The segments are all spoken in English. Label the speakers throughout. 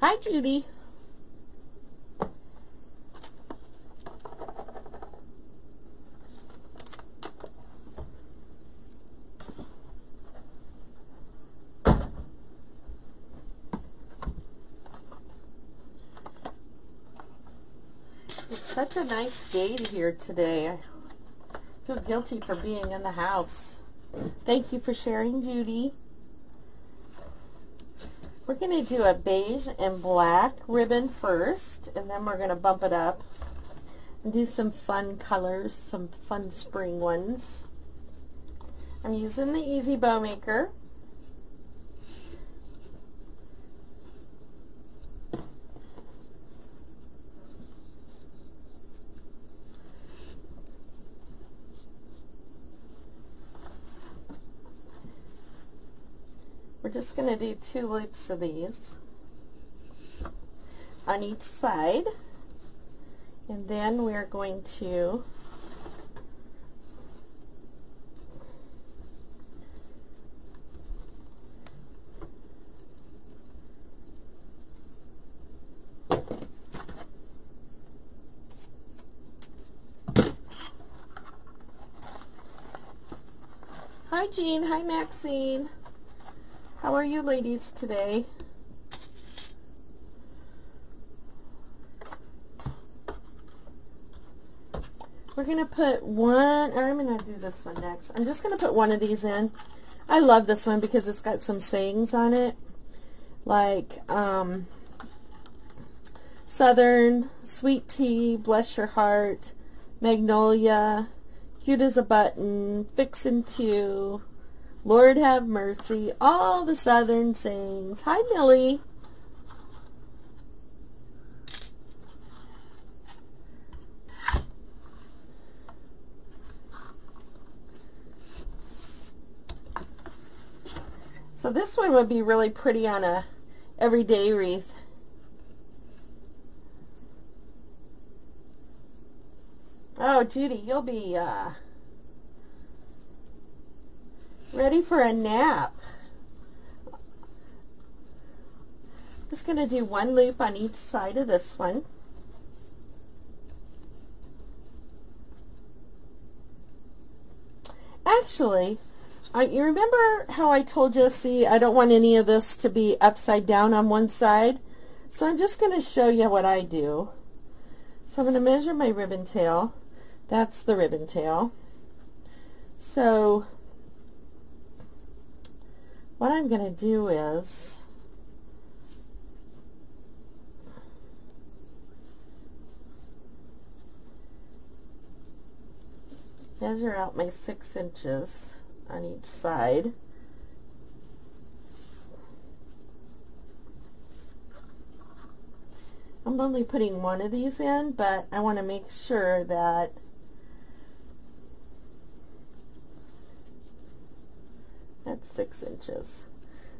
Speaker 1: Hi, Judy. It's such a nice day here today. I feel guilty for being in the house. Thank you for sharing, Judy. We're going to do a beige and black ribbon first, and then we're going to bump it up and do some fun colors, some fun spring ones. I'm using the Easy Bow Maker. We're just going to do 2 loops of these on each side, and then we're going to Hi Jean, hi Maxine. How are you ladies today? We're going to put one, or I'm going to do this one next. I'm just going to put one of these in. I love this one because it's got some sayings on it. Like, Southern, Sweet Tea, Bless Your Heart, Magnolia, Cute as a Button, Fixin' To, Lord Have Mercy, all the Southern sayings. Hi, Millie. So this one would be really pretty on a everyday wreath. Oh, Judy, you'll be ready for a nap. Just going to do 1 loop on each side of this one. Actually, you remember how I told you, see, I don't want any of this to be upside down on one side? So I'm just going to show you what I do. So I'm going to measure my ribbon tail. That's the ribbon tail. So what I'm going to do is measure out my 6 inches on each side. I'm only putting one of these in, but I want to make sure that that's 6 inches.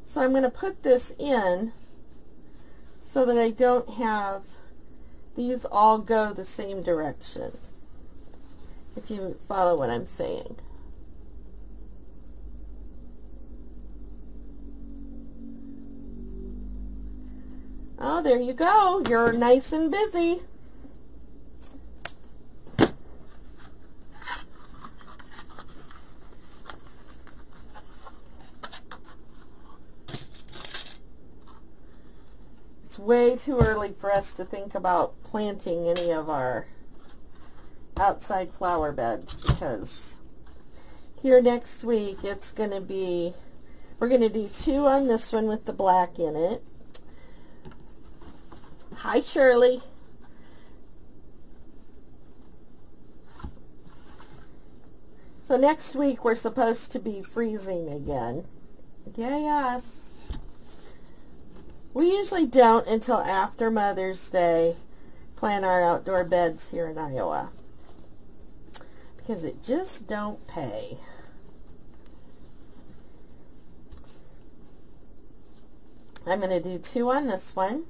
Speaker 1: So I'm going to put this in so that I don't have these all go the same direction, if you follow what I'm saying. Oh, there you go. You're nice and busy. It's way too early for us to think about planting any of our outside flower beds, because here next week it's going to be, we're going to do 2 on this one with the black in it. Hi, Shirley. So next week we're supposed to be freezing again. Yes. We usually don't until after Mother's Day plant our outdoor beds here in Iowa, because it just don't pay. I'm going to do 2 on this one.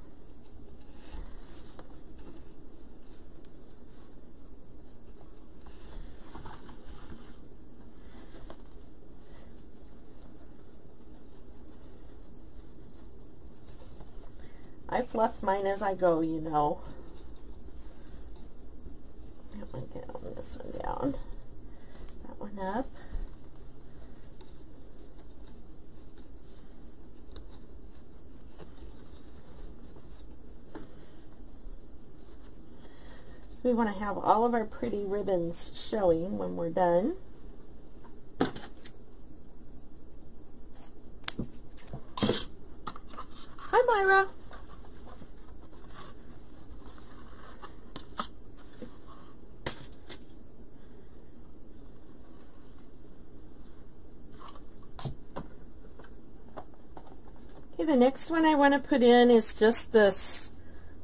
Speaker 1: I fluff mine as I go, you know. That one down, this one down, that one up. We want to have all of our pretty ribbons showing when we're done. Hi, Myra. Okay, the next one I want to put in is just this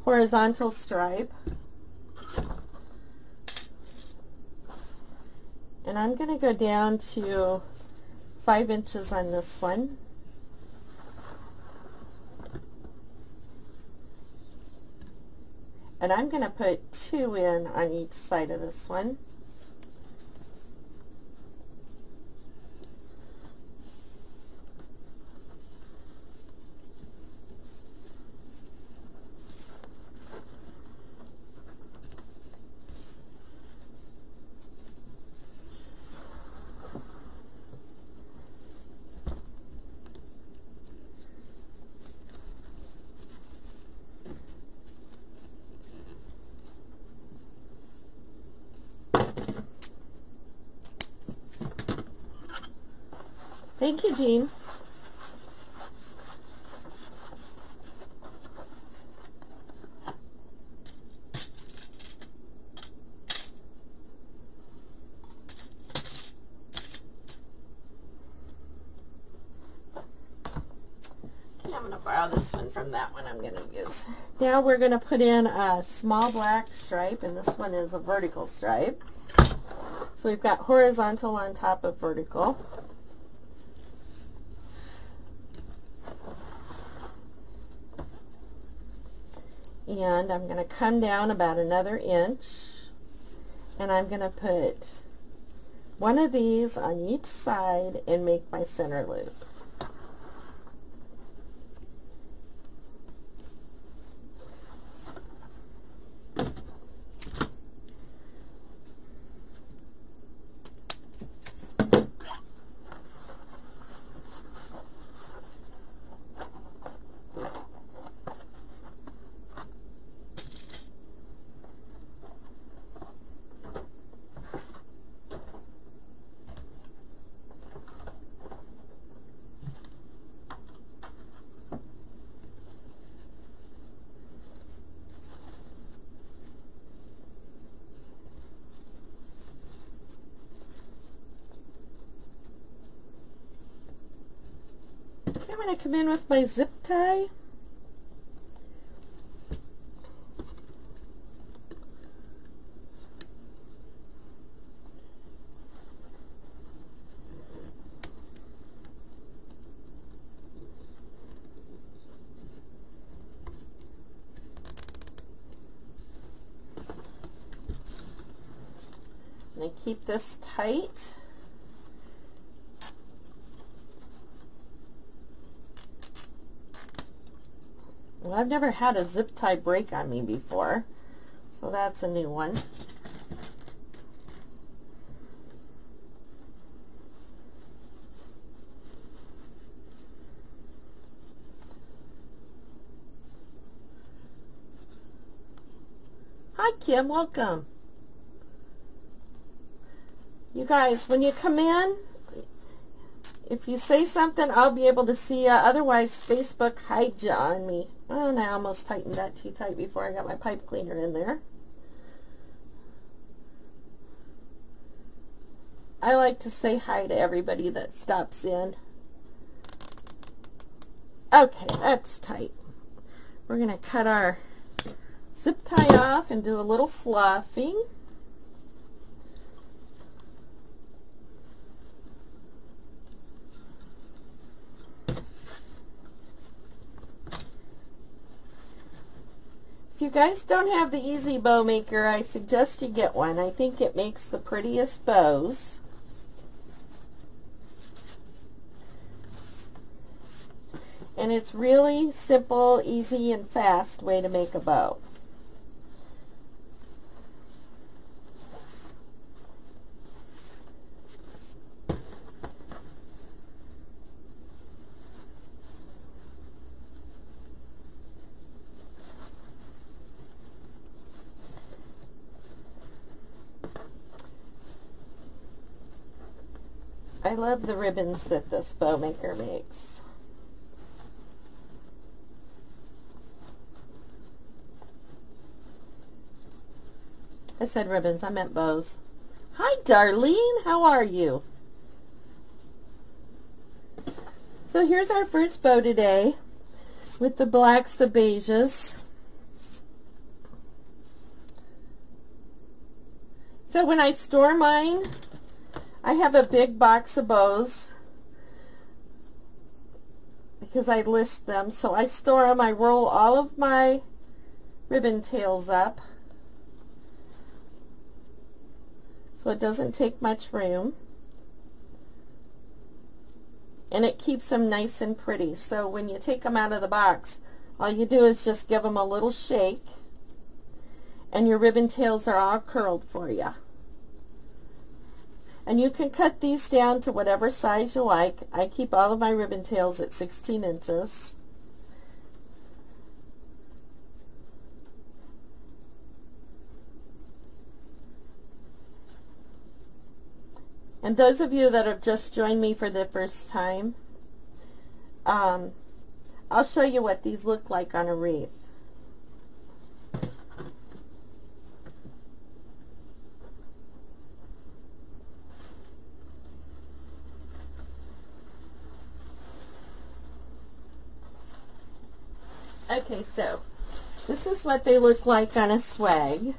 Speaker 1: horizontal stripe. And I'm going to go down to 5 inches on this one. And I'm going to put 2 in on each side of this one. Thank you, Jean. Okay, I'm going to borrow this one from that one I'm going to use. Now we're going to put in a small black stripe, and this one is a vertical stripe. So we've got horizontal on top of vertical. And I'm going to come down about another inch, and I'm going to put one of these on each side and make my center loop. I'm going to come in with my zip tie. And I keep this tight. Well, I've never had a zip tie break on me before, so that's a new one. Hi, Kim, welcome. You guys, when you come in, if you say something, I'll be able to see you. Otherwise, Facebook hides you on me. Oh, and I almost tightened that too tight before I got my pipe cleaner in there. I like to say hi to everybody that stops in. Okay, that's tight. We're going to cut our zip tie off and do a little fluffing. If you guys don't have the Easy Bow Maker, I suggest you get one. I think it makes the prettiest bows. And it's really simple, easy, and fast way to make a bow. I love the ribbons that this bow maker makes. I said ribbons, I meant bows. Hi Darlene, how are you? So here's our first bow today with the blacks, the beiges. So when I store mine, I have a big box of bows because I list them. So I store them, I roll all of my ribbon tails up so it doesn't take much room. And it keeps them nice and pretty. So when you take them out of the box, all you do is just give them a little shake and your ribbon tails are all curled for you. And you can cut these down to whatever size you like. I keep all of my ribbon tails at 16 inches. And those of you that have just joined me for the first time, I'll show you what these look like on a wreath. Okay, so this is what they look like on a swag.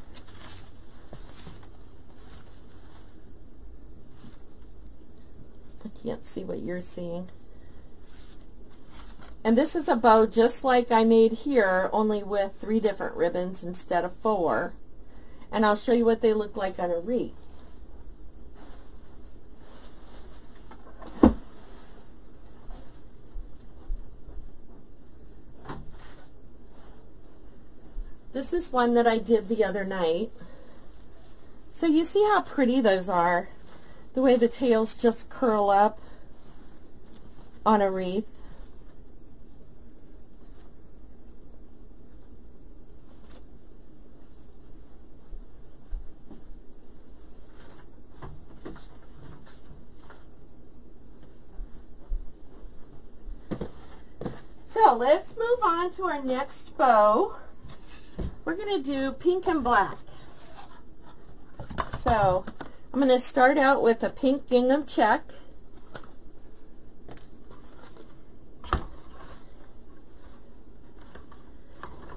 Speaker 1: I can't see what you're seeing. And this is a bow just like I made here, only with 3 different ribbons instead of 4. And I'll show you what they look like on a wreath. This is one that I did the other night. So you see how pretty those are? The way the tails just curl up on a wreath. So let's move on to our next bow. We're going to do pink and black. So I'm going to start out with a pink gingham check.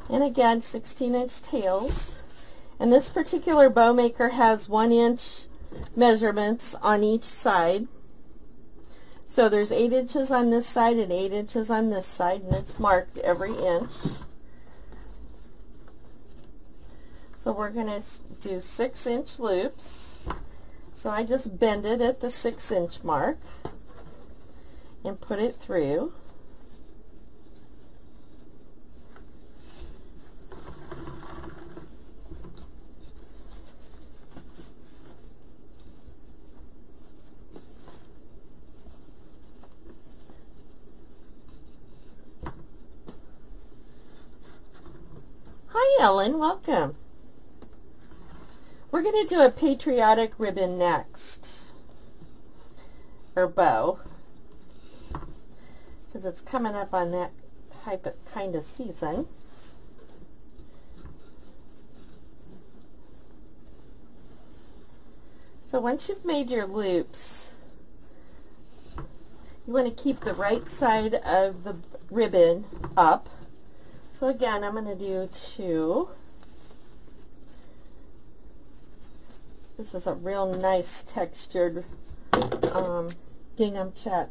Speaker 1: And again, 16-inch tails. And this particular bow maker has 1-inch measurements on each side. So there's 8 inches on this side and 8 inches on this side, and it's marked every inch. So we're going to do 6-inch loops. So I just bend it at the 6-inch mark and put it through. Hi Ellen, welcome. We're going to do a patriotic ribbon next, or bow, because it's coming up on that kind of season. So once you've made your loops, you want to keep the right side of the ribbon up. So again, I'm going to do 2. This is a real nice textured gingham check.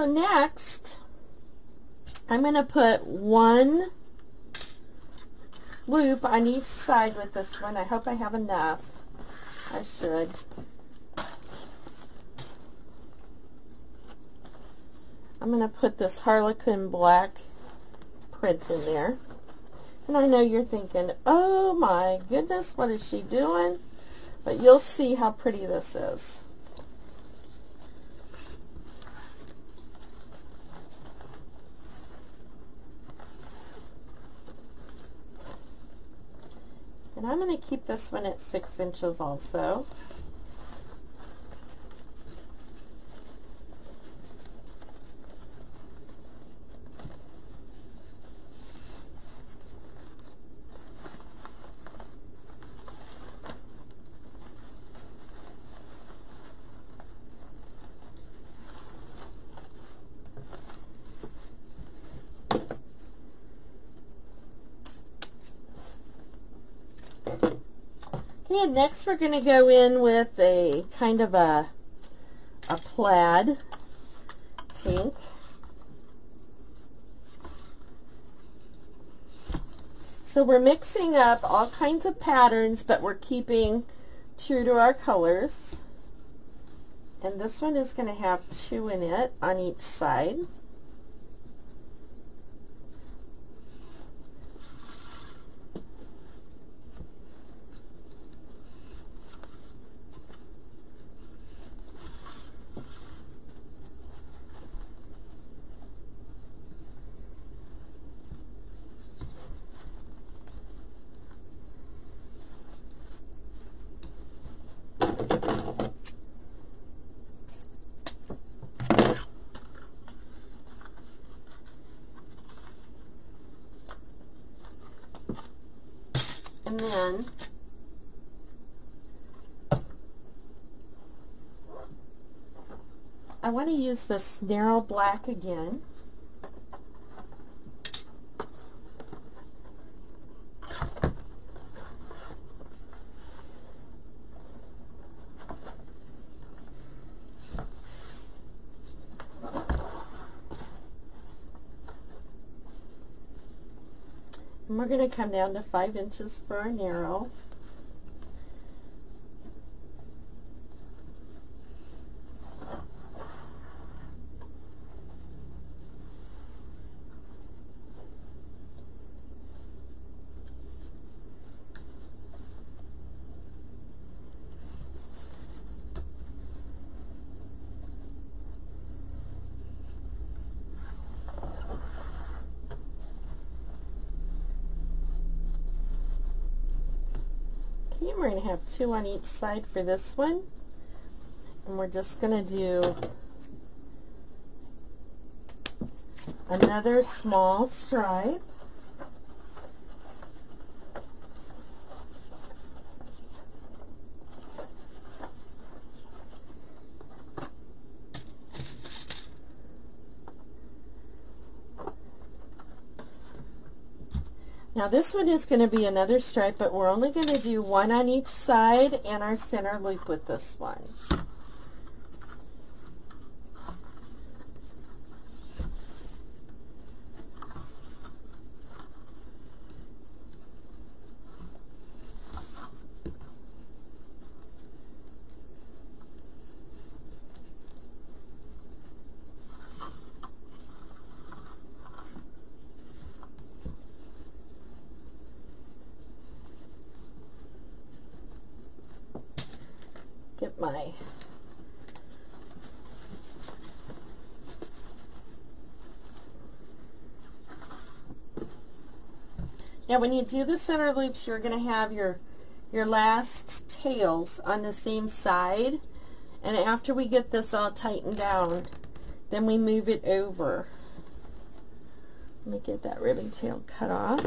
Speaker 1: So next, I'm going to put one loop on each side with this one. I hope I have enough. I should. I'm going to put this Harlequin black print in there. And I know you're thinking, oh my goodness, what is she doing? But you'll see how pretty this is. And I'm going to keep this one at 6 inches also. Okay, and next we're going to go in with a kind of a plaid pink. So we're mixing up all kinds of patterns, but we're keeping true to our colors. And this one is going to have 2 in it on each side. And then I want to use this narrow black again. And we're going to come down to 5 inches for our narrow. We're going to have 2 on each side for this one, and we're just going to do another small stripe. Now this one is going to be another stripe, but we're only going to do 1 on each side and our center loop with this one. Get my now when you do the center loops, you're going to have your last tails on the same side, and after we get this all tightened down, then we move it over. Let me get that ribbon tail cut off.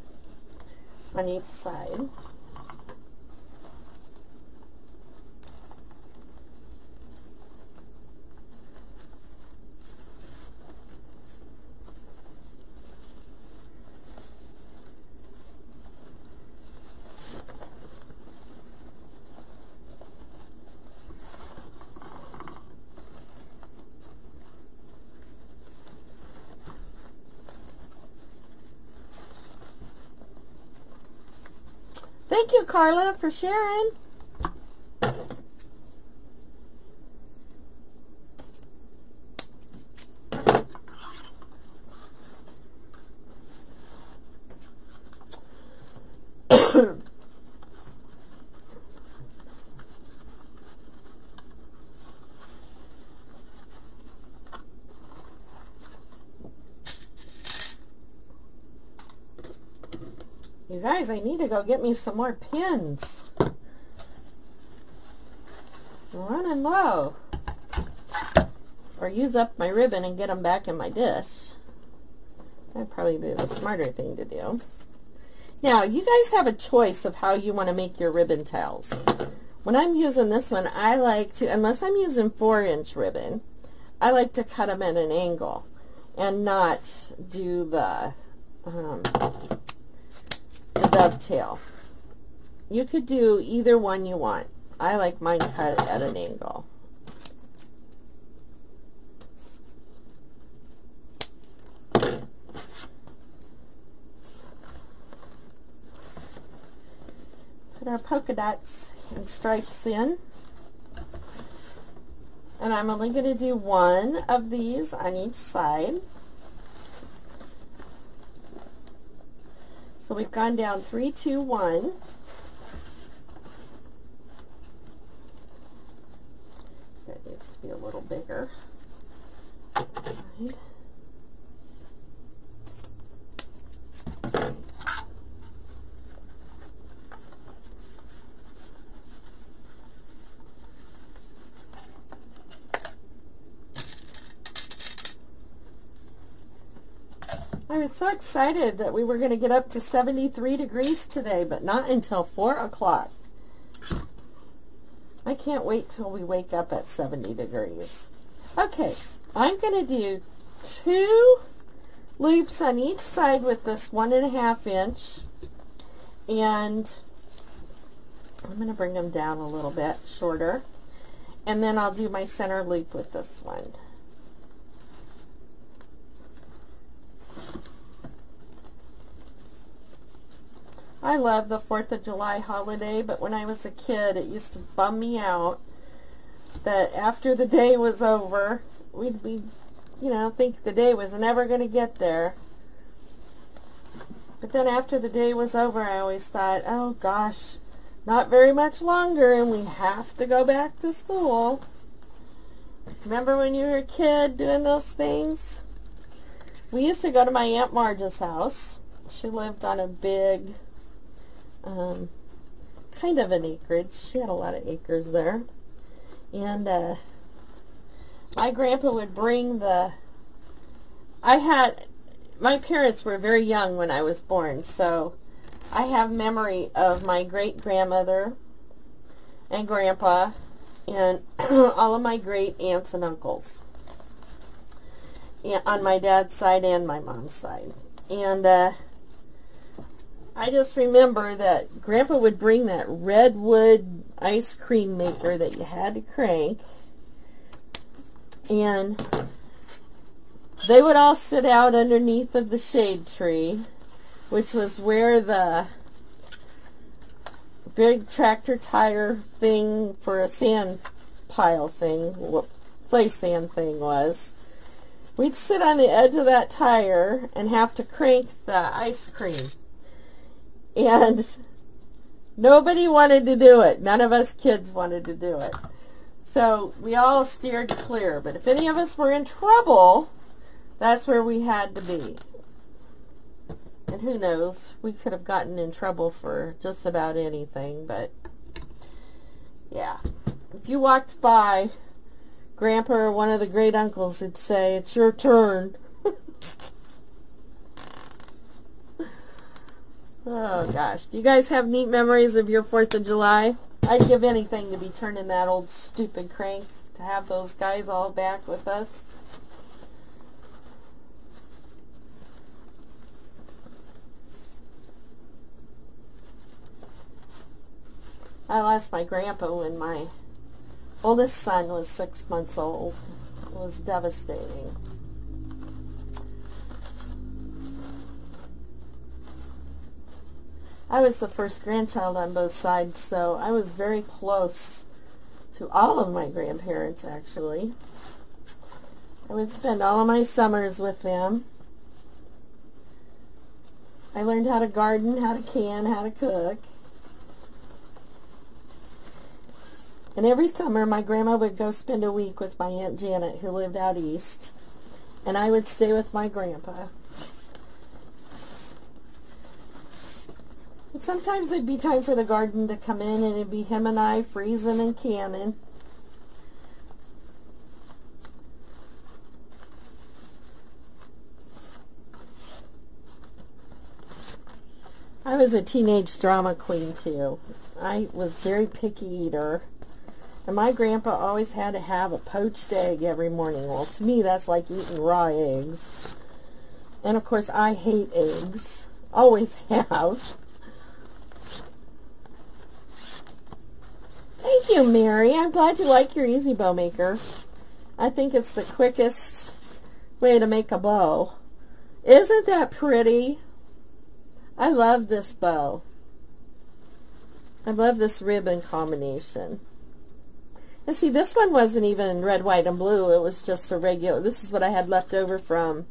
Speaker 1: on each side. Thank you, Carla, for sharing. You guys, I need to go get me some more pins. I'm running low. Or use up my ribbon and get them back in my dish. That'd probably be the smarter thing to do. Now, you guys have a choice of how you want to make your ribbon tails. When I'm using this one, I like to, unless I'm using 4-inch ribbon, I like to cut them at an angle and not do the dovetail. You could do either one you want. I like mine cut at an angle. Put our polka dots and stripes in. And I'm only going to do one of these on each side. So we've gone down 3, 2, 1. That needs to be a little bigger. Side. I was so excited that we were going to get up to 73 degrees today, but not until 4 o'clock. I can't wait till we wake up at 70 degrees. Okay, I'm going to do 2 loops on each side with this 1.5 inch, and I'm going to bring them down a little bit shorter, and then I'll do my center loop with this one. I love the 4th of July holiday, but when I was a kid, it used to bum me out that after the day was over, we'd think the day was never going to get there. But then after the day was over, I always thought, oh gosh, not very much longer and we have to go back to school. Remember when you were a kid doing those things? We used to go to my Aunt Marge's house. She lived on a big kind of an acreage. She had a lot of acres there. And my grandpa would bring my parents were very young when I was born, so I have memory of my great-grandmother and grandpa and all of my great aunts and uncles on my dad's side and my mom's side. And I just remember that Grandpa would bring that redwood ice cream maker that you had to crank, and they would all sit out underneath of the shade tree, which was where the big tractor tire thing for a sand pile thing, play sand thing was. We'd sit on the edge of that tire and have to crank the ice cream. And nobody wanted to do it. None of us kids wanted to do it. So we all steered clear. But if any of us were in trouble, that's where we had to be. And who knows, we could have gotten in trouble for just about anything. But yeah, if you walked by, Grandpa or one of the great uncles would say, "It's your turn." Oh gosh, do you guys have neat memories of your 4th of July? I'd give anything to be turning that old stupid crank to have those guys all back with us. I lost my grandpa when my oldest son was 6 months old. It was devastating. I was the first grandchild on both sides, so I was very close to all of my grandparents, actually. I would spend all of my summers with them. I learned how to garden, how to can, how to cook. And every summer, my grandma would go spend a week with my Aunt Janet, who lived out east. And I would stay with my grandpa. But sometimes it'd be time for the garden to come in, and it'd be him and I freezing and canning. I was a teenage drama queen, too. I was a very picky eater. And my grandpa always had to have a poached egg every morning. Well, to me, that's like eating raw eggs. And, of course, I hate eggs. Always have. Thank you, Mary. I'm glad you like your Easy Bow Maker. I think it's the quickest way to make a bow. Isn't that pretty? I love this bow. I love this ribbon combination. And see, this one wasn't even red, white, and blue. It was just a regular. This is what I had left over from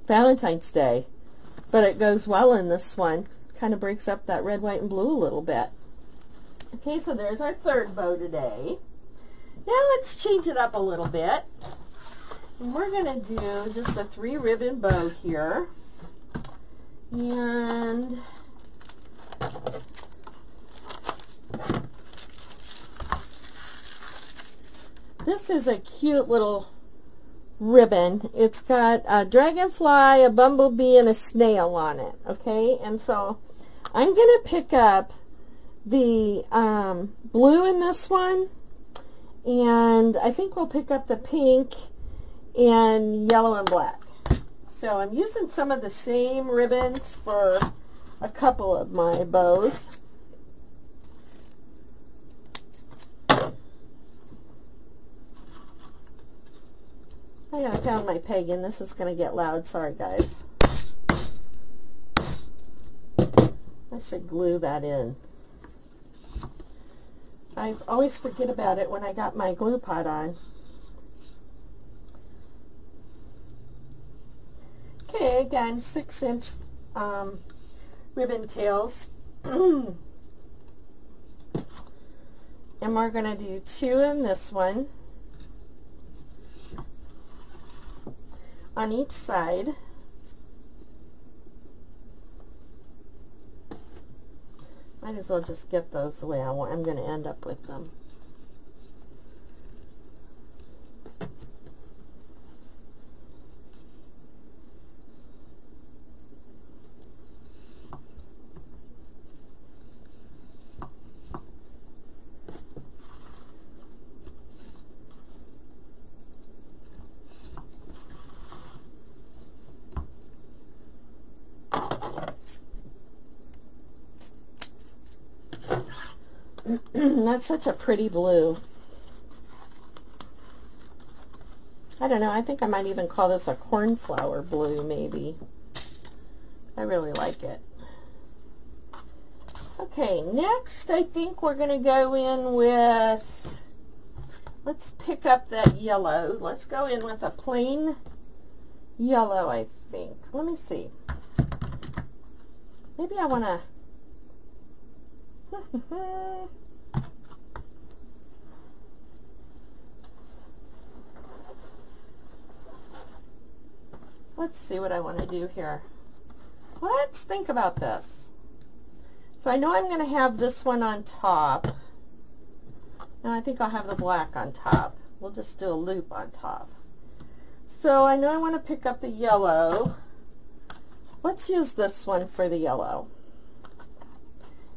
Speaker 1: Valentine's Day. But it goes well in this one. Kind of breaks up that red, white, and blue a little bit. Okay, so there's our third bow today. Now let's change it up a little bit. And we're going to do just a 3-ribbon bow here. And this is a cute little ribbon. It's got a dragonfly, a bumblebee, and a snail on it. Okay, and so I'm going to pick up the blue in this one, and I think we'll pick up the pink and yellow and black. So I'm using some of the same ribbons for a couple of my bows. I gotta pound my peg in. This is gonna get loud. Sorry, guys. I should glue that in. I always forget about it when I got my glue pot on. Okay, again, 6-inch ribbon tails. And we're going to do 2 in this one on each side. Might as well just get those the way I'm going to end up with them. That's such a pretty blue. I don't know, I think I might even call this a cornflower blue, maybe. I really like it. Okay, next I think we're going to go in with, let's pick up that yellow. Let's go in with a plain yellow, I think. Let me see. Maybe I want to... Let's see what I want to do here. Let's think about this. So I know I'm going to have this one on top. No, I think I'll have the black on top. We'll just do a loop on top. So I know I want to pick up the yellow. Let's use this one for the yellow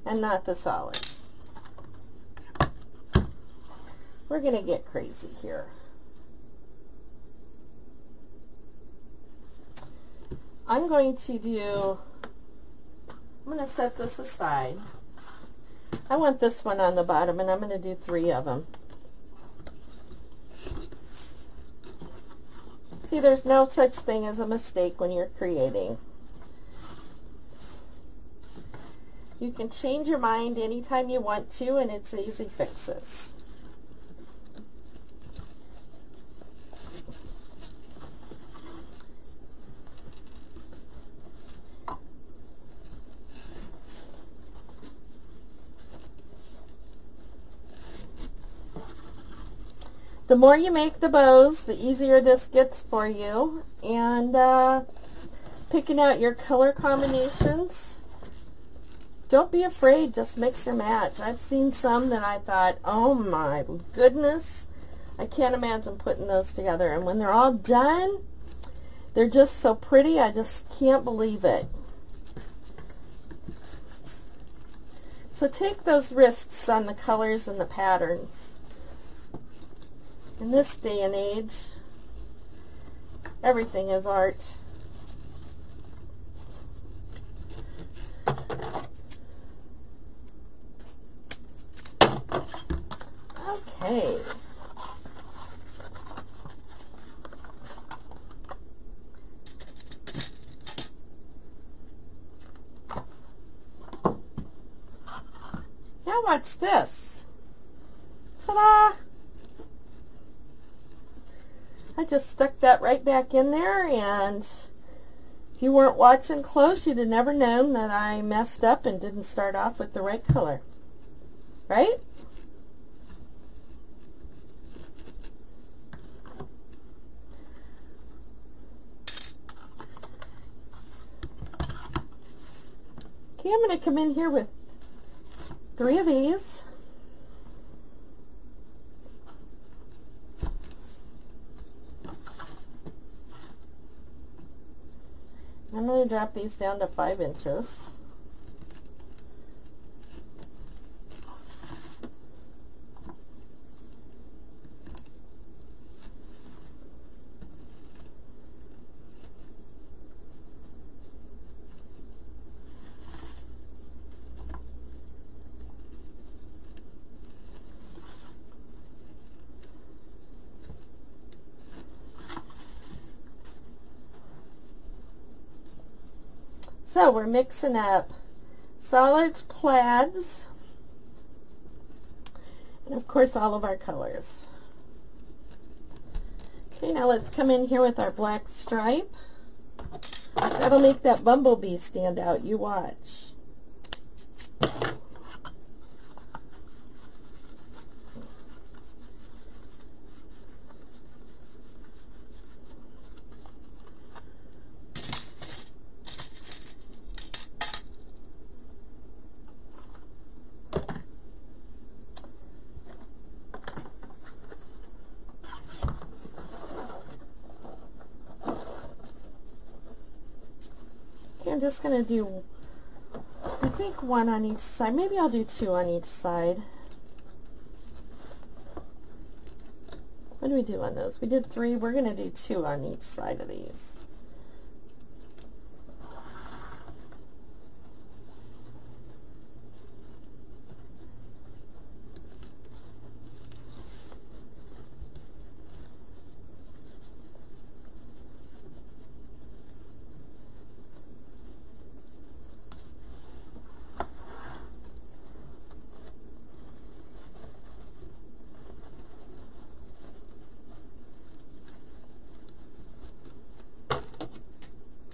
Speaker 1: and not the solid. We're going to get crazy here. I'm going to set this aside. I want this one on the bottom, and I'm going to do 3 of them. See, there's no such thing as a mistake when you're creating. You can change your mind anytime you want to, and it's easy fixes. The more you make the bows, the easier this gets for you. And picking out your color combinations, don't be afraid, just mix or match. I've seen some that I thought, oh my goodness, I can't imagine putting those together. And when they're all done, they're just so pretty, I just can't believe it. So take those risks on the colors and the patterns. In this day and age, everything is art. Okay. Now watch this. Ta-da! I just stuck that right back in there, and if you weren't watching close, you'd have never known that I messed up and didn't start off with the right color. Right? Okay, I'm going to come in here with 3 of these. I'm going to drop these down to 5 inches. So we're mixing up solids, plaids, and of course all of our colors. Okay, now let's come in here with our black stripe. That'll make that bumblebee stand out, you watch. I'm just going to do, I think 1 on each side. Maybe I'll do 2 on each side. What do we do on those? We did 3. We're going to do 2 on each side of these.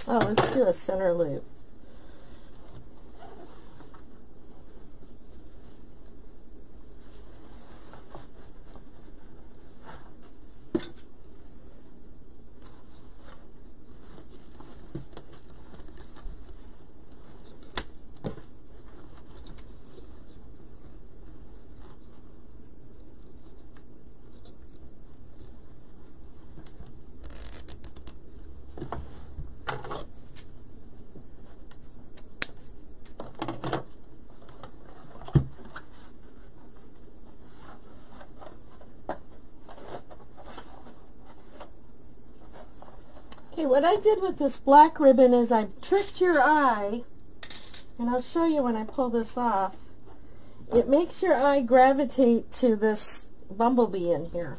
Speaker 1: Oh, let's do a center loop. what I did with this black ribbon is I tricked your eye, and I'll show you when I pull this off. It makes your eye gravitate to this bumblebee in here.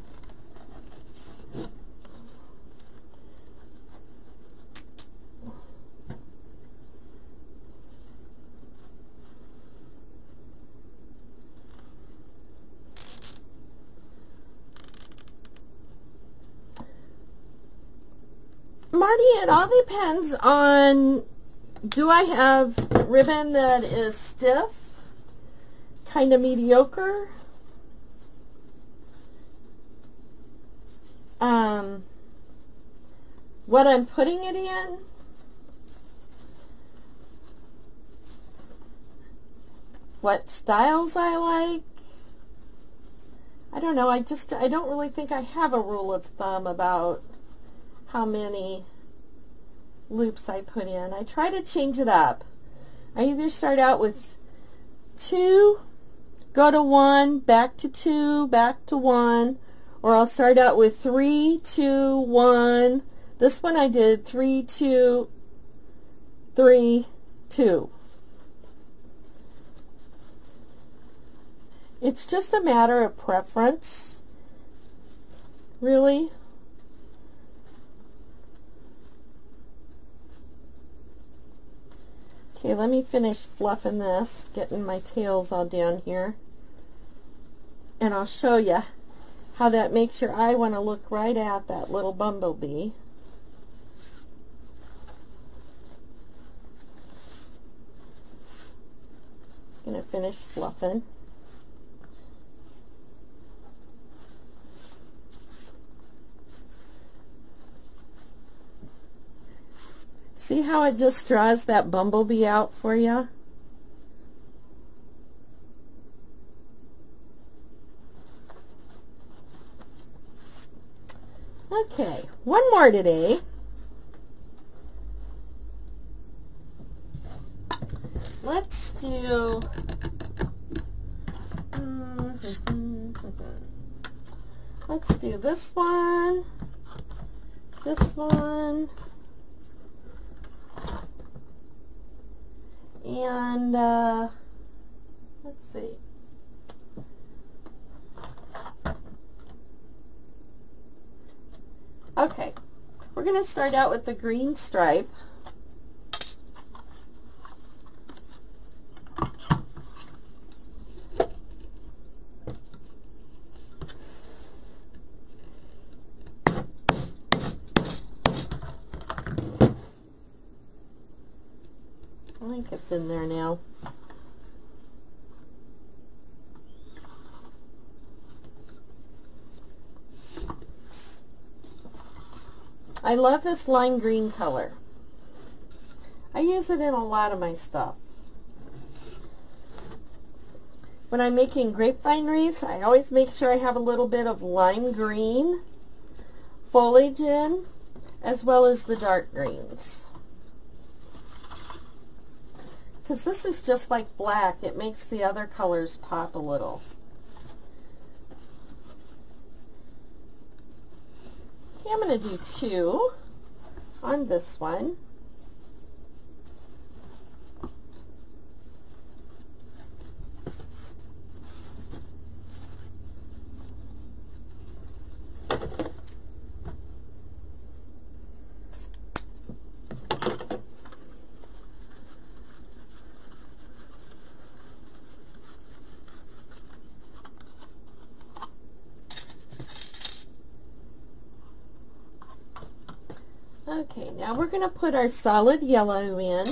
Speaker 1: Marty, it all depends on, do I have ribbon that is stiff, kind of mediocre, what I'm putting it in, what styles I like. I don't know, I don't really think I have a rule of thumb about how many loops I put in. I try to change it up. I either start out with 2, go to 1, back to 2, back to 1, or I'll start out with 3, 2, 1. This one I did 3, 2, 3, 2. It's just a matter of preference, really. Okay, let me finish fluffing this, getting my tails all down here, and I'll show you how that makes your eye want to look right at that little bumblebee. Just going to finish fluffing. See how it just draws that bumblebee out for you? Okay, one more today. Let's do let's do this one, and let's see. Okay, we're going to start out with the green stripe. I think it's in there now. I love this lime green color. I use it in a lot of my stuff. When I'm making grapevine wreaths, I always make sure I have a little bit of lime green foliage in, as well as the dark greens. Because this is just like black, it makes the other colors pop a little. Okay, I'm going to do 2 on this one. Okay, now we're going to put our solid yellow in.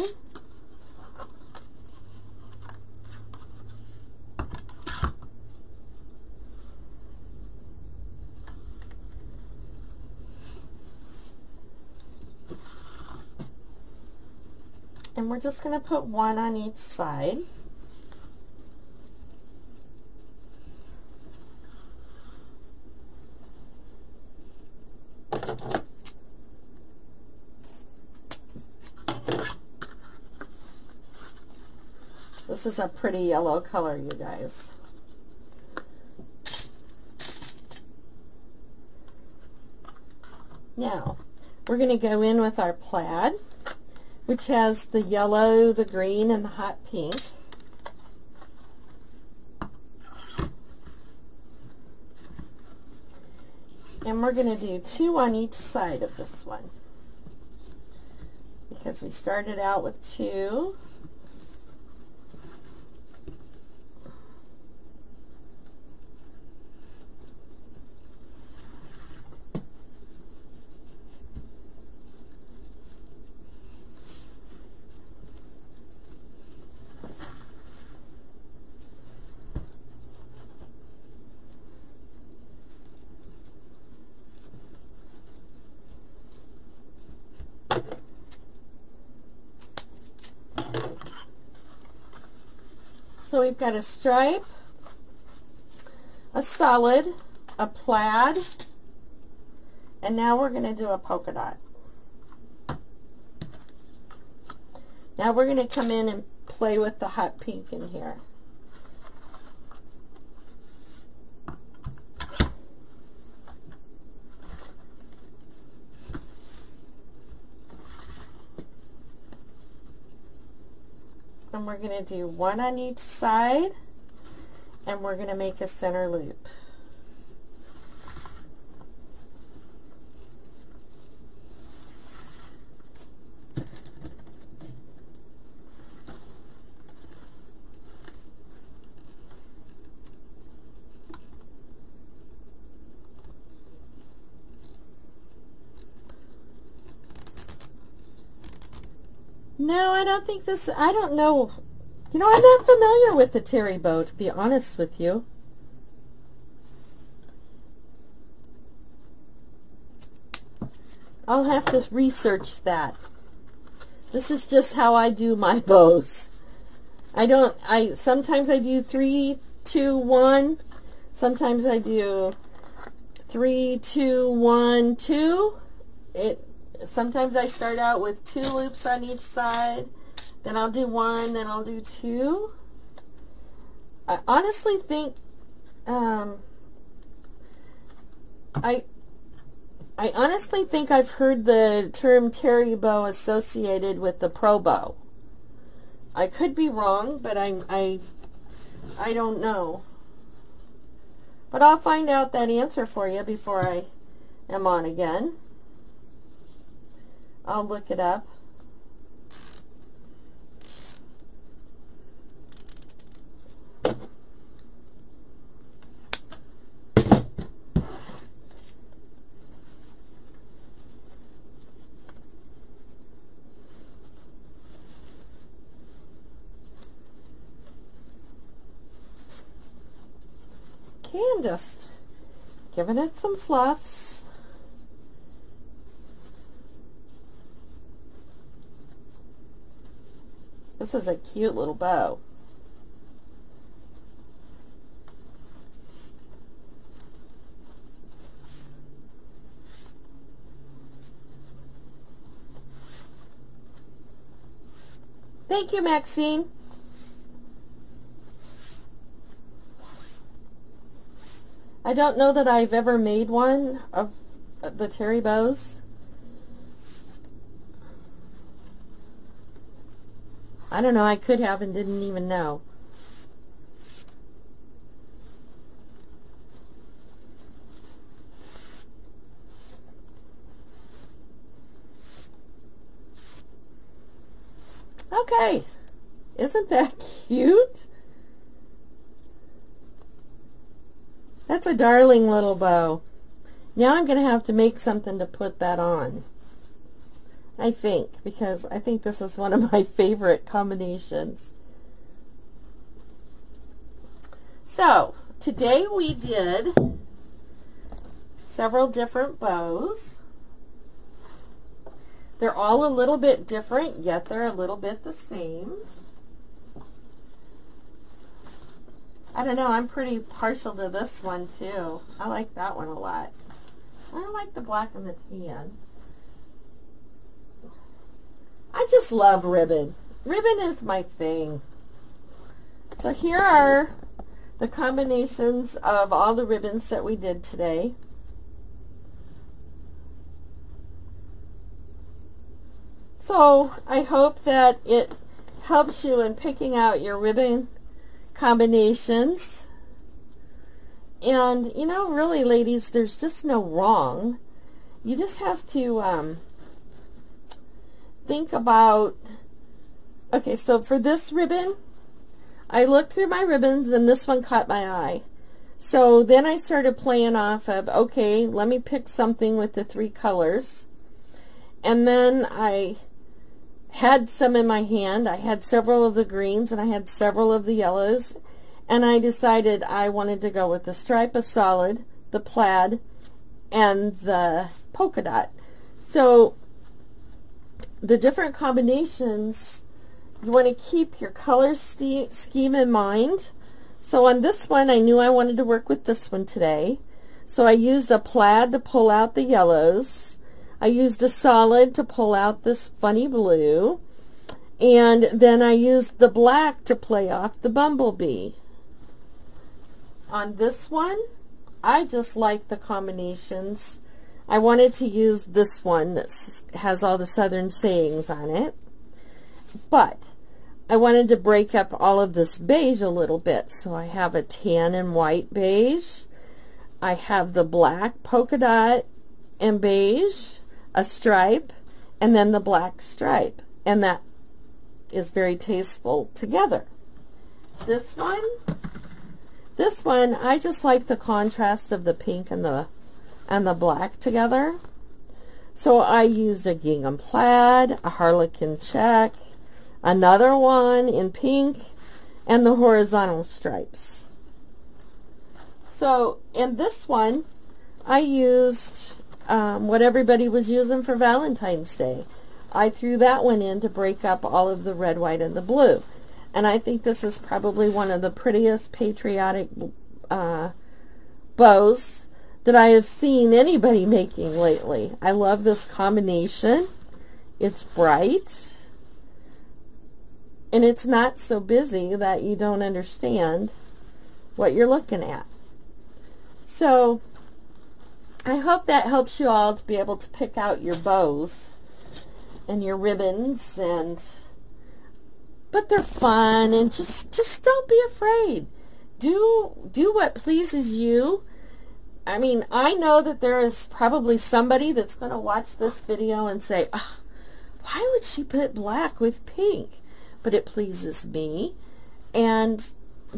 Speaker 1: And we're just going to put 1 on each side. This is a pretty yellow color, you guys. Now, we're going to go in with our plaid, which has the yellow, the green, and the hot pink. And we're going to do 2 on each side of this one, because we started out with 2. So we've got a stripe, a solid, a plaid, and now we're going to do a polka dot. Now we're going to come in and play with the hot pink in here. And we're going to do 1 on each side, and we're going to make a center loop. No, I don't think this, I don't know. You know, I'm not familiar with the terry bow, to be honest with you. I'll have to research that. This is just how I do my bows. Sometimes I do 3, 2, 1. Sometimes I do 3, 2, 1, 2. Sometimes I start out with 2 loops on each side, then I'll do 1, then I'll do 2. I honestly think I honestly think I've heard the term terry bow associated with the pro bow. I could be wrong, but I don't know. But I'll find out that answer for you before I am on again. I'll look it up. Okay, I'm just giving it some fluffs. This is a cute little bow. Thank you, Maxine. I don't know that I've ever made one of the terry bows. I don't know, I could have and didn't even know. Okay, isn't that cute? That's a darling little bow. Now I'm going to have to make something to put that on. I think, because I think this is one of my favorite combinations. So, today we did several different bows. They're all a little bit different, yet they're a little bit the same. I don't know, I'm pretty partial to this one too. I like that one a lot. I don't like the black and the tan. I just love ribbon. Ribbon is my thing. So here are the combinations of all the ribbons that we did today. So I hope that it helps you in picking out your ribbon combinations. And, you know, really, ladies, there's just no wrong. You just have to think about, okay, so for this ribbon, I looked through my ribbons and this one caught my eye. So then I started playing off of, okay, let me pick something with the 3 colors. And then I had some in my hand. I had several of the greens and I had several of the yellows. And I decided I wanted to go with the stripe of solid, the plaid, and the polka dot. So the different combinations, you want to keep your color scheme in mind. So on this one, I knew I wanted to work with this one today. So I used a plaid to pull out the yellows. I used a solid to pull out this funny blue. And then I used the black to play off the bumblebee. On this one, I just like the combinations. I wanted to use this one that has all the southern sayings on it. But I wanted to break up all of this beige a little bit. So I have a tan and white beige. I have the black polka dot and beige, a stripe, and then the black stripe. And that is very tasteful together. This one, I just like the contrast of the pink and the black together. So I used a gingham plaid, a harlequin check, another one in pink, and the horizontal stripes. So in this one, I used what everybody was using for Valentine's Day. I threw that one in to break up all of the red, white, and the blue. And I think this is probably one of the prettiest patriotic bows that I have seen anybody making lately. I love this combination. It's bright. And it's not so busy that you don't understand what you're looking at. So I hope that helps you all to be able to pick out your bows and your ribbons, but they're fun, and just don't be afraid. Do what pleases you. I mean, I know that there is probably somebody that's going to watch this video and say, oh, why would she put black with pink? But it pleases me, and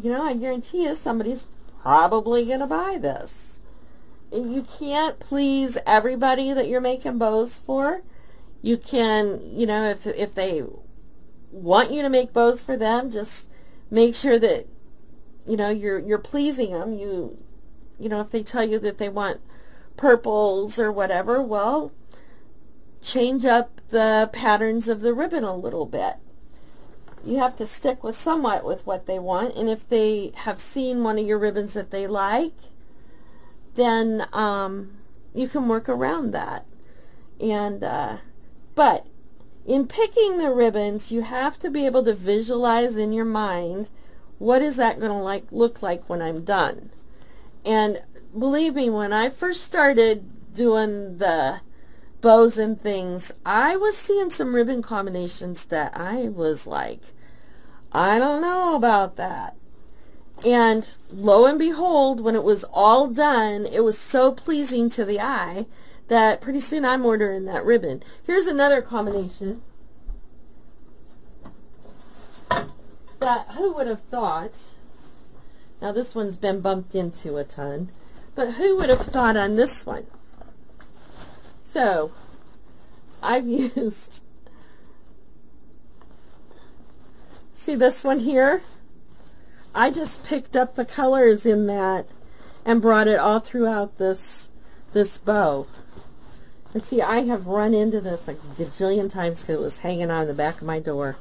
Speaker 1: you know, I guarantee you somebody's probably going to buy this. You can't please everybody that you're making bows for. You can, you know, if they want you to make bows for them, just make sure that, you know, you're pleasing them. You know, if they tell you that they want purples or whatever, well, change up the patterns of the ribbon a little bit. You have to stick with somewhat with what they want, and if they have seen one of your ribbons that they like, then you can work around that. And but in picking the ribbons, you have to be able to visualize in your mind, what is that going to look like when I'm done? And believe me, when I first started doing the bows and things, I was seeing some ribbon combinations that I was like, I don't know about that. And lo and behold, when it was all done, it was so pleasing to the eye that pretty soon I'm ordering that ribbon. Here's another combination that who would have thought, now this one's been bumped into a ton, but who would have thought on this one? So I've used, see this one here? I just picked up the colors in that and brought it all throughout this bow. And see, I have run into this like a gajillion times because it was hanging on the back of my door.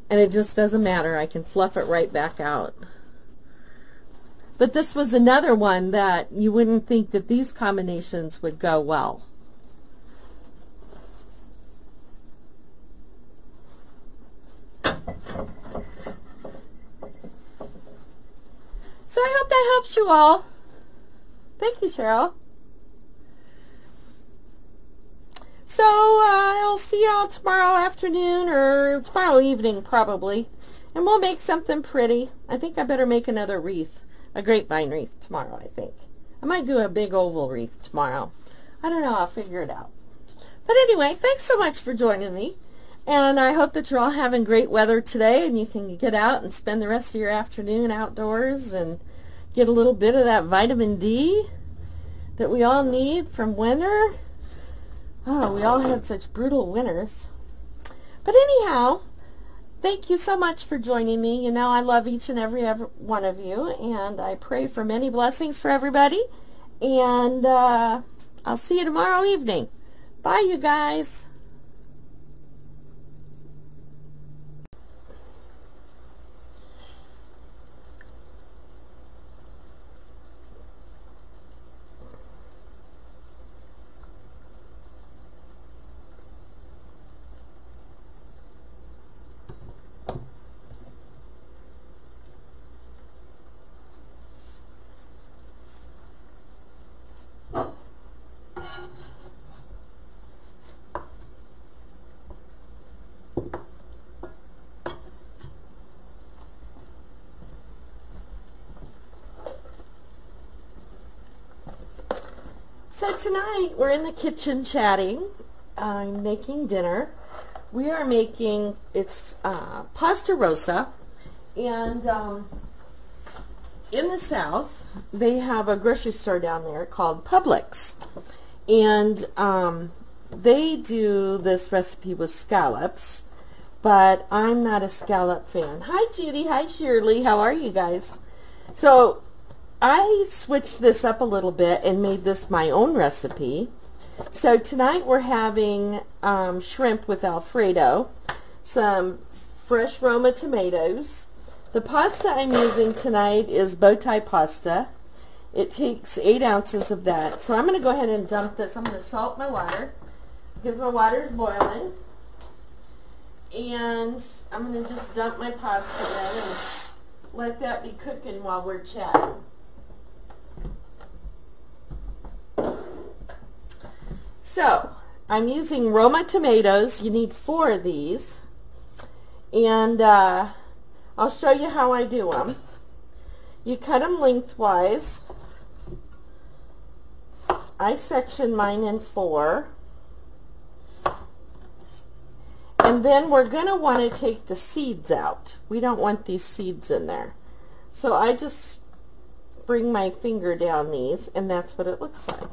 Speaker 1: And it just doesn't matter. I can fluff it right back out. But this was another one that you wouldn't think that these combinations would go well. So I hope that helps you all. Thank you, Cheryl. So I'll see y'all tomorrow afternoon or tomorrow evening probably. And we'll make something pretty. I think I better make another wreath. A grapevine wreath tomorrow, I think. I might do a big oval wreath tomorrow. I don't know. I'll figure it out. But anyway, thanks so much for joining me. And I hope that you're all having great weather today and you can get out and spend the rest of your afternoon outdoors and get a little bit of that vitamin D that we all need from winter. Oh, we all had such brutal winters. But anyhow, thank you so much for joining me. You know, I love each and every one of you, and I pray for many blessings for everybody. And I'll see you tomorrow evening. Bye, you guys. So tonight we're in the kitchen chatting. I'm making dinner. We are making, it's pasta rosa, and in the South they have a grocery store down there called Publix, and they do this recipe with scallops, but I'm not a scallop fan. Hi Judy, hi Shirley, how are you guys? So I switched this up a little bit and made this my own recipe. So tonight we're having shrimp with Alfredo, some fresh Roma tomatoes. The pasta I'm using tonight is bow tie pasta. It takes 8 ounces of that. So I'm going to go ahead and dump this. I'm going to salt my water because my water is boiling. And I'm going to just dump my pasta in and let that be cooking while we're chatting. So, I'm using Roma tomatoes. You need 4 of these. And I'll show you how I do them. You cut them lengthwise. I section mine in 4. And then we're going to want to take the seeds out. We don't want these seeds in there. So I just bring my finger down these, and that's what it looks like.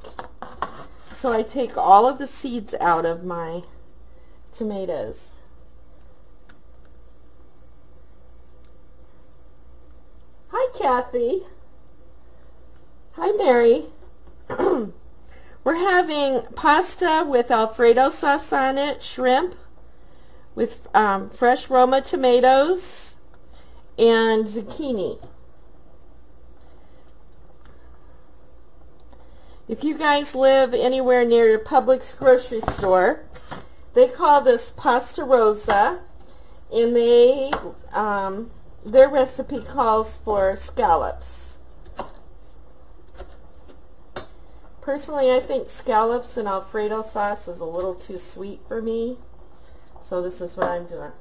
Speaker 1: So I take all of the seeds out of my tomatoes. Hi Kathy. Hi Mary. We're having pasta with Alfredo sauce on it, shrimp with fresh Roma tomatoes and zucchini. If you guys live anywhere near your Publix grocery store, they call this pasta rosa, and they their recipe calls for scallops. Personally, I think scallops and Alfredo sauce is a little too sweet for me, so this is what I'm doing.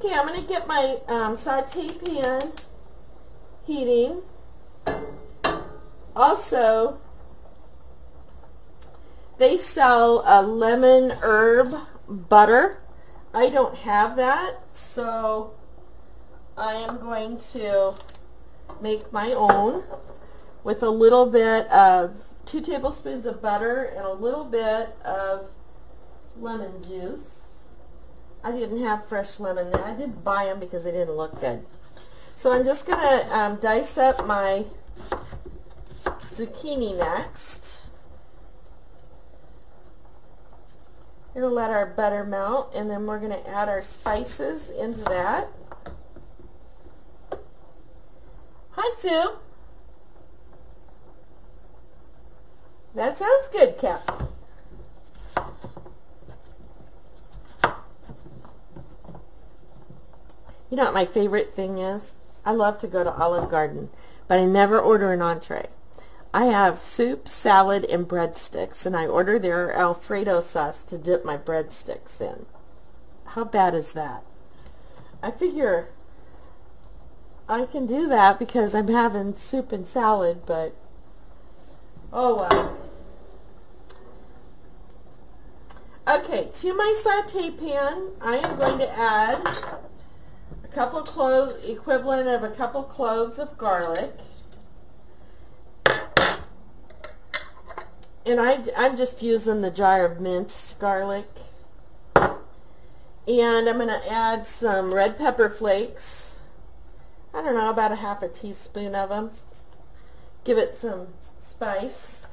Speaker 1: Okay, I'm going to get my saute pan heating. Also, they sell a lemon herb butter. I don't have that, so I am going to make my own with a little bit of 2 tablespoons of butter and a little bit of lemon juice. I didn't have fresh lemon there. I did buy them because they didn't look good. So I'm just going to dice up my zucchini next. We'll let our butter melt, and then we're going to add our spices into that. Hi, Sue. That sounds good, Cap. You know what my favorite thing is? I love to go to Olive Garden, but I never order an entree. I have soup, salad, and breadsticks, and I order their Alfredo sauce to dip my breadsticks in. How bad is that? I figure I can do that because I'm having soup and salad, but oh well. Okay, to my saute pan, I am going to add a couple of cloves, equivalent of a couple cloves of garlic. And I'm just using the jar of minced garlic. And I'm going to add some red pepper flakes. I don't know, about a half a teaspoon of them. Give it some spice.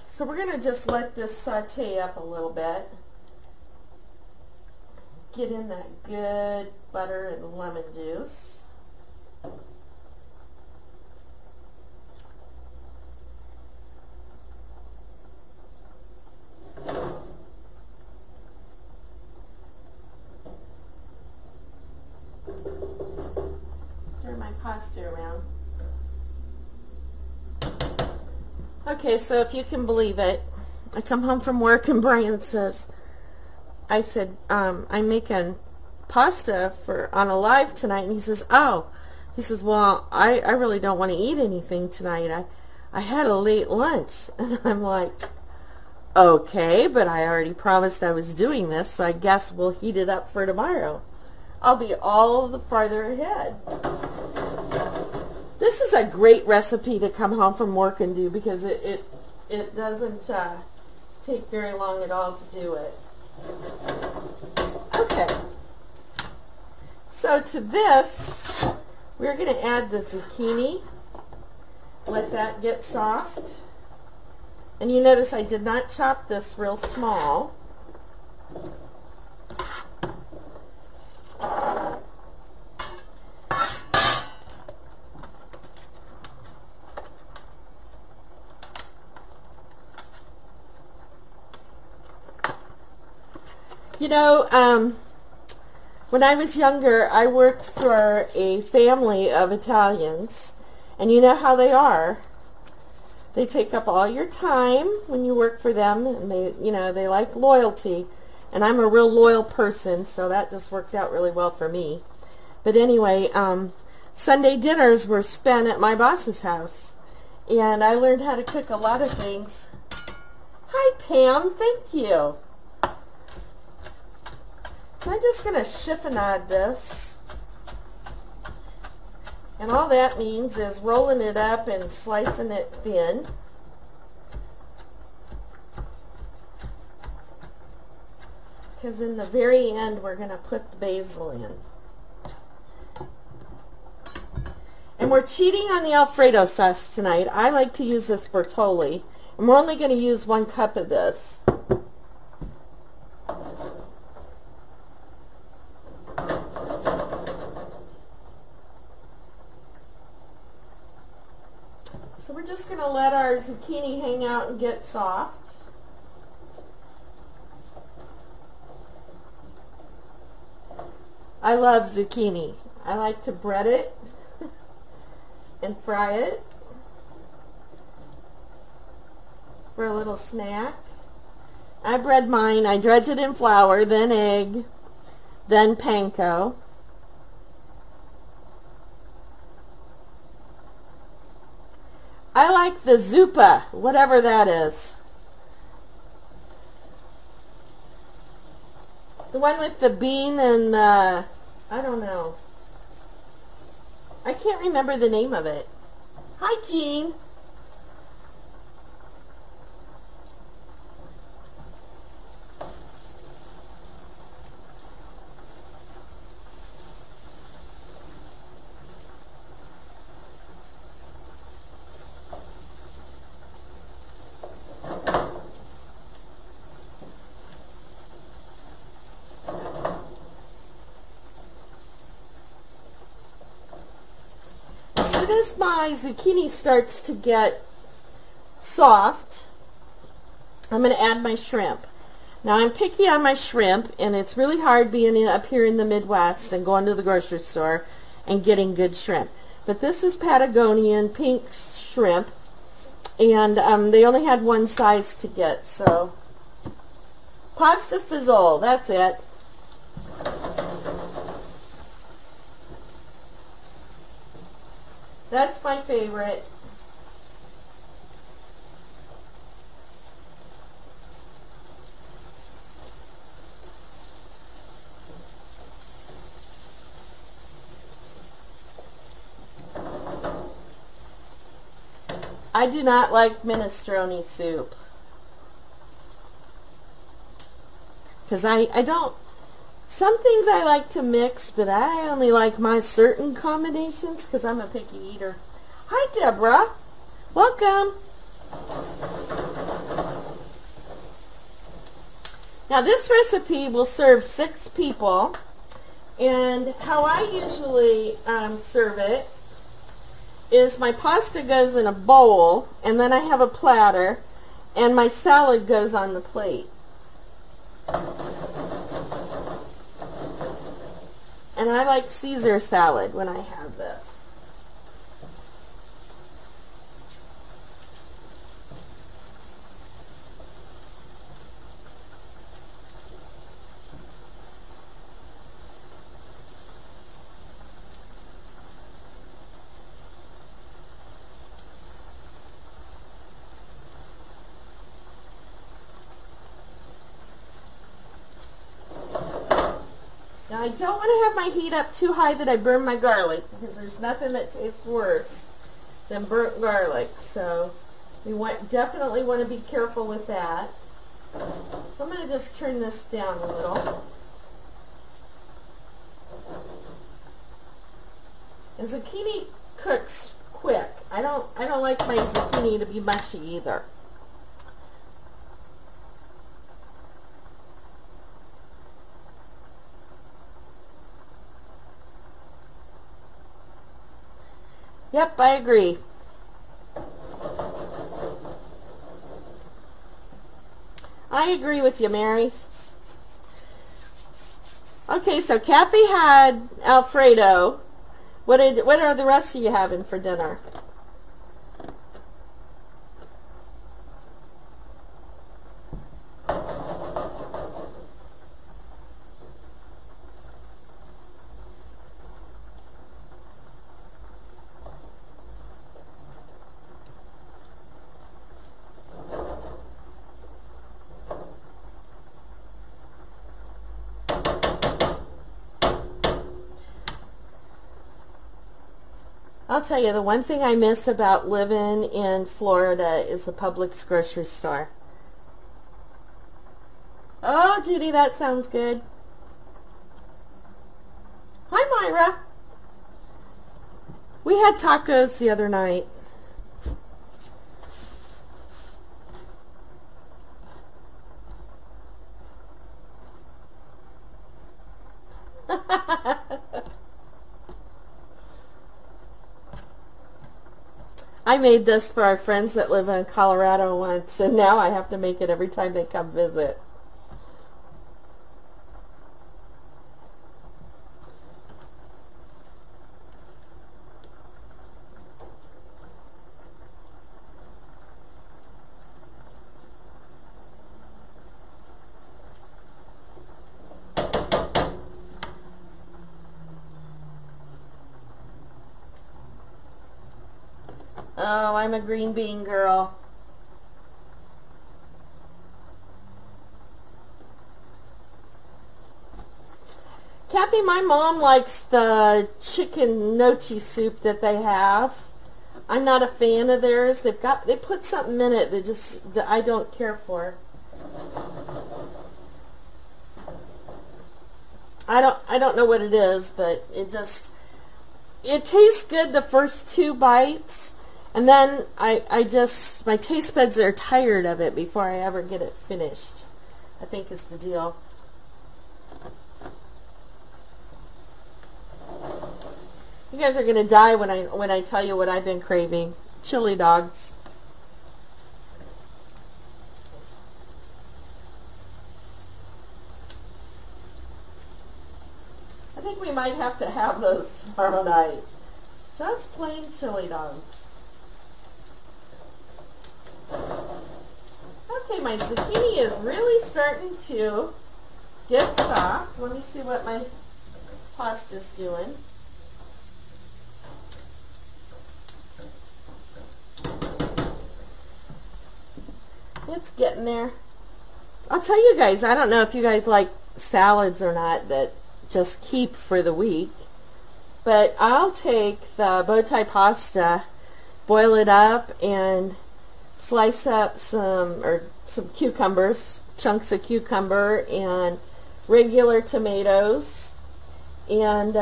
Speaker 1: So we're going to just let this saute up a little bit. Get in that good butter and lemon juice. Turn my pasta around. Okay, so if you can believe it, I come home from work and Brian says, I said, I'm making pasta on a live tonight, and he says, oh, he says, well, I really don't want to eat anything tonight. I had a late lunch. And I'm like, okay, but I already promised I was doing this, so I guess we'll heat it up for tomorrow. I'll be all the farther ahead. This is a great recipe to come home from work and do because it doesn't take very long at all to do it. Okay. So to this, we're going to add the zucchini. Let that get soft. And you notice I did not chop this real small. You know, when I was younger, I worked for a family of Italians, and you know how they are. They take up all your time when you work for them, and they like loyalty, and I'm a real loyal person, so that just worked out really well for me. But anyway, Sunday dinners were spent at my boss's house, and I learned how to cook a lot of things. Hi, Pam. Thank you. So I'm just going to chiffonade this. And all that means is rolling it up and slicing it thin. Because in the very end, we're going to put the basil in. And we're cheating on the Alfredo sauce tonight. I like to use this Bertolli. And we're only going to use 1 cup of this. So we're just going to let our zucchini hang out and get soft. I love zucchini. I like to bread it and fry it for a little snack. I bread mine. I dredge it in flour, then egg, then panko. I like the zuppa, whatever that is. The one with the bean and I don't know. I can't remember the name of it. Hi, Jean. As my zucchini starts to get soft, I'm going to add my shrimp. Now I'm picky on my shrimp, and it's really hard being up here in the Midwest and going to the grocery store and getting good shrimp. But this is Patagonian pink shrimp, And they only had one size to get, so pasta fizzle, that's it. That's my favorite. I do not like minestrone soup. Because I don't, some things I like to mix, but I only like my certain combinations because I'm a picky eater. Hi, Deborah. Welcome. Now this recipe will serve 6 people, and how I usually serve it is my pasta goes in a bowl, and then I have a platter, and my salad goes on the plate. And I like Caesar salad when I have this. Now I don't want to have my heat up too high that I burn my garlic, because there's nothing that tastes worse than burnt garlic. So we definitely want to be careful with that. So I'm going to just turn this down a little. And zucchini cooks quick. I don't like my zucchini to be mushy either. Yep, I agree. I agree with you, Mary. Okay, so Kathy had Alfredo. What are the rest of you having for dinner? I'll tell you, the one thing I miss about living in Florida is the Publix grocery store. Oh, Judy, that sounds good. Hi, Myra. We had tacos the other night. I made this for our friends that live in Colorado once, and now I have to make it every time they come visit. Oh, I'm a green bean girl. Kathy, my mom likes the chicken nochi soup that they have. I'm not a fan of theirs. They put something in it that I don't care for. I don't know what it is, but it tastes good the first 2 bites. And then my taste buds are tired of it before I ever get it finished, I think is the deal. You guys are going to die when I tell you what I've been craving. Chili dogs. I think we might have to have those tomorrow night. Just plain chili dogs. you, my zucchini is really starting to get soft. Let me see what my pasta's doing. It's getting there. I'll tell you guys, I don't know if you guys like salads or not that just keep for the week, but I'll take the bow tie pasta, boil it up, and slice up some cucumbers, chunks of cucumber, and regular tomatoes, and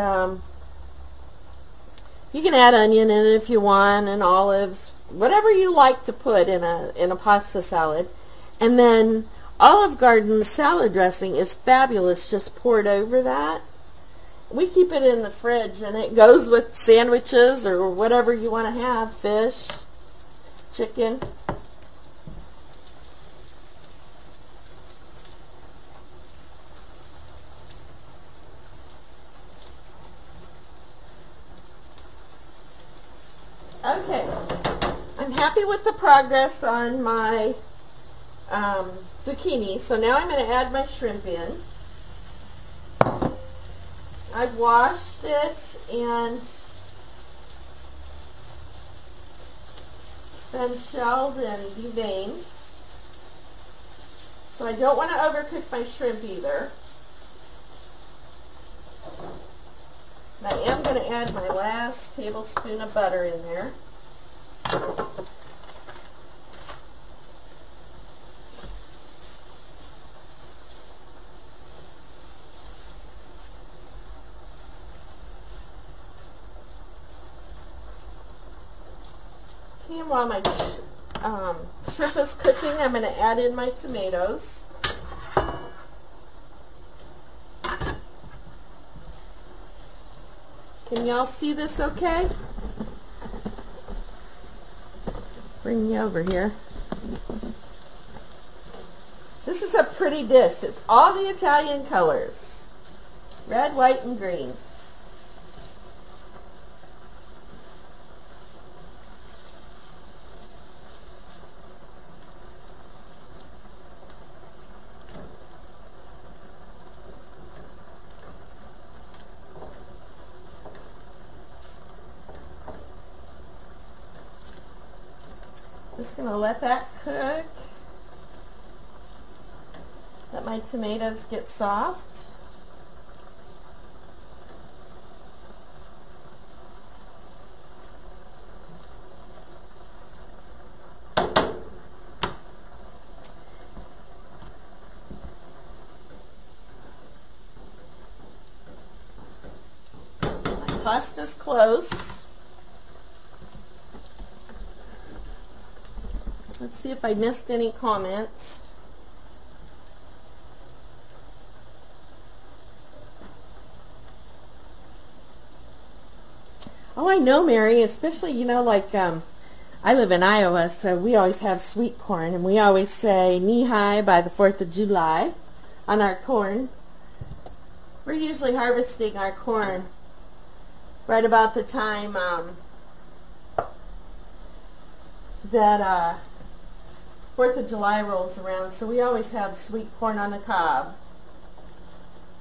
Speaker 1: you can add onion in it if you want, and olives, whatever you like to put in a pasta salad. And then Olive Garden salad dressing is fabulous, just poured over that. We keep it in the fridge, and it goes with sandwiches or whatever you want to have, fish, chicken. Okay, I'm happy with the progress on my zucchini, so now I'm going to add my shrimp in. I've washed it and then shelled and deveined, so I don't want to overcook my shrimp either. I am going to add my last tablespoon of butter in there. Okay, and while my shrimp is cooking, I'm going to add in my tomatoes. Can y'all see this okay? Bring you over here. This is a pretty dish. It's all the Italian colors. Red, white, and green. Just going to let that cook. Let my tomatoes get soft. My pasta's close. Let's see if I missed any comments. Oh, I know, Mary, especially, you know, like, I live in Iowa, so we always have sweet corn, and we always say knee-high by the 4th of July on our corn. We're usually harvesting our corn right about the time that 4th of July rolls around, so we always have sweet corn on the cob.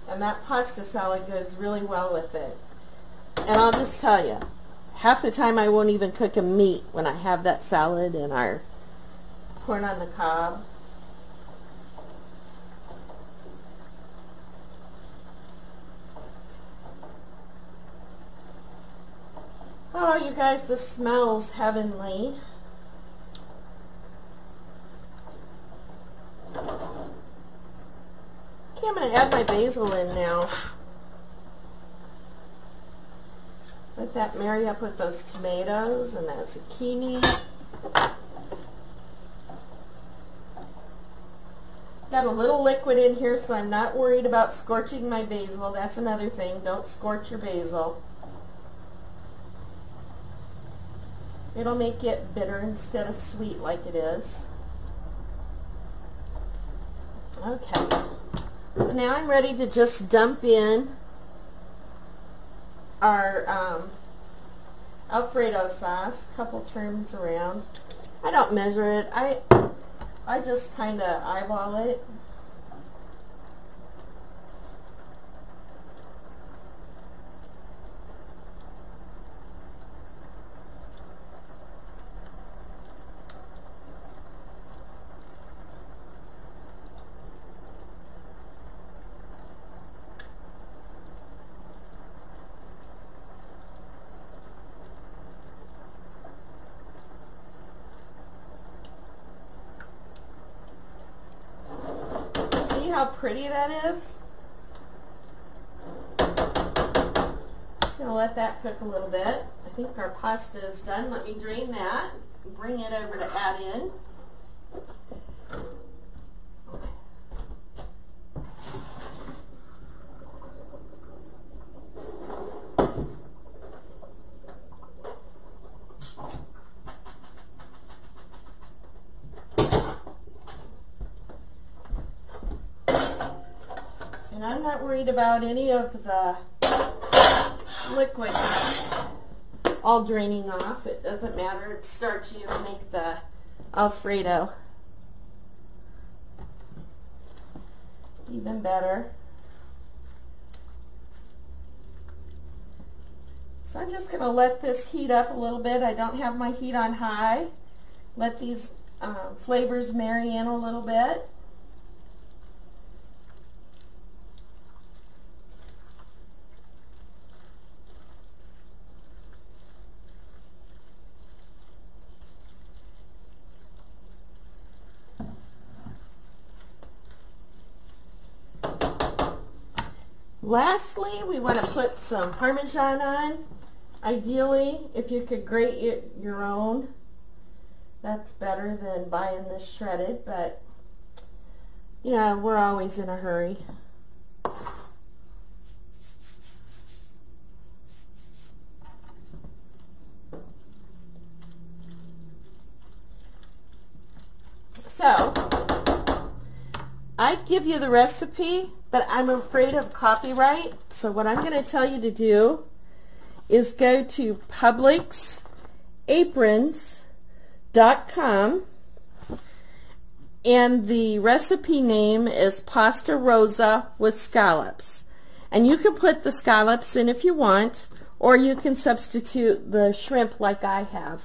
Speaker 1: And that pasta salad goes really well with it. And I'll just tell you, half the time I won't even cook a meat when I have that salad and our corn on the cob. Oh, you guys, the smell's heavenly. Okay, I'm going to add my basil in now. Let that marry up with those tomatoes and that zucchini. Got a little liquid in here, so I'm not worried about scorching my basil. That's another thing. Don't scorch your basil. It'll make it bitter instead of sweet like it is. Okay. So now I'm ready to just dump in our Alfredo sauce. A couple turns around. I don't measure it. I just kind of eyeball it. How pretty that is. Just going to let that cook a little bit. I think our pasta is done. Let me drain that. Bring it over to add in. And I'm not worried about any of the liquid all draining off. It doesn't matter. It's starchy to make the Alfredo even better. So I'm just going to let this heat up a little bit. I don't have my heat on high. Let these flavors marry in a little bit. Lastly, we want to put some Parmesan on. Ideally, if you could grate your own, that's better than buying this shredded, but yeah, we're always in a hurry. So, I give you the recipe, but I'm afraid of copyright. So what I'm going to tell you to do is go to PublixAprons.com, and the recipe name is pasta rosa with scallops. And you can put the scallops in if you want, or you can substitute the shrimp like I have.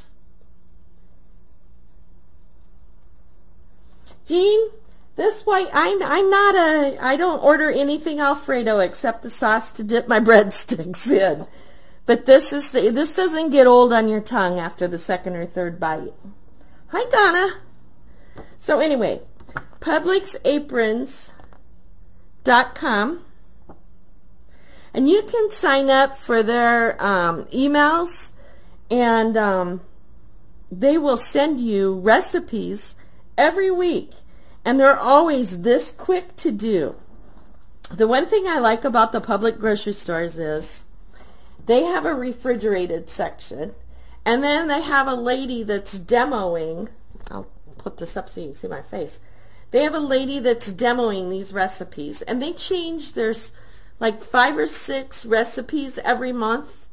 Speaker 1: Jean? This white, I don't order anything Alfredo except the sauce to dip my breadsticks in. But this doesn't get old on your tongue after the second or third bite. Hi, Donna. So anyway, PublixAprons.com, and you can sign up for their emails, and they will send you recipes every week. And they're always this quick to do. The one thing I like about the public grocery stores is they have a refrigerated section, and then they have a lady that's demoing. I'll put this up so you can see my face. They have a lady that's demoing these recipes, and they change. There's like 5 or 6 recipes every month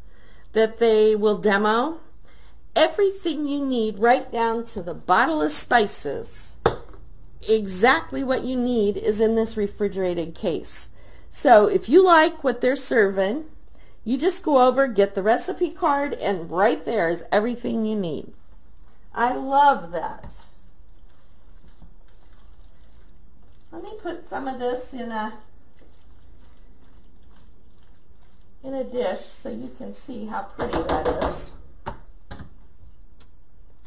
Speaker 1: that they will demo. Everything you need, right down to the bottle of spices. Exactly what you need is in this refrigerated case. So if you like what they're serving, you just go over, get the recipe card, and right there is everything you need. I love that. Let me put some of this in a dish so you can see how pretty that is.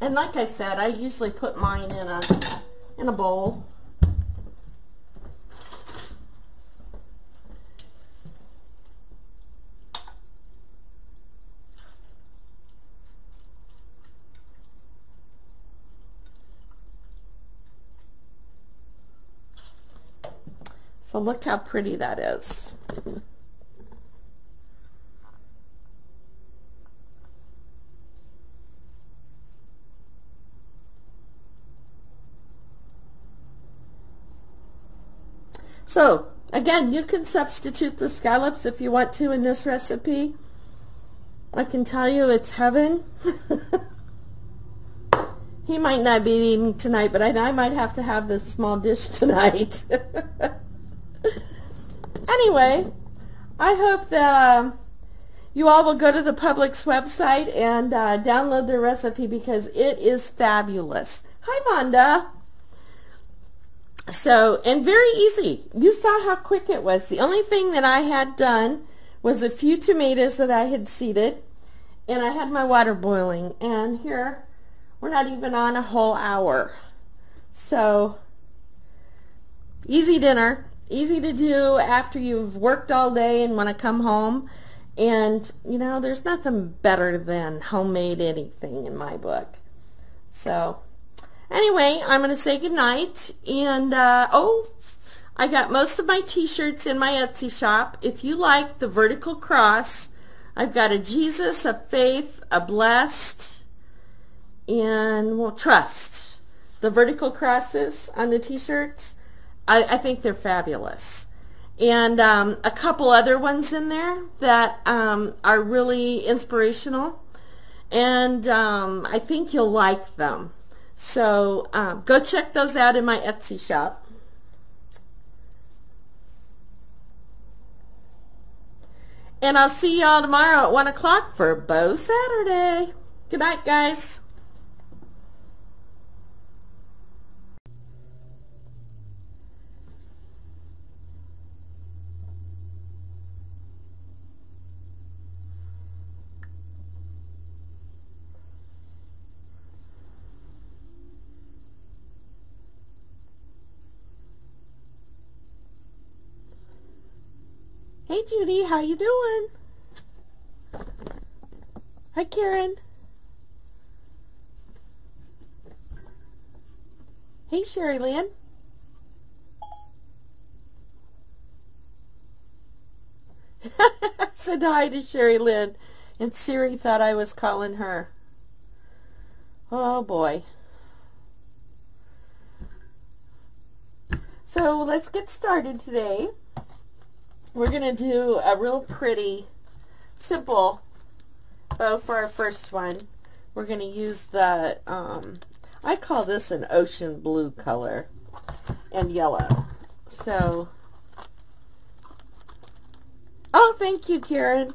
Speaker 1: And like I said, I usually put mine in a bowl. So look how pretty that is. So, again, you can substitute the scallops if you want to in this recipe. I can tell you it's heaven. He might not be eating tonight, but I might have to have this small dish tonight. Anyway, I hope that you all will go to the Publix website and download their recipe because it is fabulous. Hi, Vonda. So, and very easy. You saw how quick it was. The only thing that I had done was a few tomatoes that I had seeded, and I had my water boiling. And here, we're not even on a whole hour. So, easy dinner. Easy to do after you've worked all day and want to come home. And, you know, there's nothing better than homemade anything in my book. So, anyway, I'm going to say goodnight. And, oh, I got most of my t-shirts in my Etsy shop. If you like the vertical cross, I've got a Jesus, a faith, a blessed, and, well, trust. The vertical crosses on the t-shirts, I think they're fabulous. And a couple other ones in there that are really inspirational. And I think you'll like them. So go check those out in my Etsy shop. And I'll see y'all tomorrow at 1 o'clock for Bow Saturday. Good night, guys. Hey Judy, how you doing? Hi Karen. Hey Sherry Lynn. Said hi to Sherry Lynn, and Siri thought I was calling her. Oh boy. So let's get started today. We're going to do a real pretty, simple bow for our first one. We're going to use the, I call this an ocean blue color, and yellow. So, oh, thank you, Karen.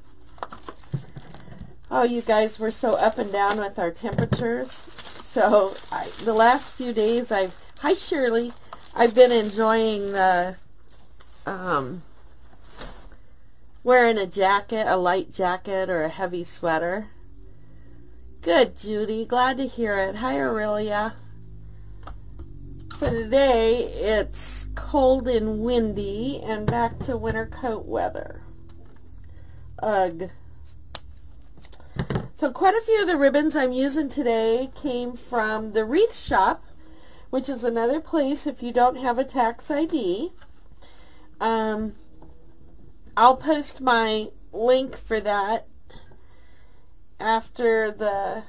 Speaker 1: Oh, you guys, we're so up and down with our temperatures. So, the last few days, hi Shirley, I've been enjoying the, wearing a jacket, a light jacket, or a heavy sweater. Good, Judy. Glad to hear it. Hi, Aurelia. So today, it's cold and windy, and back to winter coat weather. Ugh. So quite a few of the ribbons I'm using today came from the Wreath Shop, which is another place if you don't have a tax ID. I'll post my link for that after the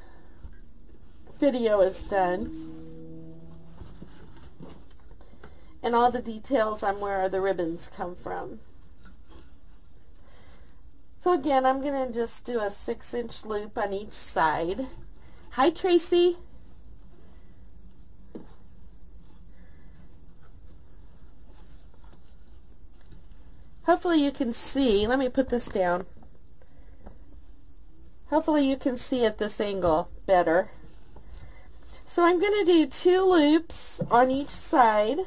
Speaker 1: video is done. And all the details on where the ribbons come from. So again, I'm going to just do a 6-inch loop on each side. Hi, Tracy. Hopefully you can see. Let me put this down. Hopefully you can see at this angle better. So I'm going to do 2 loops on each side.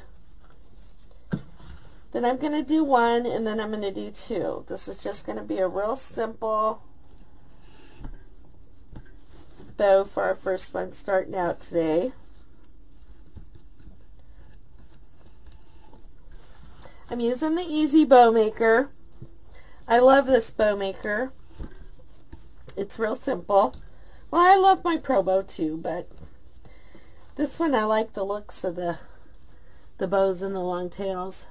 Speaker 1: Then I'm going to do 1, and then I'm going to do 2. This is just going to be a real simple bow for our first one starting out today. I'm using the Easy Bow Maker. I love this bow maker. It's real simple. Well, I love my Pro Bow too, but this one I like the looks of the bows and the long tails.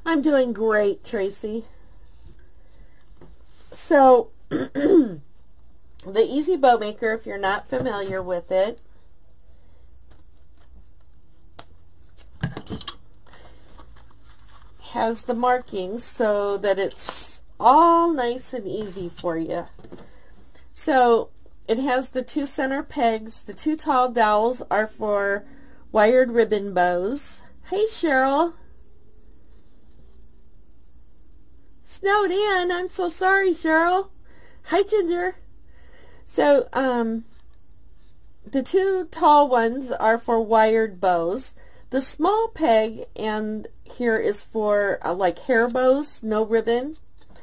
Speaker 1: I'm doing great, Tracy. So, the Easy Bow Maker, if you're not familiar with it, has the markings so that it's all nice and easy for you. So it has the 2 center pegs. The 2 tall dowels are for wired ribbon bows. Hey, Cheryl. Snowed in. I'm so sorry, Cheryl. Hi, Ginger. So, the 2 tall ones are for wired bows. The small peg and here is for like hair bows, no ribbon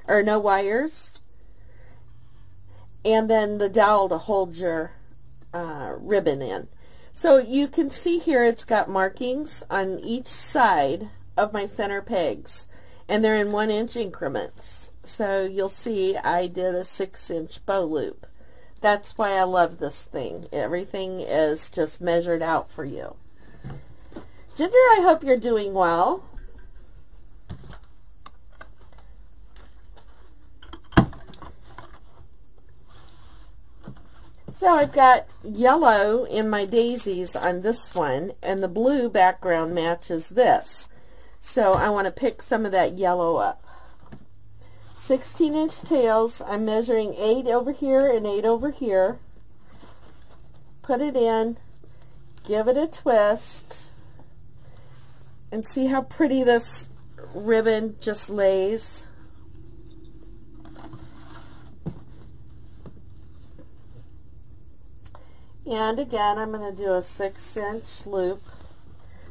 Speaker 1: or no wires. And then the dowel to hold your ribbon in. So you can see here it's got markings on each side of my center pegs, and they're in 1-inch increments. So you'll see I did a 6-inch bow loop. That's why I love this thing. Everything is just measured out for you. Ginger, I hope you're doing well. So I've got yellow in my daisies on this one, and the blue background matches this. So I want to pick some of that yellow up. 16-inch tails. I'm measuring 8 over here and 8 over here. Put it in, give it a twist, and see how pretty this ribbon just lays. And again, I'm going to do a 6-inch loop,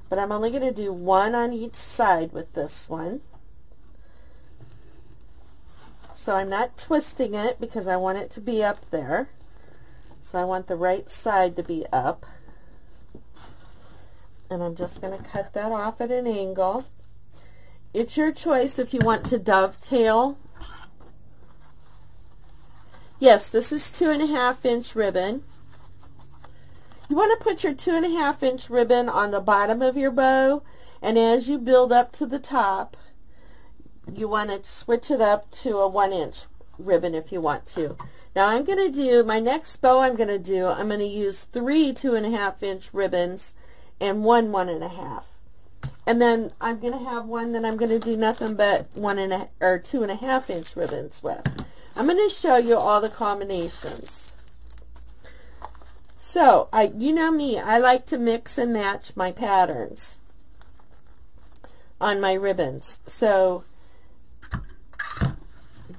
Speaker 1: but I'm only going to do 1 on each side with this one. So I'm not twisting it because I want it to be up there. So I want the right side to be up. And I'm just going to cut that off at an angle. It's your choice if you want to dovetail. Yes, this is 2.5-inch ribbon. You want to put your 2.5-inch ribbon on the bottom of your bow, and as you build up to the top, you want to switch it up to a 1-inch ribbon if you want to. Now I'm going to do, my next bow I'm going to use 3 2.5-inch ribbons and 1 1.5. And then I'm going to have one that I'm going to do nothing but 2.5-inch ribbons with. I'm going to show you all the combinations. So, you know me, I like to mix and match my patterns on my ribbons. So,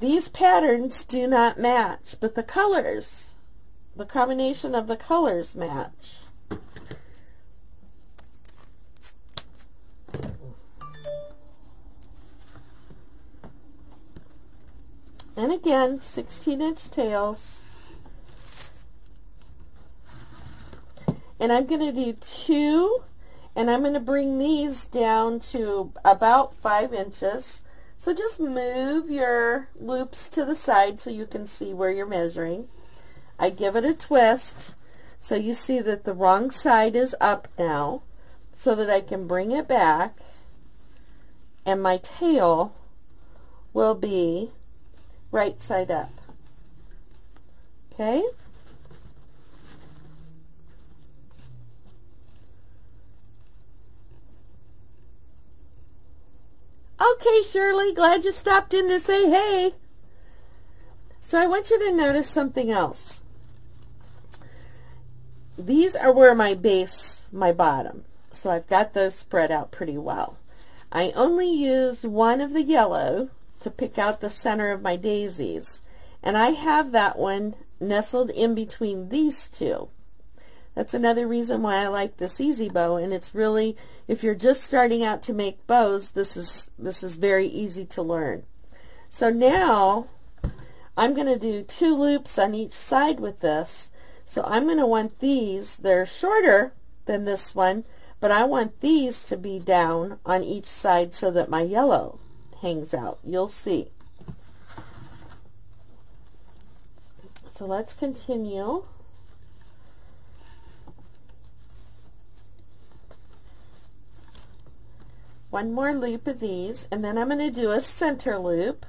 Speaker 1: these patterns do not match, but the colors, the combination of the colors match. And again, 16-inch tails. And I'm going to do 2, and I'm going to bring these down to about 5 inches. So just move your loops to the side so you can see where you're measuring. I give it a twist so you see that the wrong side is up now, so that I can bring it back, and my tail will be right side up. Okay? Okay, Shirley, glad you stopped in to say hey. So I want you to notice something else. These are where my base, my bottom. So I've got those spread out pretty well. I only used one of the yellow to pick out the center of my daisies. And I have that one nestled in between these two. That's another reason why I like this easy bow, and it's really, if you're just starting out to make bows, this is very easy to learn. So now I'm going to do 2 loops on each side with this. So I'm going to want these, they're shorter than this one, but I want these to be down on each side so that my yellow hangs out. You'll see. So let's continue. One more loop of these, and then I'm going to do a center loop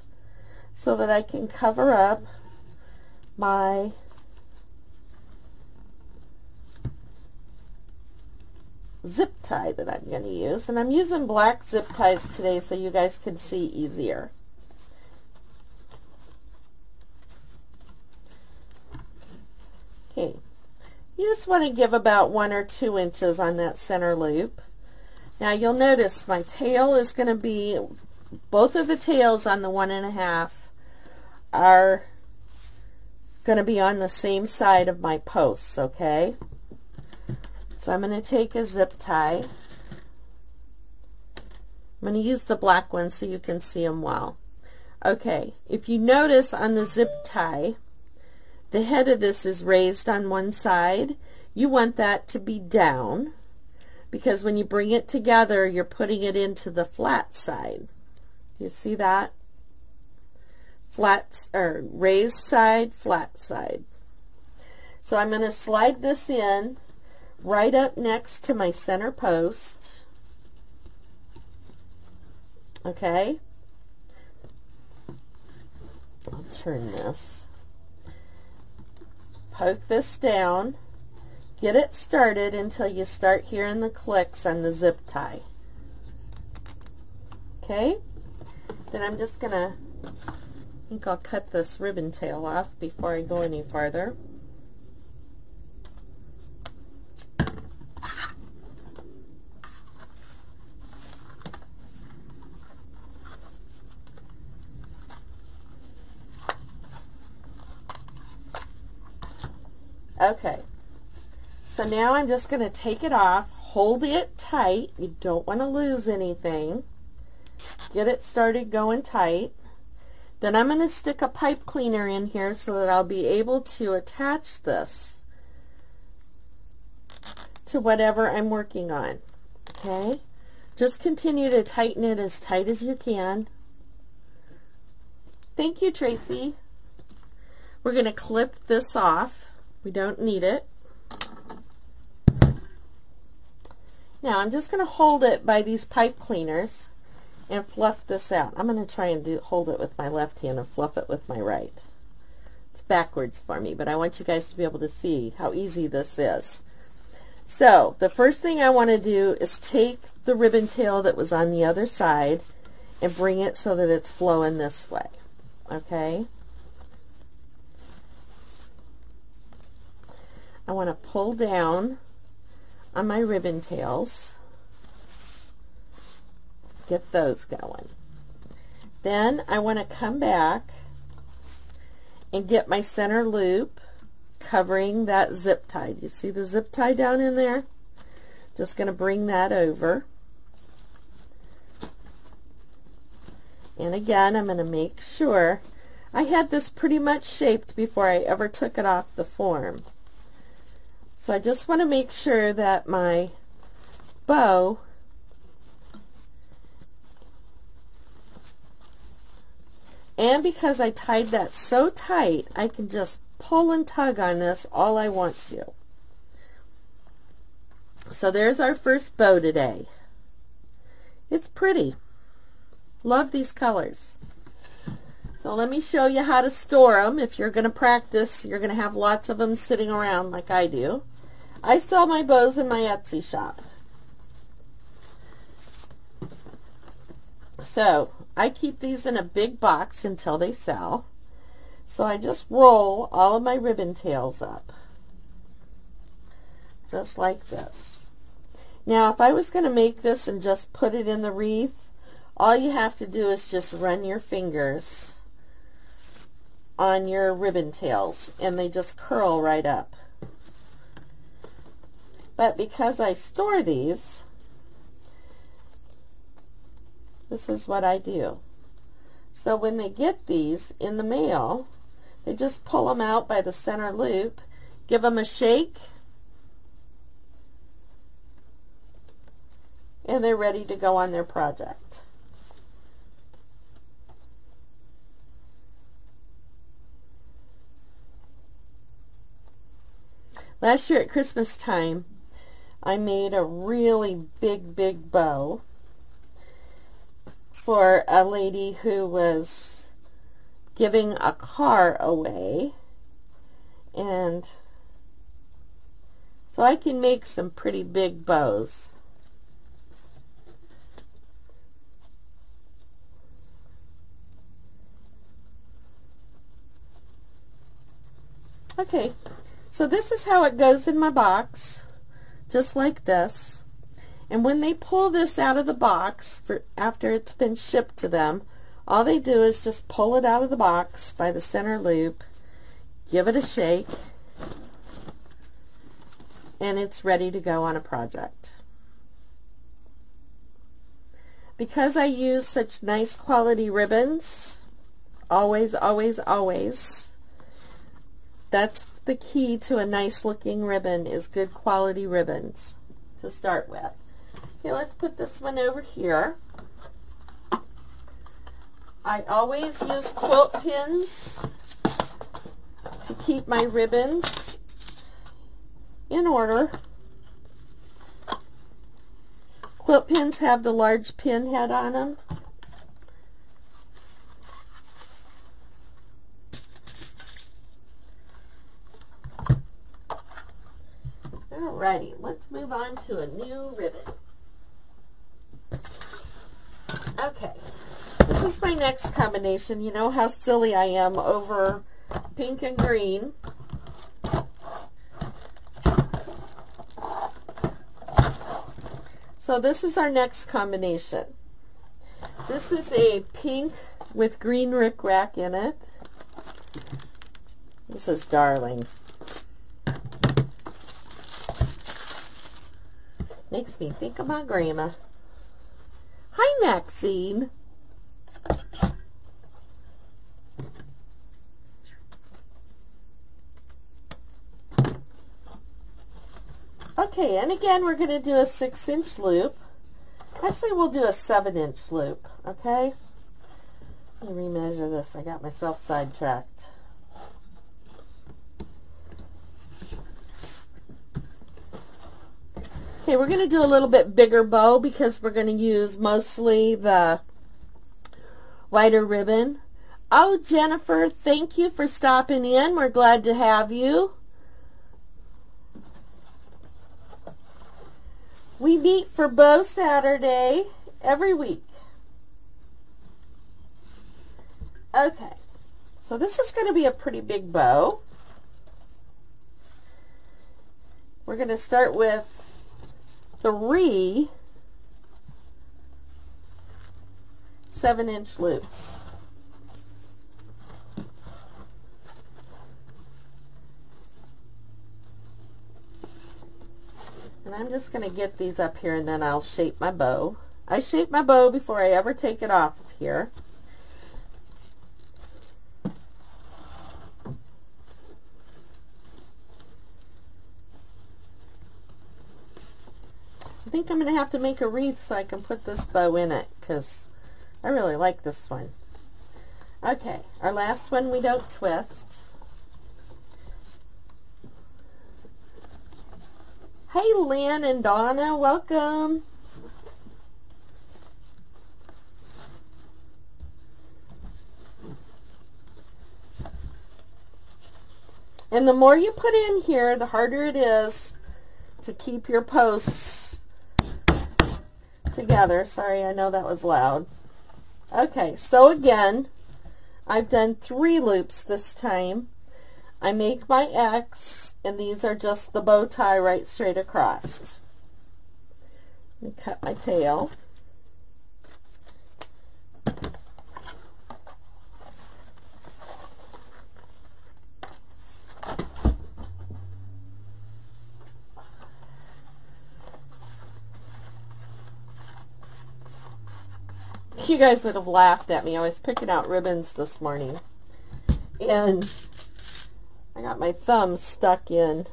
Speaker 1: so that I can cover up my zip tie that I'm going to use. And I'm using black zip ties today so you guys can see easier. You just want to give about 1 or 2 inches on that center loop. Now you'll notice my tail is going to be, both of the tails on the 1.5 are going to be on the same side of my posts, okay? So I'm going to take a zip tie. I'm going to use the black one so you can see them well. Okay, if you notice on the zip tie, the head of this is raised on one side. You want that to be down, because when you bring it together, you're putting it into the flat side. You see that? Flat, or raised side, flat side. So I'm going to slide this in right up next to my center post. Okay? I'll turn this. Poke this down. Get it started until you start hearing the clicks on the zip tie. Okay? Then I'm just going to, I think I'll cut this ribbon tail off before I go any farther. Okay, so now I'm just going to take it off, hold it tight. You don't want to lose anything. Get it started going tight. Then I'm going to stick a pipe cleaner in here so that I'll be able to attach this to whatever I'm working on. Okay, just continue to tighten it as tight as you can. Thank you, Tracy. We're going to clip this off. We don't need it. Now I'm just going to hold it by these pipe cleaners and fluff this out. I'm going to try and hold it with my left hand and fluff it with my right. It's backwards for me, but I want you guys to be able to see how easy this is. So the first thing I want to do is take the ribbon tail that was on the other side and bring it so that it's flowing this way. Okay? I want to pull down on my ribbon tails, get those going. Then I want to come back and get my center loop covering that zip tie. You see the zip tie down in there? Just going to bring that over. And again, I'm going to make sure I had this pretty much shaped before I ever took it off the form. So I just want to make sure that my bow and because I tied that so tight, I can just pull and tug on this all I want to. So there's our first bow today. It's pretty. Love these colors. So let me show you how to store them. If you're going to practice, you're going to have lots of them sitting around like I do. I sell my bows in my Etsy shop. So I keep these in a big box until they sell. So I just roll all of my ribbon tails up. Just like this. Now if I was going to make this and just put it in the wreath, all you have to do is just run your fingers on your ribbon tails and they just curl right up. But because I store these, this is what I do. So when they get these in the mail, they just pull them out by the center loop, give them a shake, and they're ready to go on their project. Last year at Christmas time, I made a really big bow for a lady who was giving a car away, and so I can make some pretty big bows. Okay, So this is how it goes in my box, just like this. And when they pull this out of the box after it's been shipped to them, all they do is just pull it out of the box by the center loop, give it a shake, and it's ready to go on a project. Because I use such nice quality ribbons, always, always, always, that's the key to a nice looking ribbon, is good quality ribbons to start with. Okay, let's put this one over here. I always use quilt pins to keep my ribbons in order. Quilt pins have the large pin head on them. Alrighty, let's move on to a new ribbon. Okay, this is my next combination. You know how silly I am over pink and green. So this is our next combination. This is a pink with green rickrack in it. This is darling. Makes me think of my grandma. Hi, Maxine. Okay, and again we're going to do a 6-inch loop. Actually, we'll do a 7-inch loop, okay? Let me remeasure this. I got myself sidetracked. Okay, we're going to do a little bit bigger bow because we're going to use mostly the wider ribbon. Oh, Jennifer, thank you for stopping in. We're glad to have you. We meet for Bow Saturday every week. Okay, so this is going to be a pretty big bow. We're going to start with 3 7-inch loops. And I'm just going to get these up here and then I'll shape my bow. I shape my bow before I ever take it off of here. I think I'm going to have to make a wreath so I can put this bow in it because I really like this one. Okay, our last one we don't twist. Hey Lynn and Donna, welcome. And the more you put in here, the harder it is to keep your posts together. Sorry, I know that was loud. Okay, so again, I've done 3 loops this time. I make my X, and these are just the bow tie right straight across. Let me cut my tail. You guys would have laughed at me. I was picking out ribbons this morning, and I got my thumb stuck in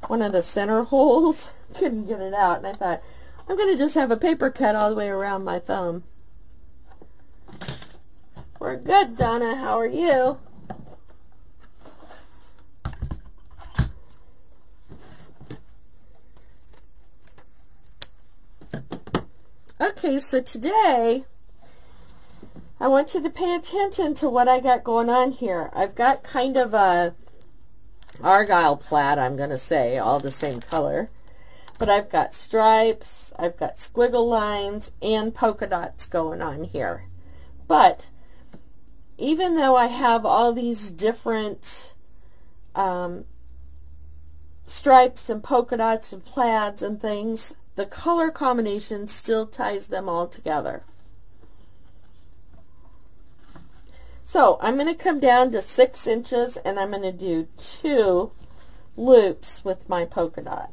Speaker 1: one of the center holes. Couldn't get it out, and I thought, I'm going to just have a paper cut all the way around my thumb. We're good, Donna. How are you? Okay, so today I want you to pay attention to what I got going on here. I've got kind of a argyle plaid, I'm going to say, all the same color. But I've got stripes, I've got squiggle lines, and polka dots going on here. But even though I have all these different stripes and polka dots and plaids and things, the color combination still ties them all together. So I'm going to come down to 6 inches and I'm going to do 2 loops with my polka dot.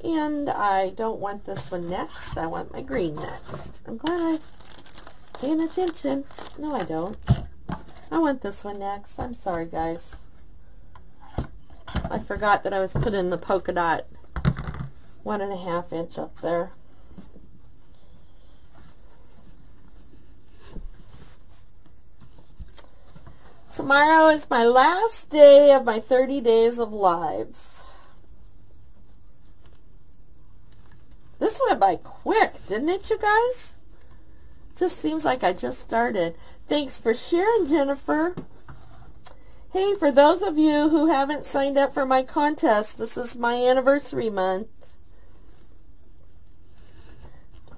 Speaker 1: And I don't want this one next. I want my green next. I'm glad I'm paying attention. No, I don't. I want this one next. I'm sorry, guys. I forgot that I was putting the polka dot 1.5 inch up there. Tomorrow is my last day of my 30 days of lives. This went by quick, didn't it, you guys? Just seems like I just started. Thanks for sharing, Jennifer. Hey, for those of you who haven't signed up for my contest, this is my anniversary month.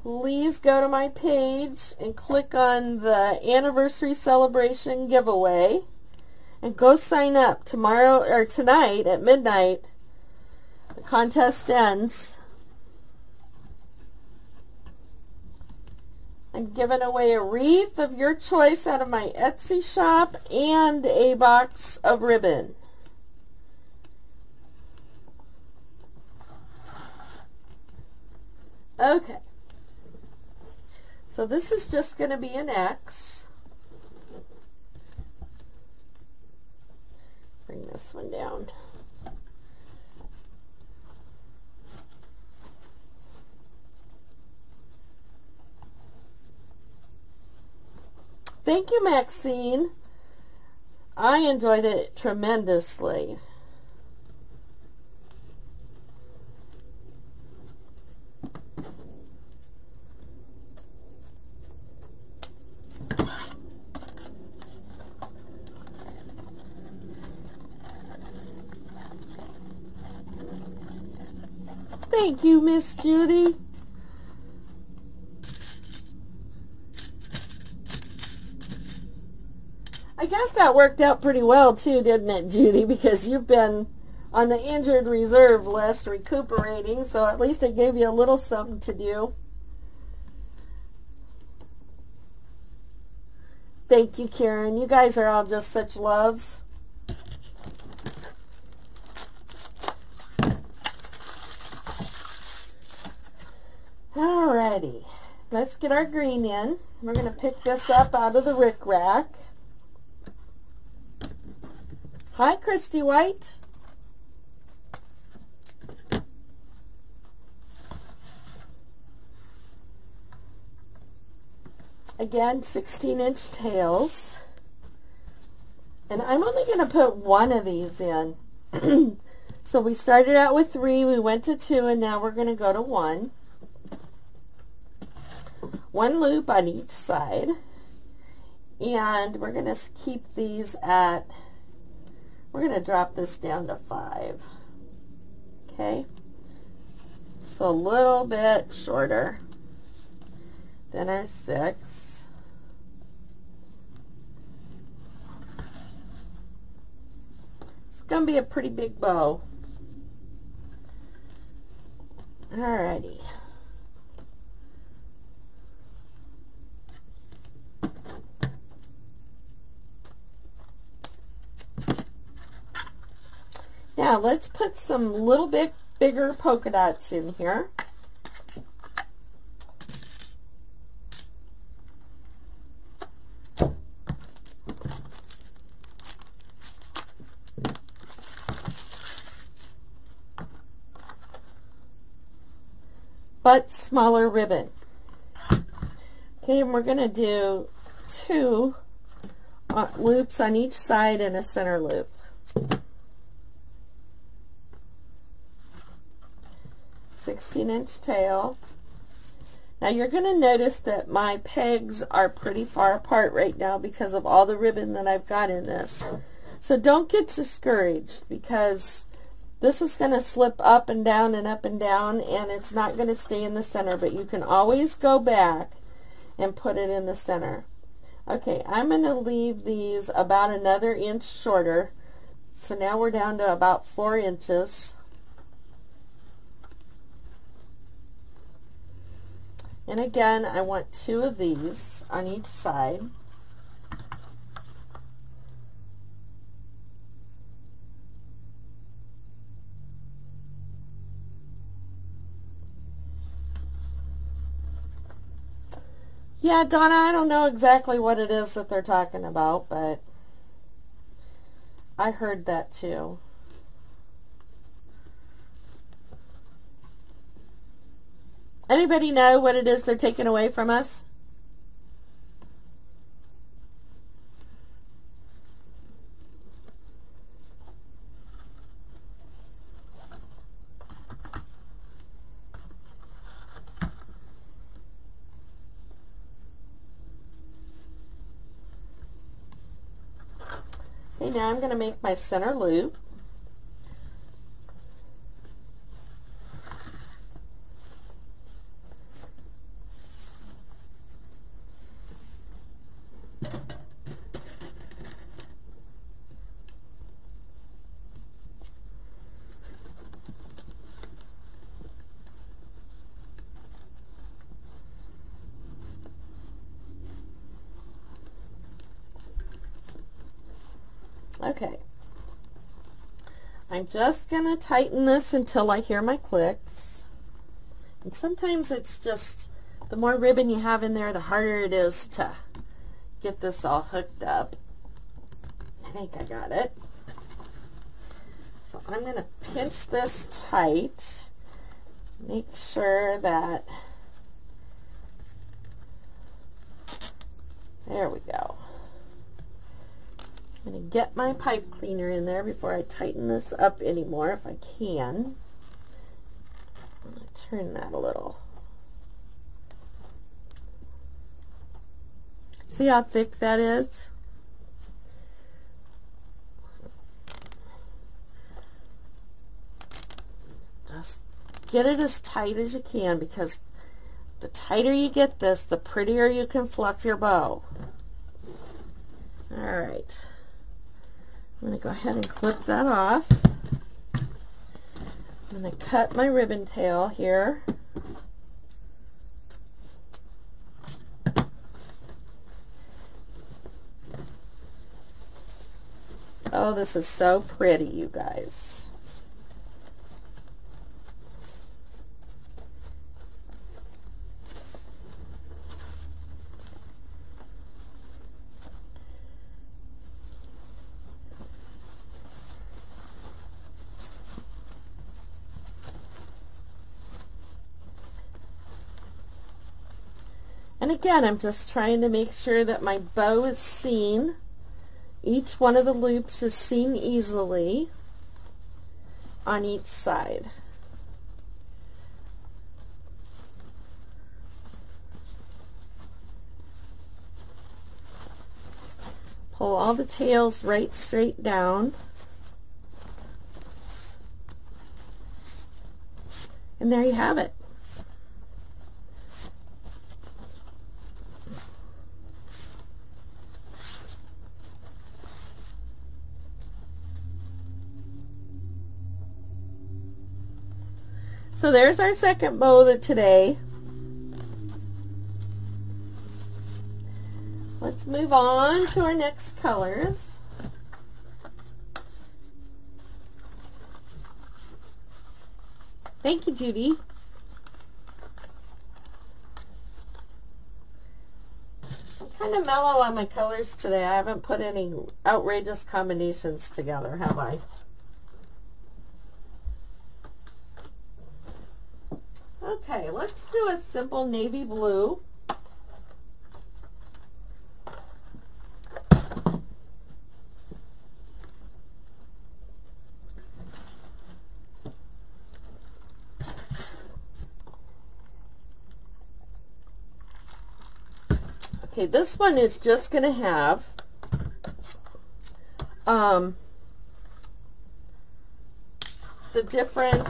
Speaker 1: Please go to my page and click on the anniversary celebration giveaway and go sign up. Tomorrow or tonight at midnight, the contest ends. I'm giving away a wreath of your choice out of my Etsy shop and a box of ribbon. Okay. So this is just going to be an X. Bring this one down. Thank you, Maxine. I enjoyed it tremendously. Thank you, Miss Judy. I guess that worked out pretty well too, didn't it, Judy? Because you've been on the injured reserve list recuperating, so at least it gave you a little something to do. Thank you, Karen. You guys are all just such loves. Alrighty, let's get our green in. We're going to pick this up out of the rickrack. Hi, Christy White. Again, 16-inch tails. And I'm only going to put one of these in. So we started out with 3, we went to 2, and now we're going to go to 1. 1 loop on each side. And we're going to keep these at, we're going to drop this down to 5. Okay? So a little bit shorter than our 6. It's going to be a pretty big bow. Alrighty. Now let's put some little bit bigger polka dots in here. But smaller ribbon. Okay, and we're going to do 2 loops on each side and a center loop. "16-inch tail." Now you're going to notice that my pegs are pretty far apart right now because of all the ribbon that I've got in this. So don't get discouraged, because this is going to slip up and down and up and down, and it's not going to stay in the center, but you can always go back and put it in the center. Okay, I'm going to leave these about another inch shorter So now we're down to about 4 inches. And again, I want 2 of these on each side. Yeah, Donna, I don't know exactly what it is that they're talking about, but I heard that too. Anybody know what it is they're taking away from us? Okay, now I'm going to make my center loop. Okay, I'm just going to tighten this until I hear my clicks. And sometimes it's just, the more ribbon you have in there, the harder it is to get this all hooked up. I think I got it. So I'm going to pinch this tight, make sure that, there we go. I'm going to get my pipe cleaner in there before I tighten this up anymore, if I can. I'm going to turn that a little. See how thick that is? Just get it as tight as you can, because the tighter you get this, the prettier you can fluff your bow. Alright. I'm going to go ahead and clip that off. I'm going to cut my ribbon tail here. Oh, this is so pretty, you guys. And again, I'm just trying to make sure that my bow is seen. Each one of the loops is seen easily on each side. Pull all the tails right straight down. And there you have it. So there's our second bow today. Let's move on to our next colors. Thank you, Judy. I'm kind of mellow on my colors today. I haven't put any outrageous combinations together, have I? Okay, let's do a simple navy blue. Okay, this one is just going to have the different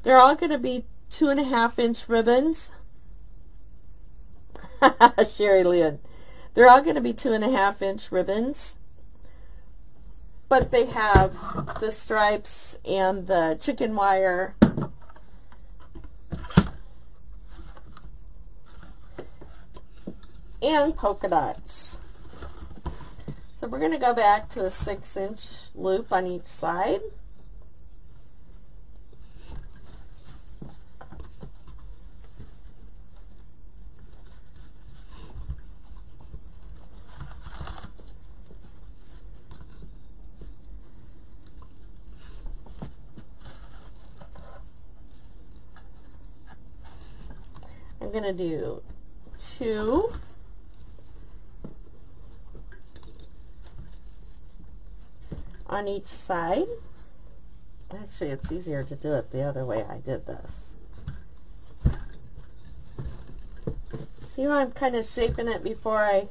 Speaker 1: they're all going to be 2.5-inch ribbons. Sherry Lynn, They're all going to be 2.5-inch ribbons, but they have the stripes and the chicken wire and polka dots. So we're going to go back to a 6-inch loop on each side. I'm going to do 2 on each side. Actually, it's easier to do it the other way I did this. See how I'm kind of shaping it before I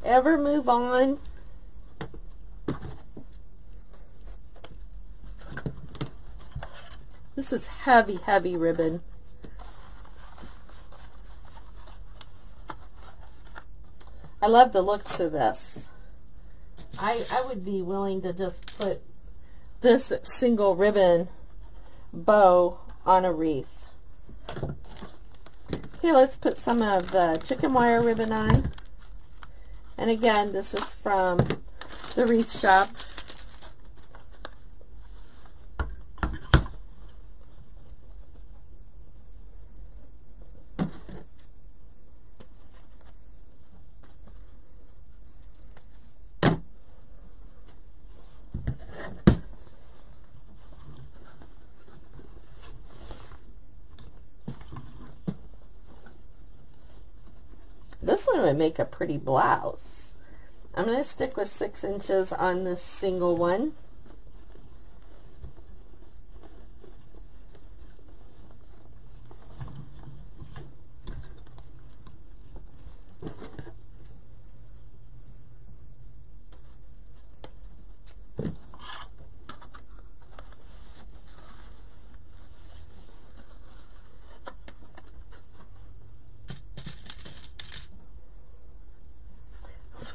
Speaker 1: ever move on? This is heavy, heavy ribbon. I love the looks of this. I would be willing to just put this single ribbon bow on a wreath. Okay, let's put some of the chicken wire ribbon on. And again, this is from the Wreath Shop. This one would make a pretty blouse. I'm going to stick with 6 inches on this single one.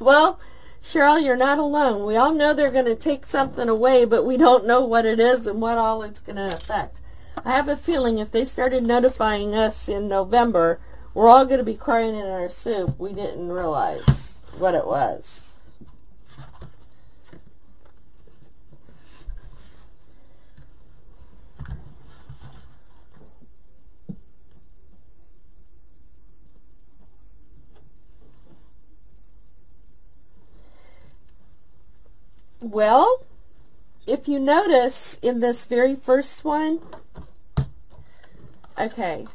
Speaker 1: Well, Cheryl, you're not alone. We all know they're going to take something away, but we don't know what it is and what all it's going to affect. I have a feeling if they started notifying us in November, we're all going to be crying in our soup. We didn't realize what it was. Well, if you notice in this very first one, okay,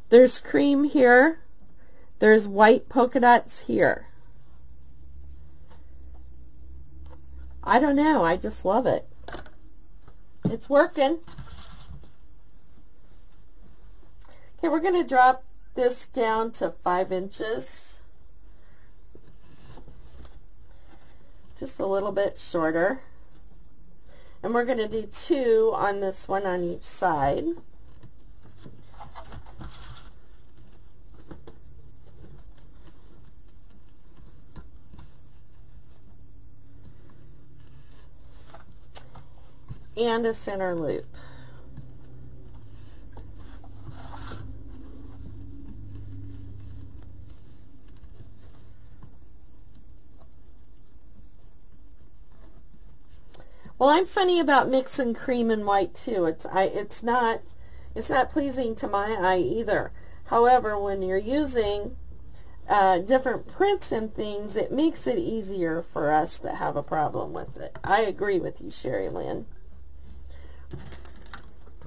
Speaker 1: there's cream here, there's white polka dots here. I don't know, I just love it. It's working. Okay, we're going to drop this down to 5 inches. Just a little bit shorter. And we're going to do 2 on this one on each side. And a center loop. Well, I'm funny about mixing cream and white too. It's not pleasing to my eye either. However, when you're using different prints and things, it makes it easier for us that have a problem with it. I agree with you, Sherry Lynn.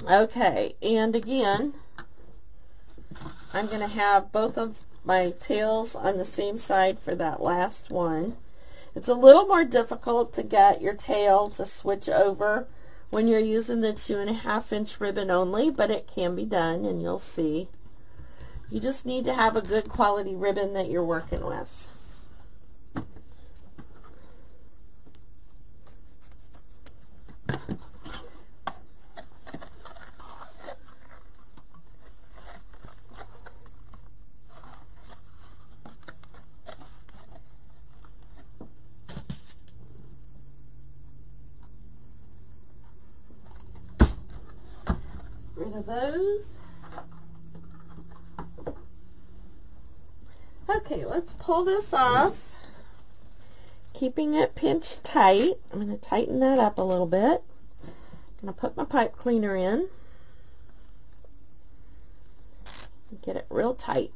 Speaker 1: Okay, and again, I'm going to have both of my tails on the same side for that last one. It's a little more difficult to get your tail to switch over when you're using the 2.5-inch ribbon only, but it can be done, and you'll see. You just need to have a good quality ribbon that you're working with. rid of those. Okay, let's pull this off, keeping it pinched tight. I'm going to tighten that up a little bit. I'm going to put my pipe cleaner in and get it real tight.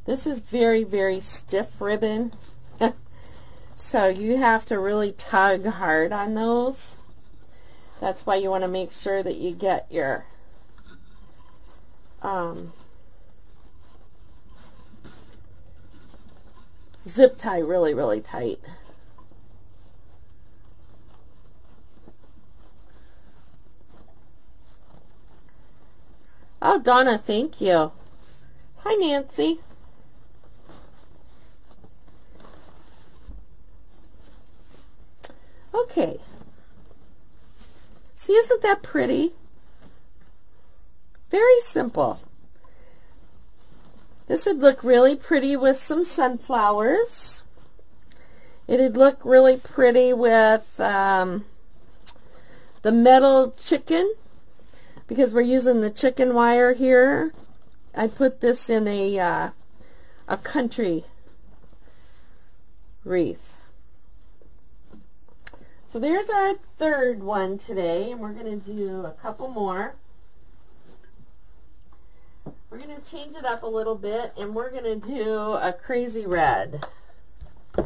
Speaker 1: This is very, very stiff ribbon, so you have to really tug hard on those. That's why you want to make sure that you get your zip tie really, really tight. Oh, Donna, thank you. Hi, Nancy. Okay. See, isn't that pretty? Very simple. This would look really pretty with some sunflowers. It'd look really pretty with the metal chicken, because we're using the chicken wire here. I put this in a country wreath. So there's our third one today, and we're going to do a couple more. We're going to change it up a little bit, and we're going to do a crazy red. So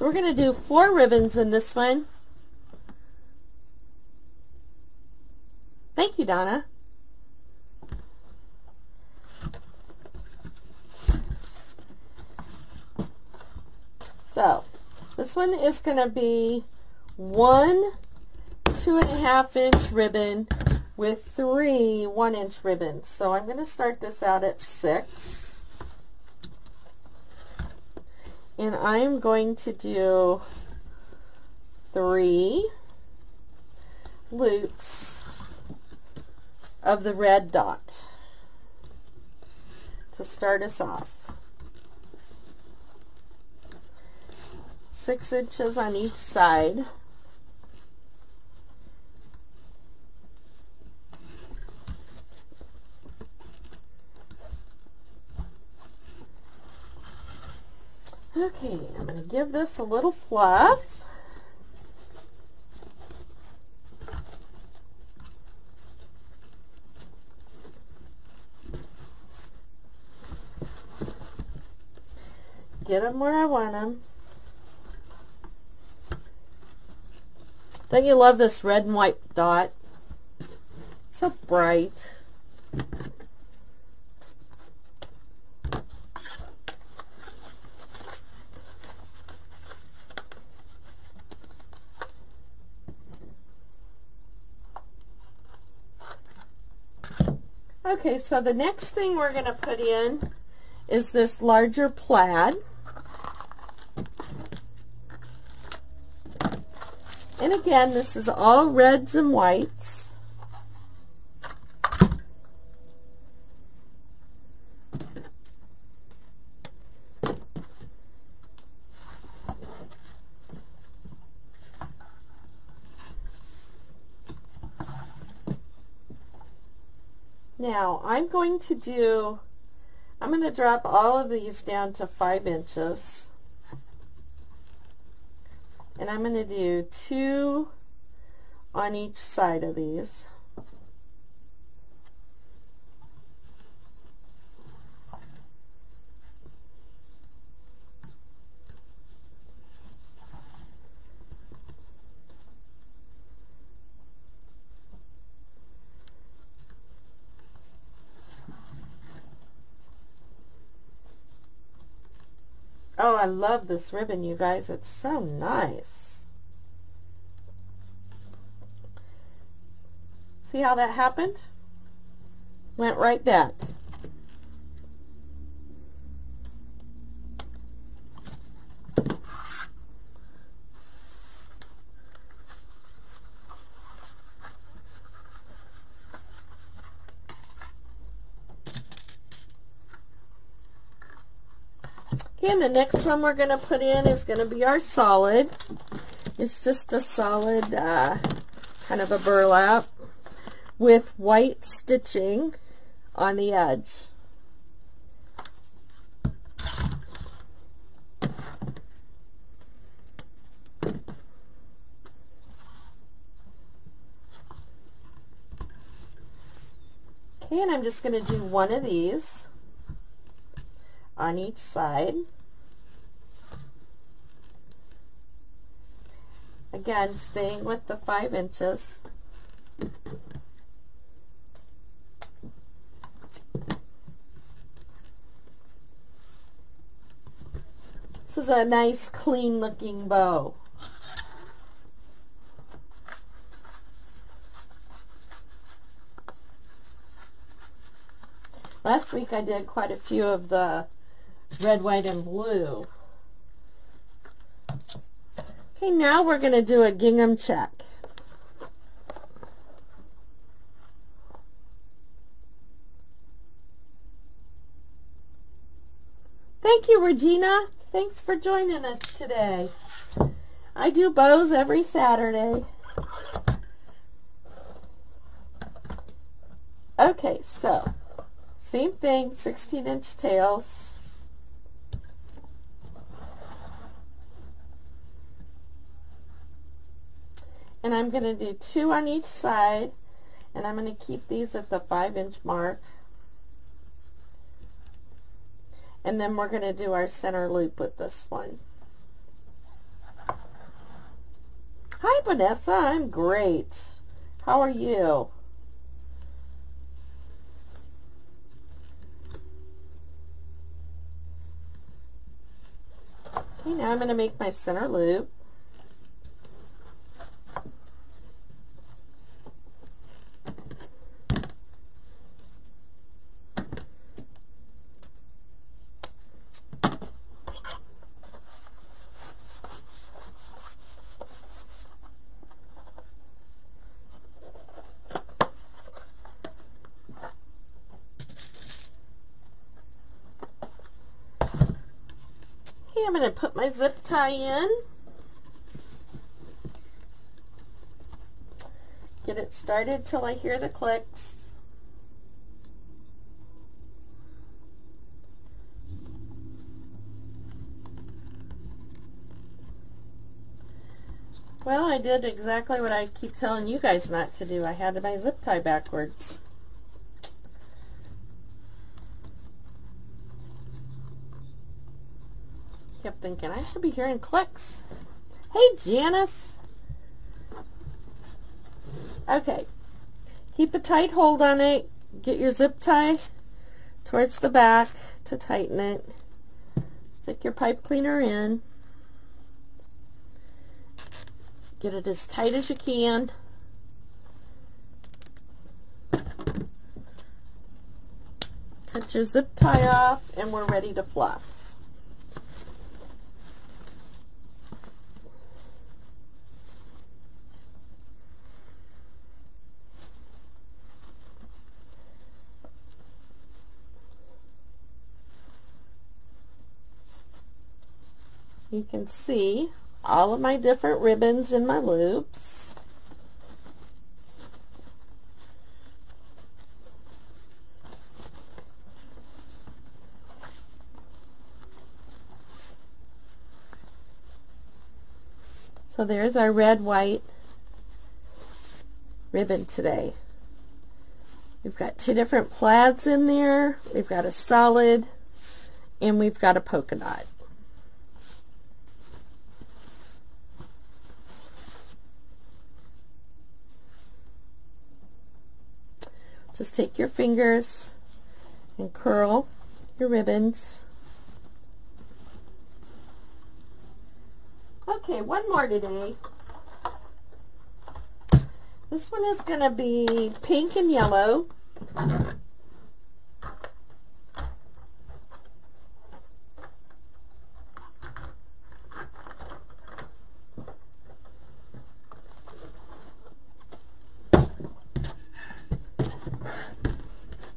Speaker 1: we're going to do 4 ribbons in this one. Thank you, Donna. So this one is going to be 1 2.5-inch ribbon with 3 1-inch ribbons. So I'm going to start this out at 6. And I'm going to do 3 loops of the red dot to start us off. 6 inches on each side. Okay, I'm going to give this a little fluff. Get them where I want them. Don't you love this red and white dot? So bright. Okay, so the next thing we're going to put in is this larger plaid. And again, this is all reds and whites. Now, I'm going to drop all of these down to 5 inches. And I'm going to do 2 on each side of these. Oh, I love this ribbon, you guys. It's so nice. See how that happened? Went right back. Okay, and the next one we're going to put in is going to be our solid. It's just a solid kind of a burlap with white stitching on the edge. Okay, and I'm just going to do one of these on each side. Again, staying with the 5 inches. This is a nice, clean looking bow. Last week I did quite a few of the red, white, and blue. Okay, now we're going to do a gingham check. Thank you, Regina. Thanks for joining us today. I do bows every Saturday. Okay, so same thing, 16-inch tails. And I'm going to do 2 on each side, and I'm going to keep these at the 5-inch mark. And then we're going to do our center loop with this one. Hi, Vanessa. I'm great. How are you? Okay, now I'm going to make my center loop. I'm going to put my zip tie in. Get it started till I hear the clicks. Well, I did exactly what I keep telling you guys not to do. I had my zip tie backwards. Kept thinking I should be hearing clicks. Hey, Janice. Okay, keep a tight hold on it. Get your zip tie towards the back to tighten it. Stick your pipe cleaner in. Get it as tight as you can. Cut your zip tie off, and we're ready to fluff. You can see all of my different ribbons in my loops. So there's our red, white ribbon today. We've got 2 different plaids in there. We've got a solid, and we've got a polka dot. Just take your fingers and curl your ribbons. Okay, one more today. This one is going to be pink and yellow.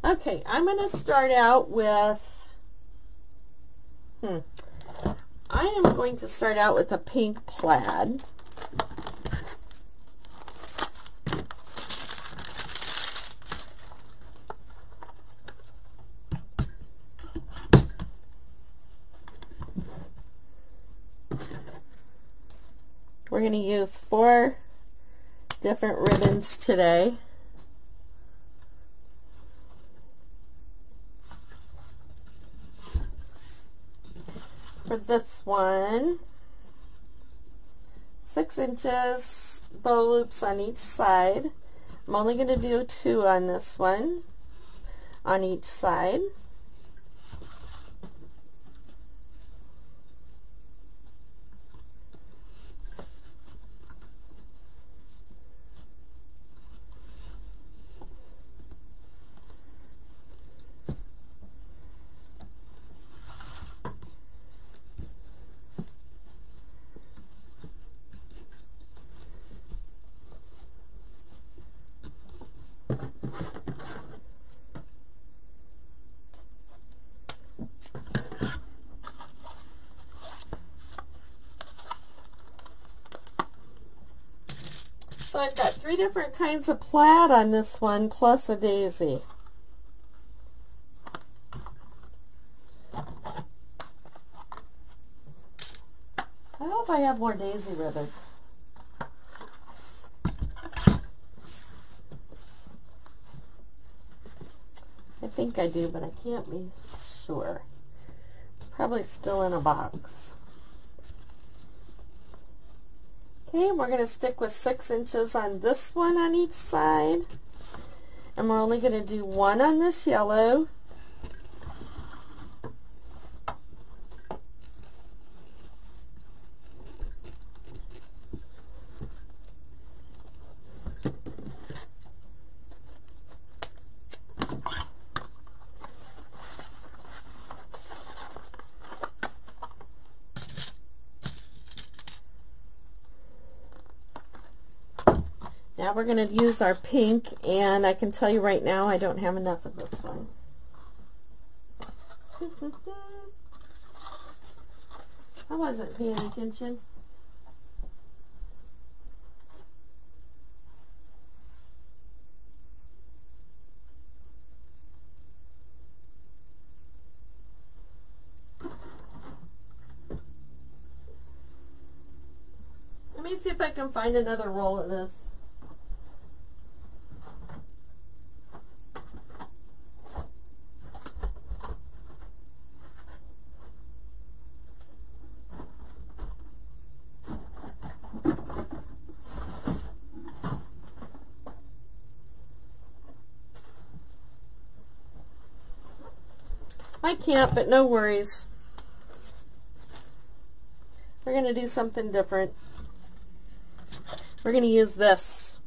Speaker 1: Okay, I'm going to start out with, I am going to start out with a pink plaid. We're going to use 4 different ribbons today. For this one, 6 inches bow loops on each side. I'm only going to do 2 on this one, on each side. So I've got 3 different kinds of plaid on this one, plus a daisy. I hope I have more daisy ribbon. I think I do, but I can't be sure. Probably still in a box. Okay, we're going to stick with 6 inches on this one on each side. And we're only going to do 1 on this yellow. Now we're going to use our pink, and I can tell you right now I don't have enough of this one. I wasn't paying attention. Let me see if I can find another roll of this. I can't, but no worries. We're going to do something different. We're going to use this.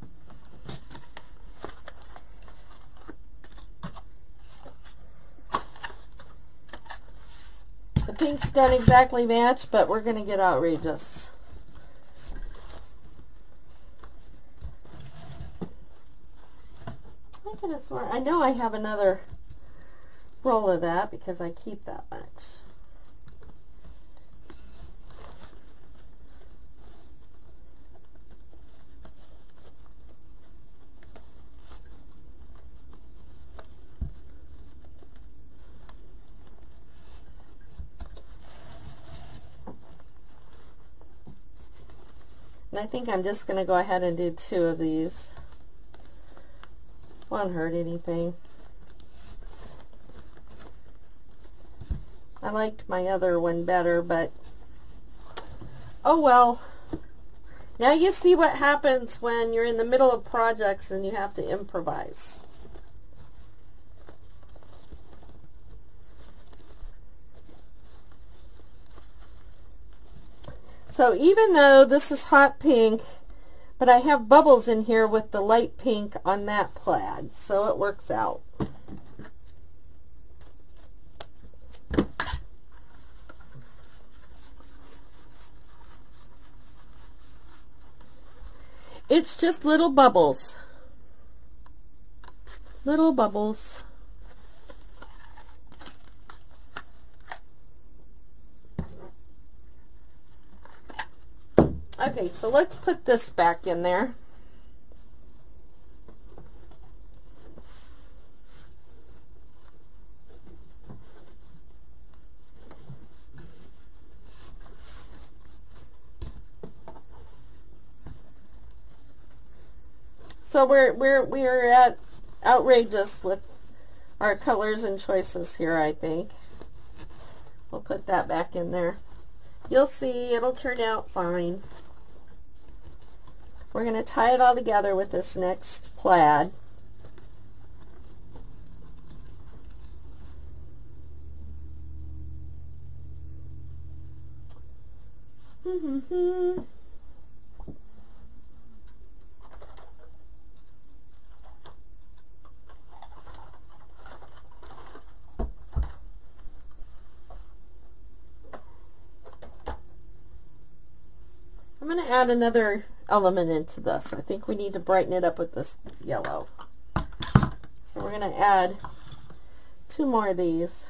Speaker 1: The pinks don't exactly match, but we're going to get outrageous. I could have sworn, I know I have another roll of that because I keep that much. And I think I'm just going to go ahead and do 2 of these. Won't hurt anything. I liked my other one better, but oh well. Now you see what happens when you're in the middle of projects and you have to improvise. So even though this is hot pink, but I have bubbles in here with the light pink on that plaid, so it works out. It's just little bubbles. Little bubbles. Okay, so let's put this back in there. So we're at outrageous with our colors and choices here, I think. We'll put that back in there. You'll see, it'll turn out fine. We're going to tie it all together with this next plaid. I'm going to add another element into this. I think we need to brighten it up with this yellow. So we're going to add 2 more of these.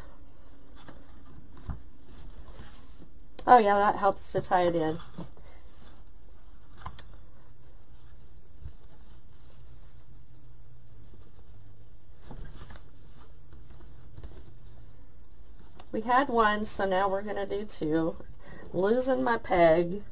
Speaker 1: Oh yeah, that helps to tie it in. We had 1, so now we're going to do 2. Losing my peg.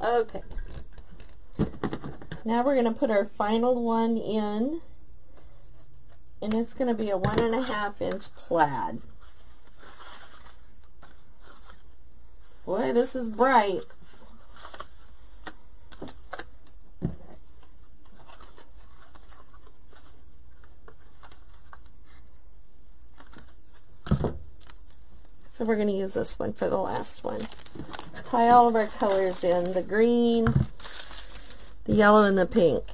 Speaker 1: Okay, now we're going to put our final one in, and it's going to be a 1.5 inch plaid. Boy, this is bright. So we're going to use this one for the last one. Tie all of our colors in, the green, the yellow, and the pink.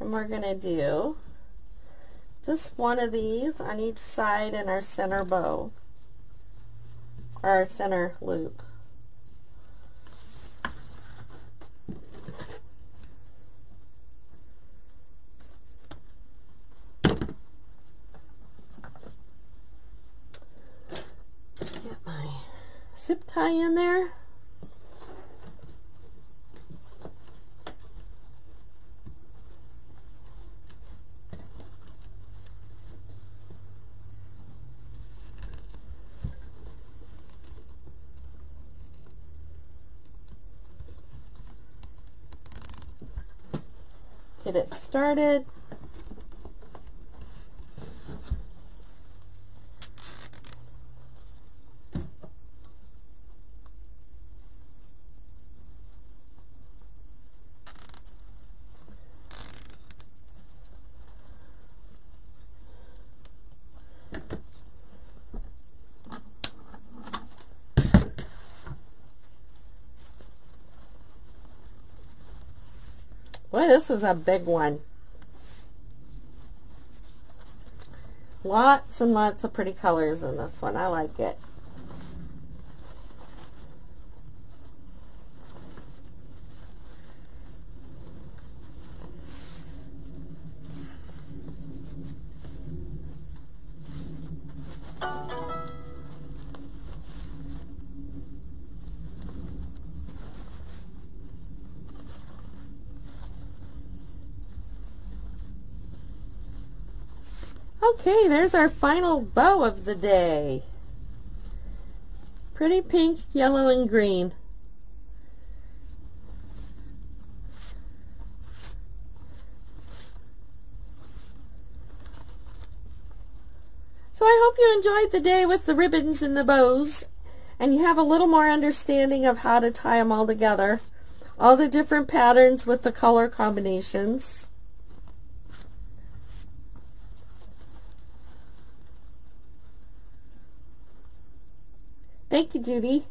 Speaker 1: And we're going to do just one of these on each side in our center bow, or our center loop. Get my zip tie in there. Get it started. Boy, this is a big one. Lots and lots of pretty colors in this one. I like it. Okay, there's our final bow of the day. Pretty pink, yellow, and green. So I hope you enjoyed the day with the ribbons and the bows, and you have a little more understanding of how to tie them all together. All the different patterns with the color combinations. Thank you, Judy.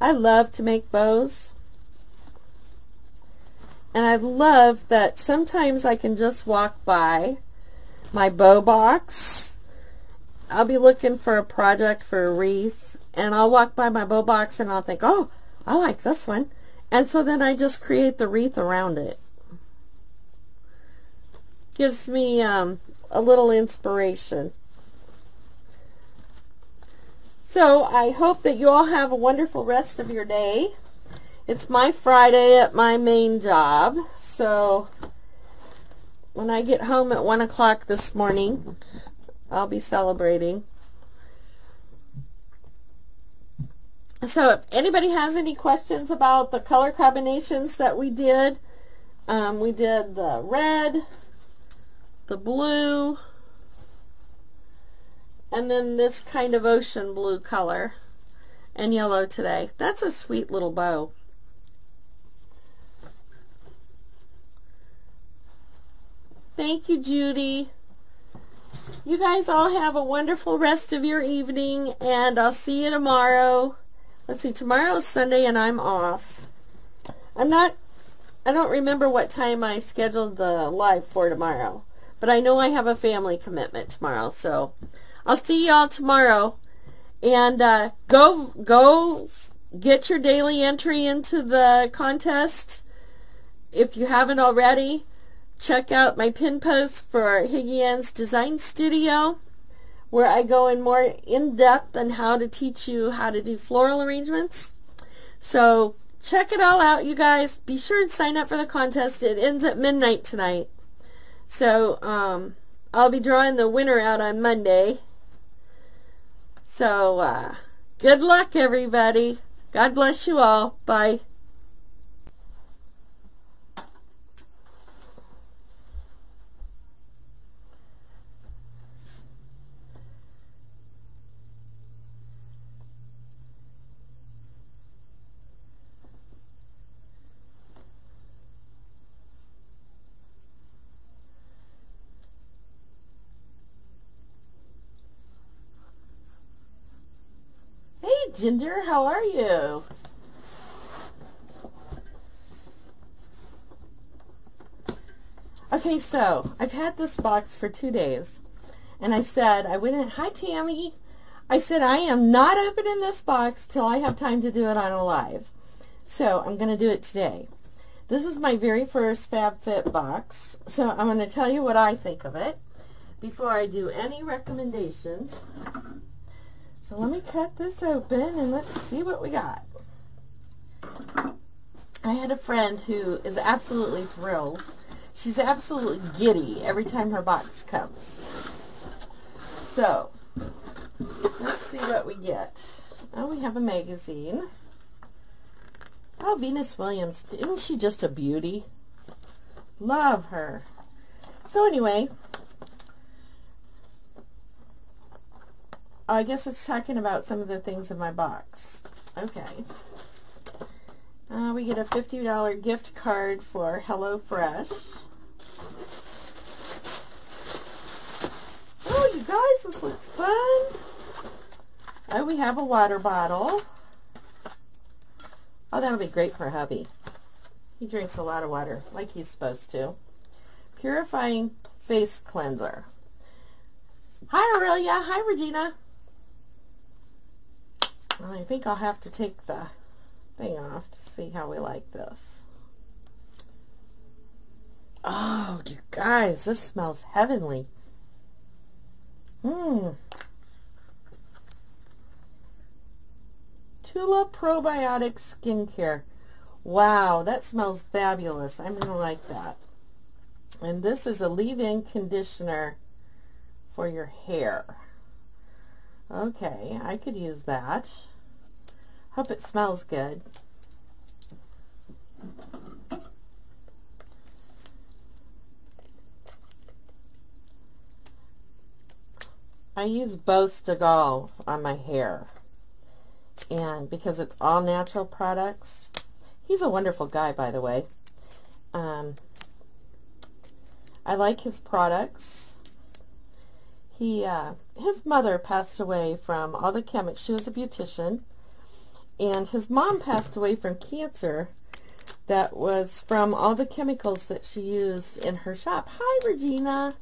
Speaker 1: I love to make bows. And I love that sometimes I can just walk by my bow box. I'll be looking for a project for a wreath, and I'll walk by my bow box and I'll think, oh, I like this one. And so then I just create the wreath around it. Gives me a little inspiration. So I hope that you all have a wonderful rest of your day. It's my Friday at my main job, so when I get home at 1 o'clock this morning, I'll be celebrating. So if anybody has any questions about the color combinations that we did the red, the blue, and then this kind of ocean blue color, and yellow today. That's a sweet little bow. Thank you, Judy. You guys all have a wonderful rest of your evening, and I'll see you tomorrow. Let's see, tomorrow is Sunday and I'm off. I don't remember what time I scheduled the live for tomorrow, but I know I have a family commitment tomorrow, so I'll see y'all tomorrow. And go get your daily entry into the contest. If you haven't already, check out my pin post for Higgy Ann's Design Studio, where I go in more in-depth on how to teach you how to do floral arrangements. So check it all out, you guys. Be sure and sign up for the contest. It ends at midnight tonight. So I'll be drawing the winner out on Monday. So good luck, everybody. God bless you all. Bye. Ginger, how are you? Okay, so I've had this box for 2 days, and I went in, hi Tammy, I said I am not opening this box till I have time to do it on a live. So I'm going to do it today. This is my very first FabFit box, so I'm going to tell you what I think of it before I do any recommendations. So let me cut this open and let's see what we got. I had a friend who is absolutely thrilled. She's absolutely giddy every time her box comes. So, let's see what we get. Oh, we have a magazine. Oh, Venus Williams. Isn't she just a beauty? Love her. So anyway, I guess it's talking about some of the things in my box. Okay. We get a $50 gift card for HelloFresh. Oh, you guys, this looks fun. Oh, we have a water bottle. Oh, that'll be great for hubby. He drinks a lot of water, like he's supposed to. Purifying face cleanser. Hi, Aurelia. Hi, Regina. I think I'll have to take the thing off to see how we like this. Oh, you guys, this smells heavenly. Tula Probiotic Skincare. Wow, that smells fabulous. I'm going to like that. And this is a leave-in conditioner for your hair. Okay, I could use that. Hope it smells good. I use Boss de Gaulle on my hair, and because it's all natural products. He's a wonderful guy, by the way. I like his products. His mother passed away from all the chemicals. She was a beautician, and his mom passed away from cancer that was from all the chemicals that she used in her shop. Hi, Regina.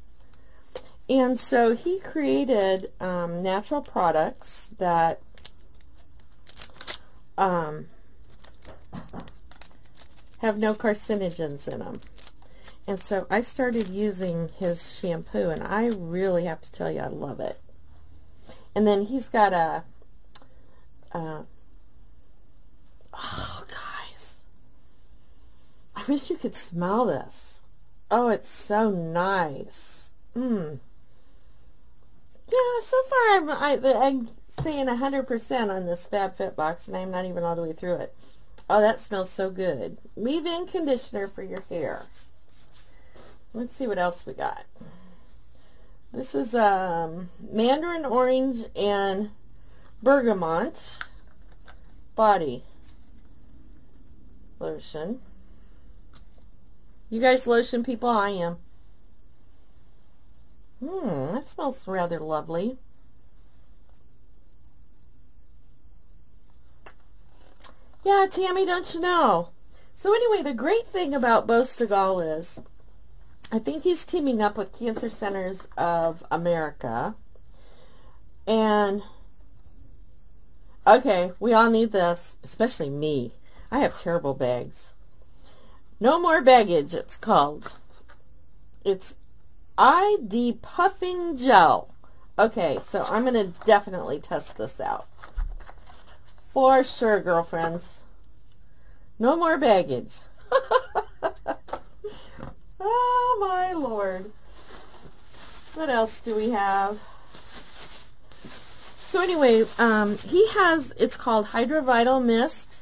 Speaker 1: And so he created natural products that have no carcinogens in them. And so I started using his shampoo, and I really have to tell you, I love it. And then he's got a, oh, guys, I wish you could smell this. Oh, it's so nice. Yeah, so far I'm saying 100% on this FabFitBox, and I'm not even all the way through it. Oh, that smells so good. Leave-in conditioner for your hair. Let's see what else we got. This is mandarin orange and bergamot body lotion. You guys lotion people? I am. That smells rather lovely. Yeah, Tammy, don't you know? So anyway, the great thing about Boss de Gaulle is, I think he's teaming up with Cancer Centers of America. And, okay, we all need this, especially me. I have terrible bags. No More Baggage, it's called. It's ID Puffing Gel. Okay, so I'm going to definitely test this out. For sure, girlfriends. No more baggage. Oh, my Lord. What else do we have? So anyway, he has, it's called Hydrovital Mist.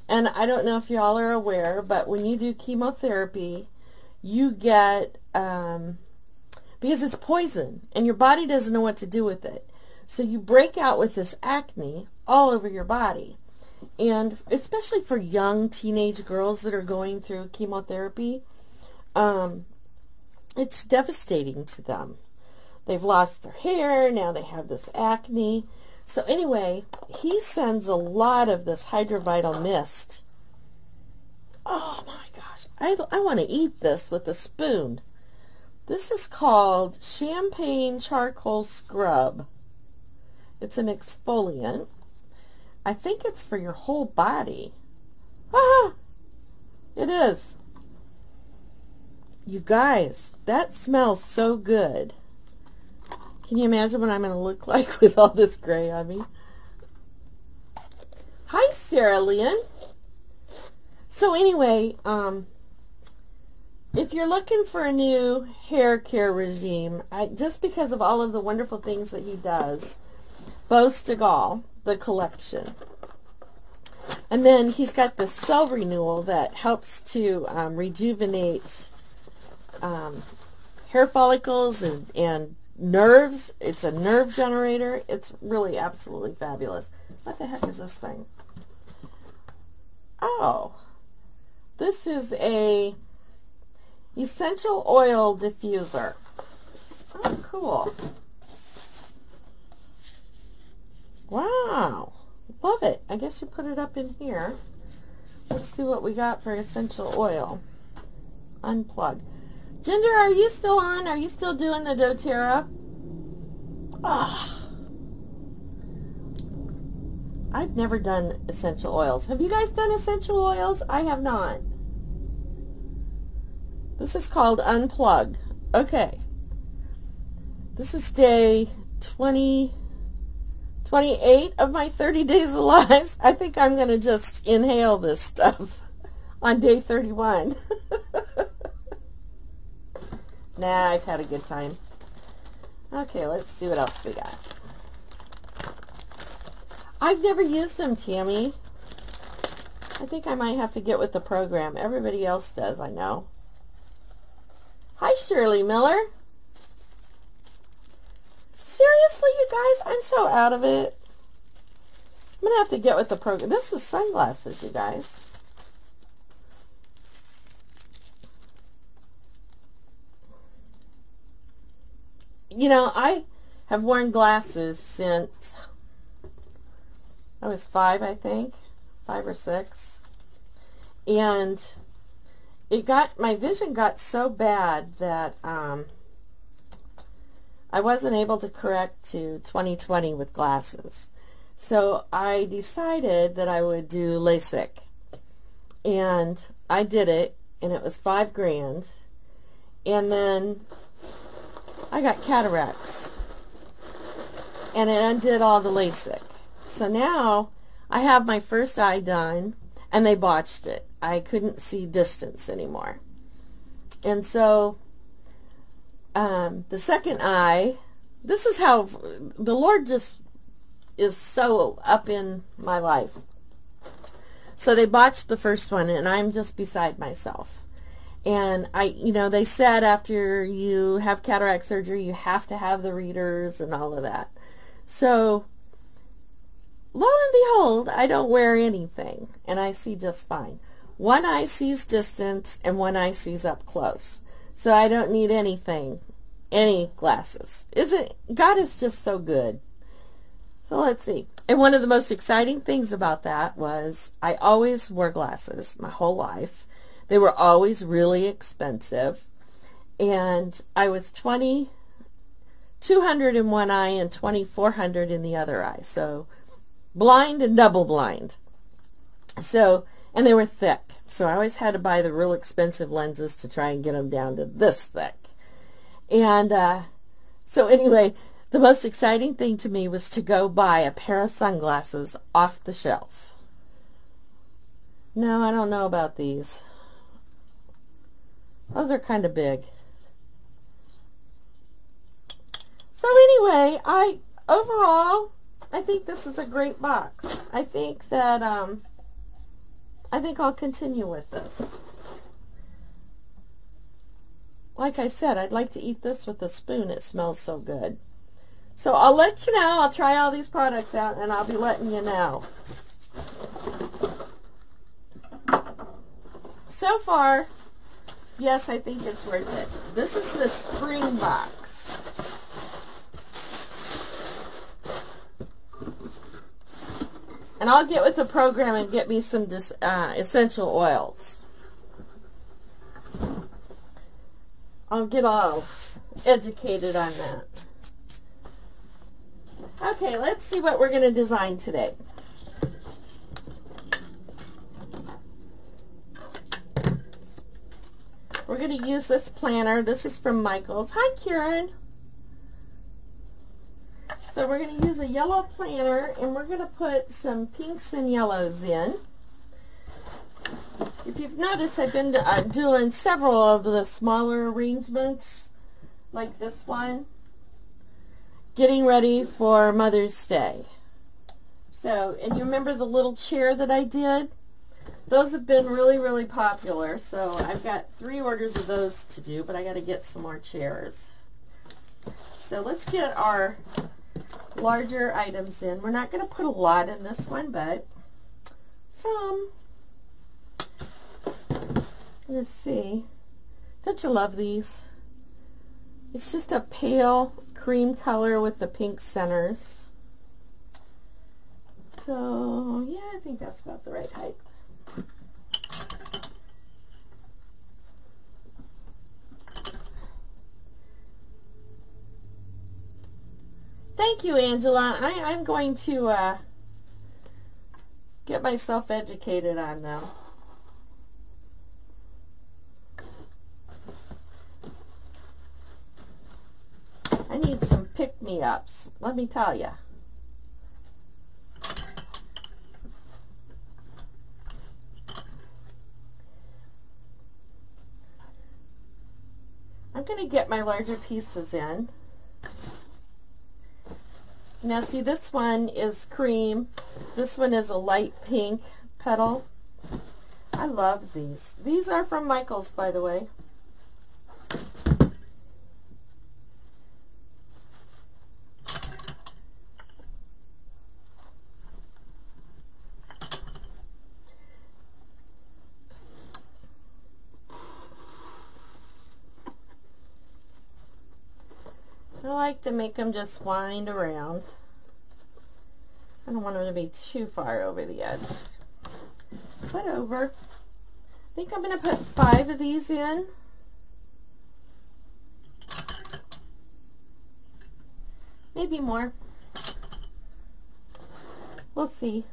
Speaker 1: And I don't know if y'all are aware, but when you do chemotherapy, you get, because it's poison, and your body doesn't know what to do with it. So you break out with this acne all over your body. And especially for young teenage girls that are going through chemotherapy, it's devastating to them. They've lost their hair, now they have this acne. So anyway, he sends a lot of this Hydrovital Mist. Oh my gosh, I want to eat this with a spoon. This is called Champagne Charcoal Scrub. It's an exfoliant. I think it's for your whole body. Ah! It is. You guys, that smells so good. Can you imagine what I'm going to look like with all this gray on me? Hi, Sarah Lynn. So anyway, if you're looking for a new hair care regime, just because of all of the wonderful things that he does, Boss de Gaulle, the collection. And then he's got the cell renewal that helps to rejuvenate hair follicles and nerves. It's a nerve generator. It's really absolutely fabulous. What the heck is this thing? Oh, this is a essential oil diffuser. Oh, cool. Wow. Love it. I guess you put it up in here. Let's see what we got for essential oil. Unplug. Ginger, are you still on? Are you still doing the doTERRA? Ah. I've never done essential oils. Have you guys done essential oils? I have not. This is called Unplug. Okay. This is day 28 of my 30 days alive. I think I'm going to just inhale this stuff on day 31. Nah, I've had a good time. Okay, let's see what else we got. I've never used them, Tammy. I think I might have to get with the program. Everybody else does, I know. Hi, Shirley Miller. Seriously, you guys? I'm so out of it. I'm going to have to get with the program. This is sunglasses, you guys. You know, I have worn glasses since I was 5, I think. 5 or 6. And my vision got so bad that I wasn't able to correct to 20/20 with glasses. So I decided that I would do LASIK. And I did it, and it was $5,000. And then I got cataracts. And it undid all the LASIK. So now I have my first eye done, and they botched it. I couldn't see distance anymore. And so the second eye, this is how the Lord just is so up in my life. So they botched the first one, and I'm just beside myself. And they said after you have cataract surgery, you have to have the readers and all of that. So lo and behold, I don't wear anything, and I see just fine. One eye sees distance, and one eye sees up close. So I don't need anything, any glasses. God is just so good. So let's see. And one of the most exciting things about that was I always wore glasses my whole life. They were always really expensive. And I was $2,200 in one eye and $2,400 in the other eye. So blind and double blind. So, and they were thick. So I always had to buy the real expensive lenses to try and get them down to this thick. And so anyway, the most exciting thing to me was to go buy a pair of sunglasses off the shelf. No, I don't know about these. Those are kind of big. So anyway, overall, I think this is a great box. I think that, I think I'll continue with this. Like I said, I'd like to eat this with a spoon. It smells so good. So I'll let you know. I'll try all these products out, and I'll be letting you know. So far, yes, I think it's worth it. This is the spring box. And I'll get with the program and get me some essential oils. I'll get all educated on that. Okay, let's see what we're going to design today. We're going to use this planner. This is from Michaels. Hi, Kieran. So we're going to use a yellow planner, and we're going to put some pinks and yellows in. If you've noticed, I've been doing several of the smaller arrangements, like this one, getting ready for Mother's Day. So, and you remember the little chair that I did? Those have been really, really popular. So I've got 3 orders of those to do, but I got to get some more chairs. So let's get our larger items in. We're not going to put a lot in this one, but some. Let's see. Don't you love these? It's just a pale cream color with the pink centers. So, yeah, I think that's about the right height. Thank you, Angela. I'm going to get myself educated on them. I need some pick-me-ups, let me tell you. I'm going to get my larger pieces in. Now see, this one is cream. This one is a light pink petal. I love these. These are from Michaels, by the way. I like to make them just wind around. I don't want them to be too far over the edge. Put over. I think I'm going to put 5 of these in. Maybe more. We'll see.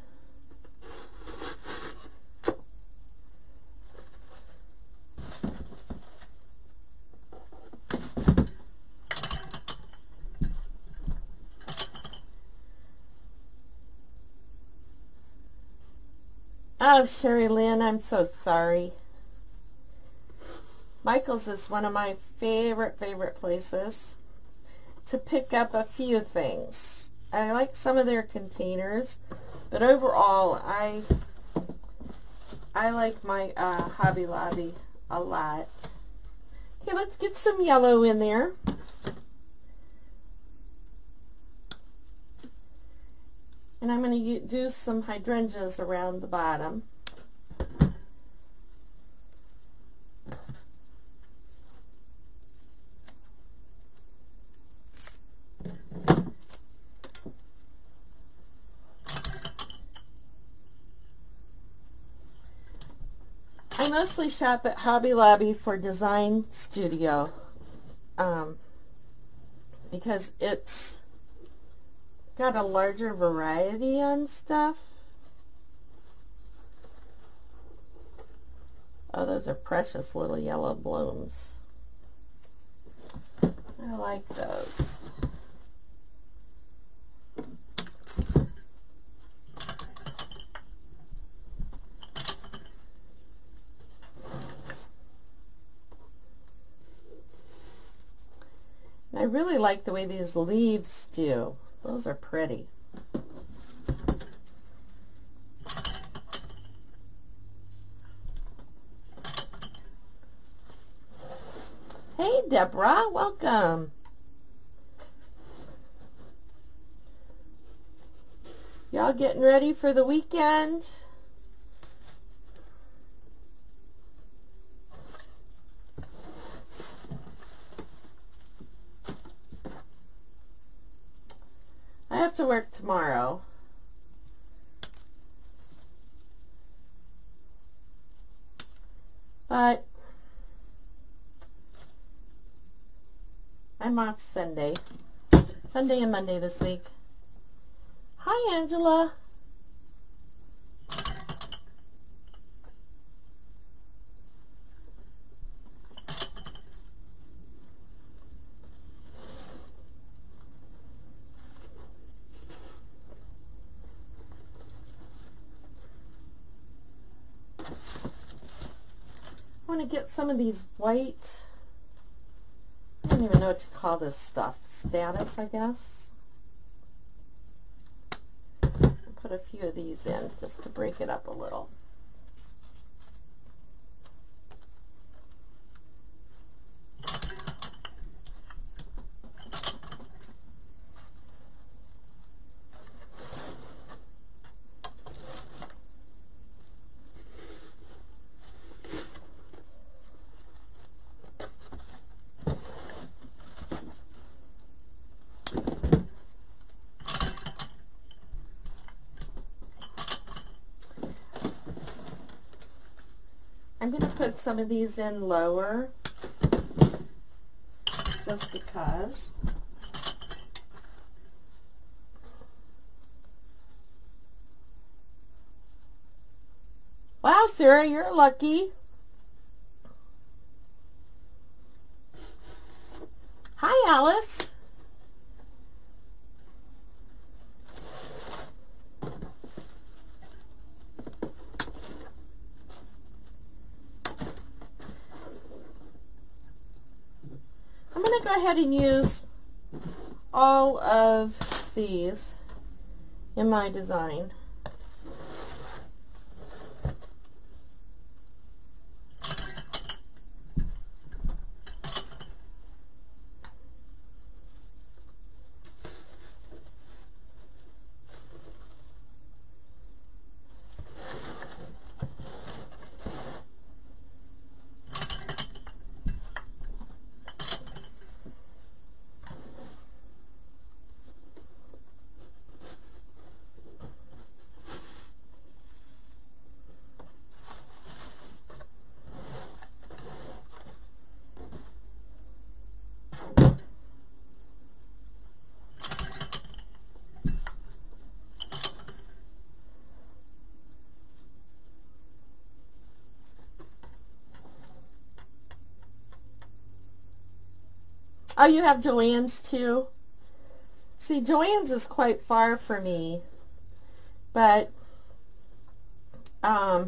Speaker 1: Oh, Sherry Lynn, I'm so sorry. Michael's is one of my favorite places to pick up a few things. I like some of their containers, but overall, I like my Hobby Lobby a lot. Okay, let's get some yellow in there. And I'm going to do some hydrangeas around the bottom. I mostly shop at Hobby Lobby for Design Studio because it's got a larger variety on stuff. Oh, those are precious little yellow blooms. I like those. And I really like the way these leaves do. Those are pretty. Hey, Deborah, welcome. Y'all getting ready for the weekend? I have to work tomorrow. But I'm off Sunday. Sunday and Monday this week. Hi, Angela. I want to get some of these white, I don't even know what to call this stuff, status, I guess. I'll put a few of these in just to break it up a little. I'm going to put some of these in lower, just because. Wow, Sarah, you're lucky. Hi, Alice. I'm going to go ahead and use all of these in my design. Oh, you have Joann's too? See, Joann's is quite far for me, but I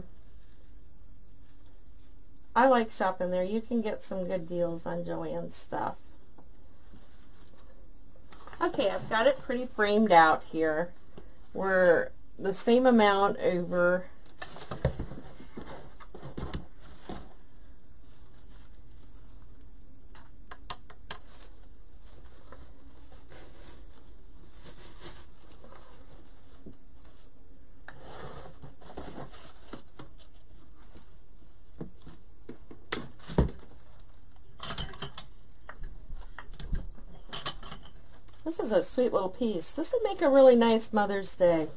Speaker 1: like shopping there. You can get some good deals on Joann's stuff. Okay, I've got it pretty framed out here. We're the same amount over This is a sweet little piece. This would make a really nice Mother's Day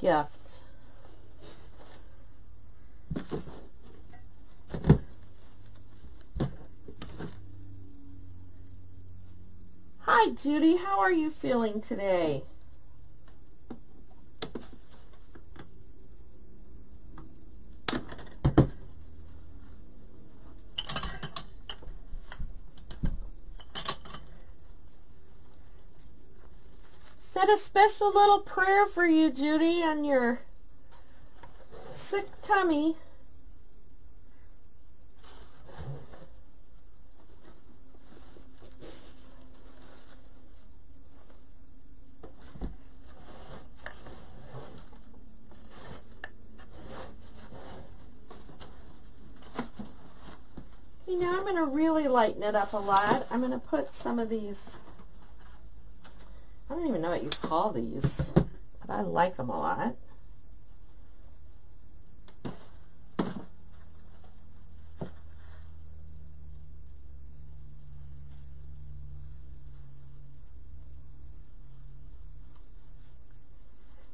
Speaker 1: gift. Hi, Judy. How are you feeling today? Said a special little prayer for you, Judy, on your sick tummy. You know, I'm going to really lighten it up a lot. I'm going to put some of these, I don't even know what you call these, but I like them a lot.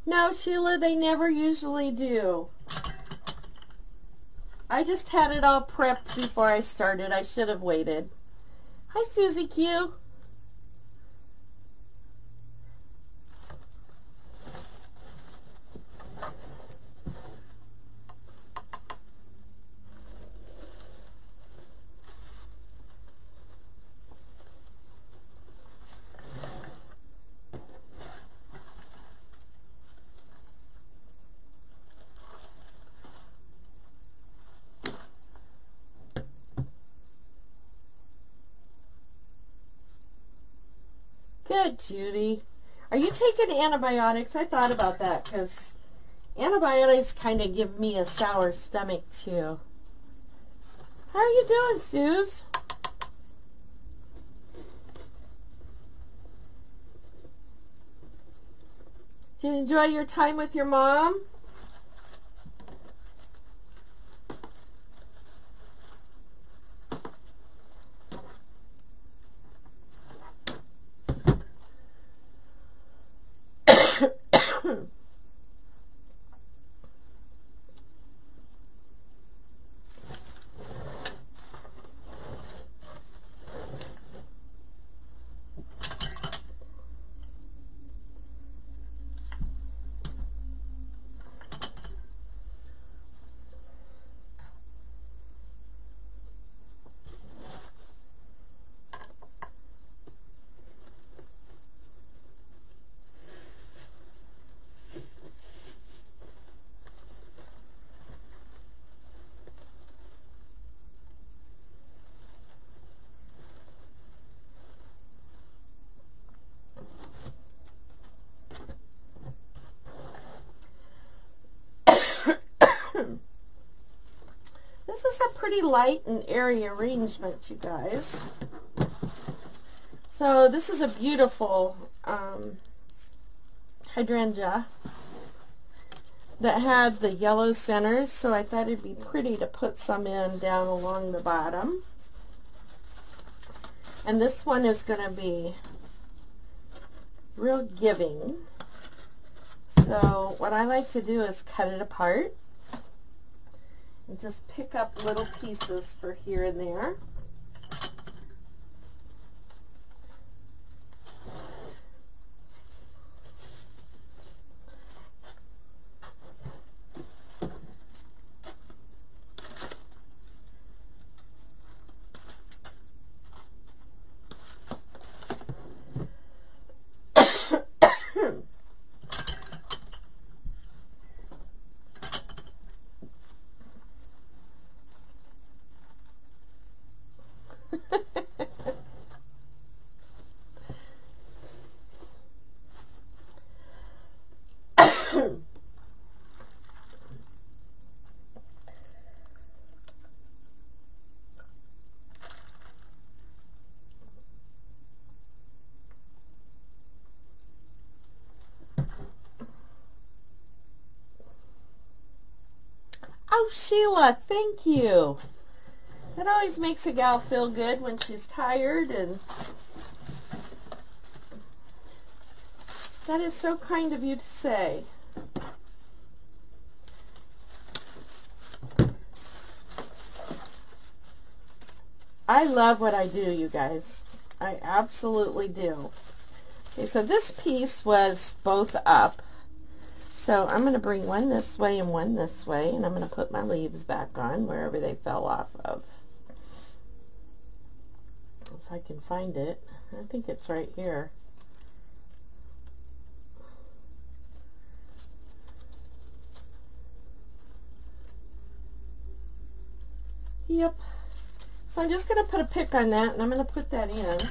Speaker 1: No, Sheila, they never usually do. I just had it all prepped before I started. I should have waited. Hi, Susie Q. Good, Judy. Are you taking antibiotics? I thought about that because antibiotics kind of give me a sour stomach too. How are you doing, Suze? Did you enjoy your time with your mom? pretty light and airy arrangement, you guys. So this is a beautiful hydrangea that had the yellow centers, so I thought it'd be pretty to put some in down along the bottom. And this one is going to be real giving. So what I like to do is cut it apart and just pick up little pieces for here and there. Oh, Sheila, thank you. That always makes a gal feel good when she's tired, and that is so kind of you to say. I love what I do, you guys. I absolutely do. Okay, so this piece was both up. So I'm going to bring one this way and one this way, and I'm going to put my leaves back on wherever they fell off of. If I can find it. I think it's right here. Yep. So I'm just going to put a pick on that, and I'm going to put that in.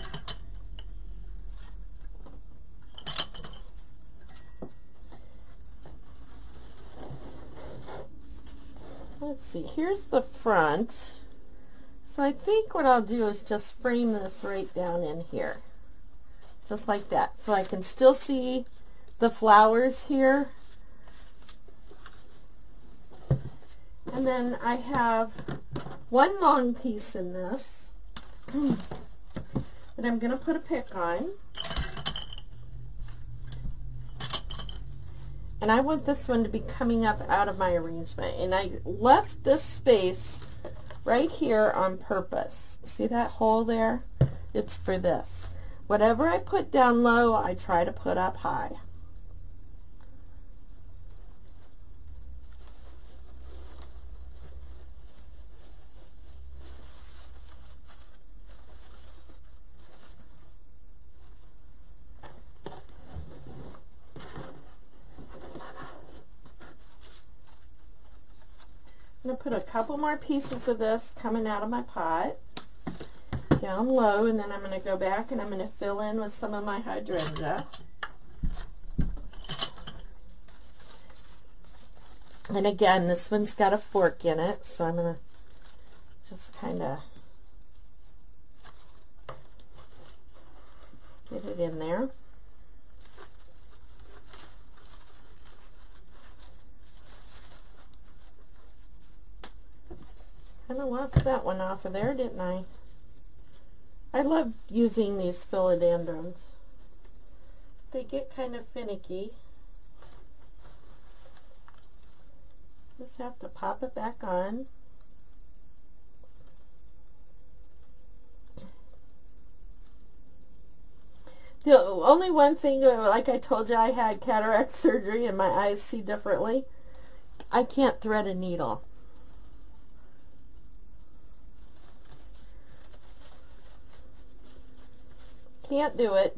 Speaker 1: Let's see, here's the front. So I think what I'll do is just frame this right down in here. Just like that. So I can still see the flowers here. And then I have one long piece in this that I'm going to put a pick on. And I want this one to be coming up out of my arrangement. And I left this space right here on purpose. See that hole there? It's for this. Whatever I put down low, I try to put up high. I'm going to put a couple more pieces of this coming out of my pot down low, and then I'm going to go back and I'm going to fill in with some of my hydrangea. And again, this one's got a fork in it, so I'm going to just kind of get it in there. Kind of lost that one off of there, didn't I? I love using these philodendrons. They get kind of finicky. Just have to pop it back on. The only one thing, like I told you, I had cataract surgery and my eyes see differently. I can't thread a needle. Can't do it.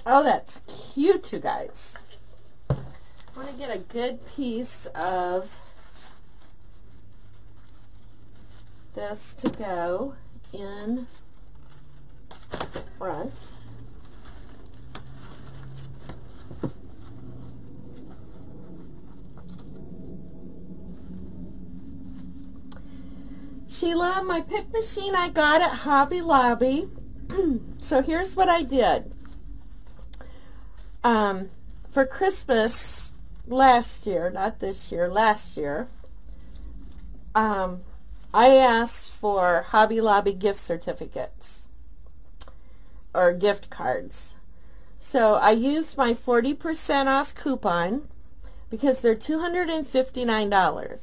Speaker 1: Oh, that's cute, you guys. I want to get a good piece of this to go in front. Sheila, my pick machine I got at Hobby Lobby. So here's what I did. For Christmas last year, not this year, last year, I asked for Hobby Lobby gift certificates or gift cards. So I used my 40% off coupon because they're $259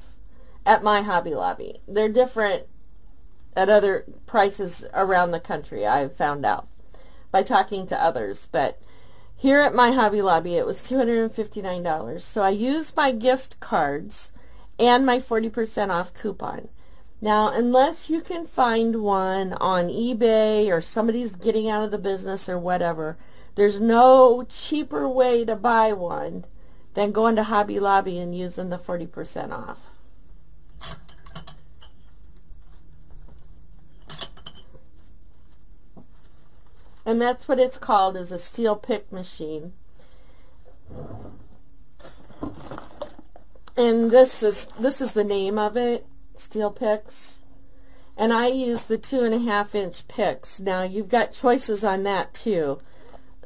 Speaker 1: at my Hobby Lobby. They're different at other prices around the country, I've found out by talking to others. But here at my Hobby Lobby, it was $259. So I used my gift cards and my 40% off coupon. Now, unless you can find one on eBay or somebody's getting out of the business or whatever, there's no cheaper way to buy one than going to Hobby Lobby and using the 40% off. And that's what it's called, is a steel pick machine. And this is the name of it, Steel Picks. And I use the 2.5-inch picks. Now you've got choices on that too.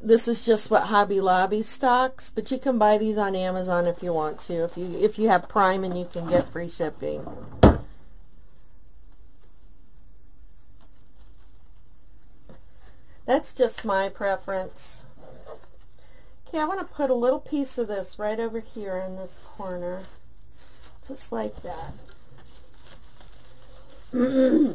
Speaker 1: This is just what Hobby Lobby stocks, but you can buy these on Amazon if you want to. If you have Prime, and you can get free shipping. That's just my preference. Okay, I want to put a little piece of this right over here in this corner. Just like that. Okay,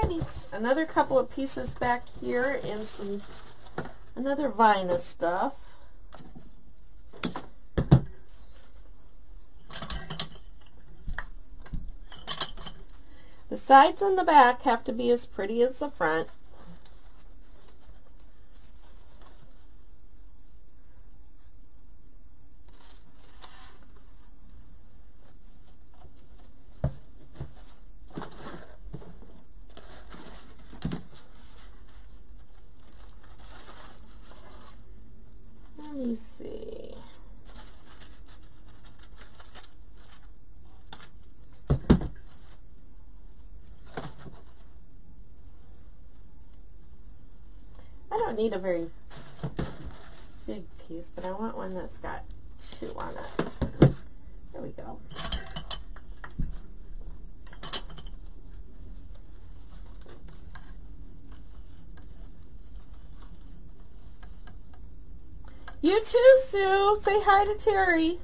Speaker 1: I need another couple of pieces back here and another vine of stuff. The sides and the back have to be as pretty as the front. Let me see. I don't need a very big piece, but I want one that's got 2 on it. There we go. You too, Sue. Say hi to Terry.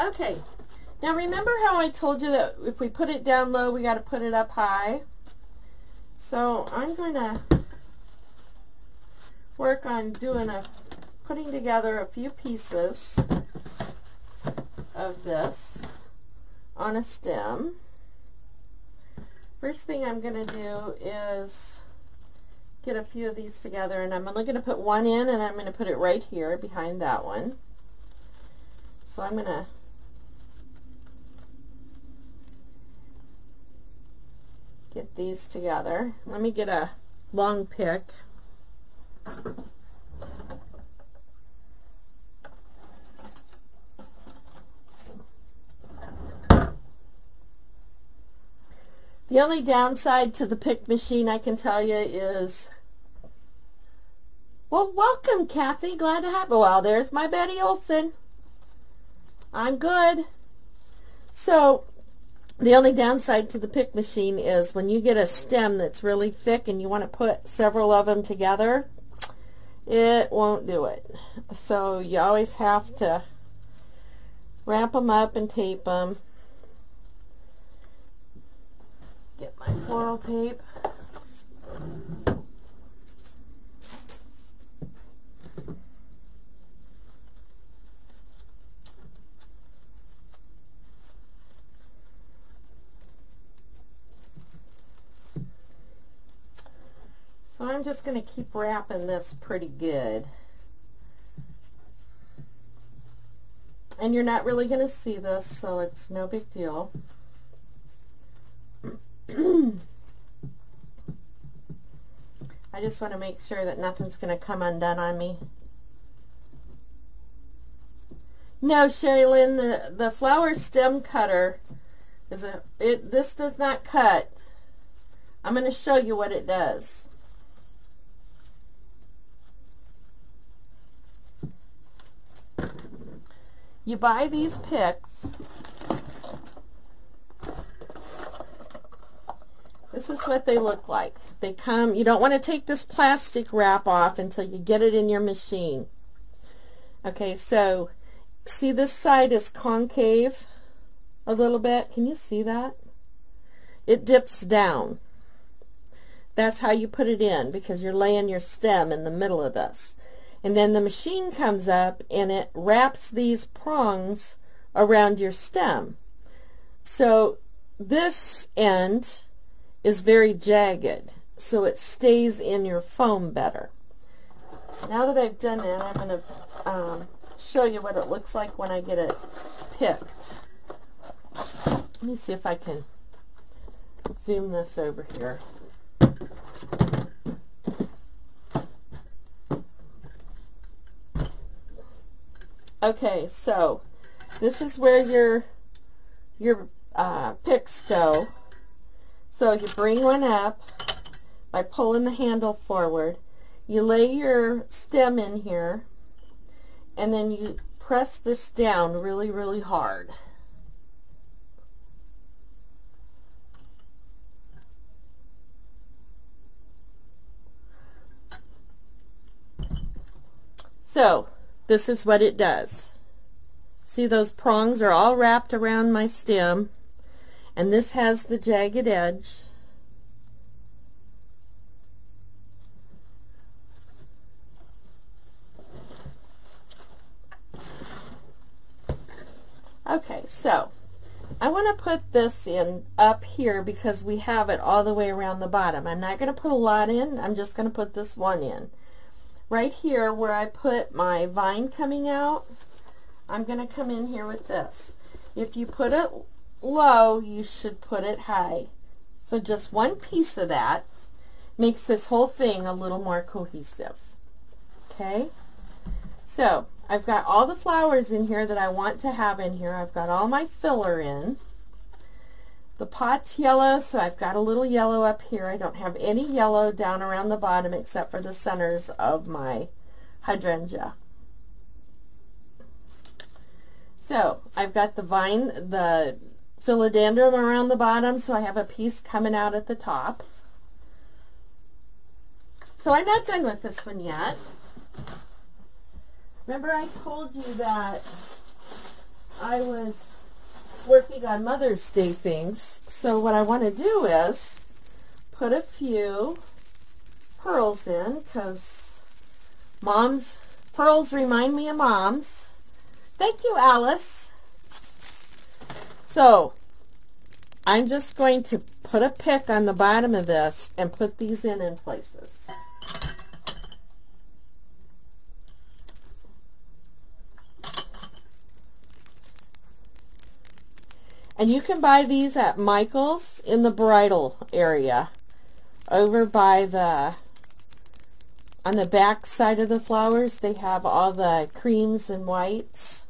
Speaker 1: Okay. Now remember how I told you that if we put it down low, we got to put it up high? So I'm going to work on putting together a few pieces of this on a stem. First thing I'm going to do is get a few of these together, and I'm only going to put one in, and I'm going to put it right here behind that one. So I'm going to get these together. Let me get a long pick. The only downside to the pick machine, I can tell you, is, well, welcome, Kathy. Glad to have you. Well, there's my Betty Olson. I'm good. So the only downside to the pick machine is when you get a stem that's really thick and you want to put several of them together, it won't do it. So you always have to wrap them up and tape them. Get my floral tape. just going to keep wrapping this pretty good. And you're not really going to see this, so it's no big deal. I just want to make sure that nothing's going to come undone on me. No, Sherry Lynn, the flower stem cutter this does not cut. I'm going to show you what it does. You buy these picks. This is what they look like. They come, you don't want to take this plastic wrap off until you get it in your machine. Okay, so see this side is concave a little bit. Can you see that? It dips down. That's how you put it in, because you're laying your stem in the middle of this. And then the machine comes up and it wraps these prongs around your stem. So this end is very jagged, so it stays in your foam better. Now that I've done that, I'm going to show you what it looks like when I get it picked. Let me see if I can zoom this over here. Okay, so this is where your picks go. So you bring one up by pulling the handle forward. You lay your stem in here, and then you press this down really, really hard. So this is what it does. See, those prongs are all wrapped around my stem, and this has the jagged edge. Okay, so I want to put this in up here because we have it all the way around the bottom. I'm not going to put a lot in. I'm just going to put this one in. Right here where I put my vine coming out, I'm going to come in here with this. If you put it low, you should put it high. So just one piece of that makes this whole thing a little more cohesive. Okay? So I've got all the flowers in here that I want to have in here. I've got all my filler in. The pot's yellow, so I've got a little yellow up here. I don't have any yellow down around the bottom except for the centers of my hydrangea. So I've got the vine, the philodendron around the bottom, so I have a piece coming out at the top. So I'm not done with this one yet. Remember I told you that I was working on Mother's Day things. So what I want to do is put a few pearls in, because pearls remind me of moms. Thank you, Alice. So I'm just going to put a pick on the bottom of this and put these in places. And you can buy these at Michael's in the bridal area, over by on the back side of the flowers. They have all the creams and whites.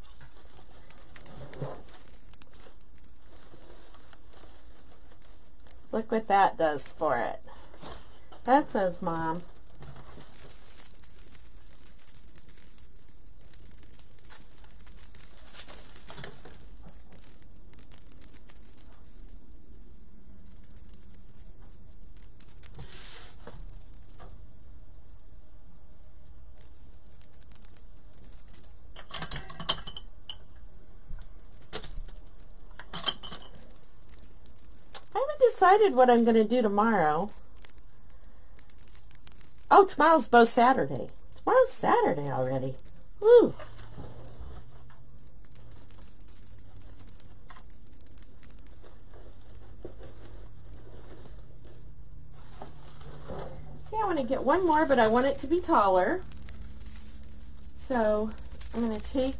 Speaker 1: Look what that does for it. That says Mom. Decided what I'm going to do tomorrow. Oh, tomorrow's both Saturday. Tomorrow's Saturday already. Woo! Yeah, I want to to get one more, but I want it to be taller. So I'm going to take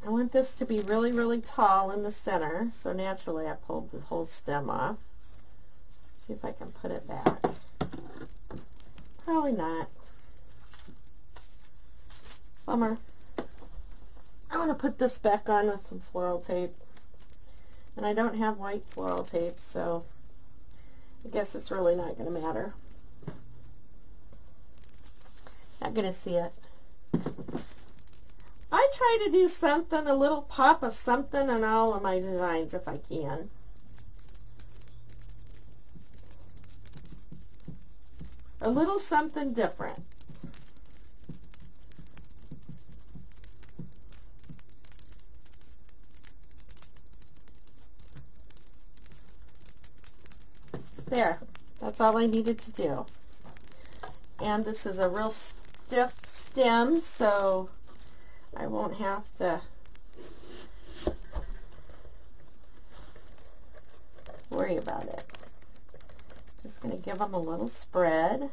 Speaker 1: I want this to be really, really tall in the center, so naturally I pulled the whole stem off. See if I can put it back. Probably not. Bummer. I want to put this back on with some floral tape. And I don't have white floral tape, so I guess it's really not going to matter. Not going to see it. I try to do something, a little pop of something in all of my designs if I can. A little something different. There, that's all I needed to do. And this is a real stiff stem, so I won't have to worry about it. Just going to give them a little spread.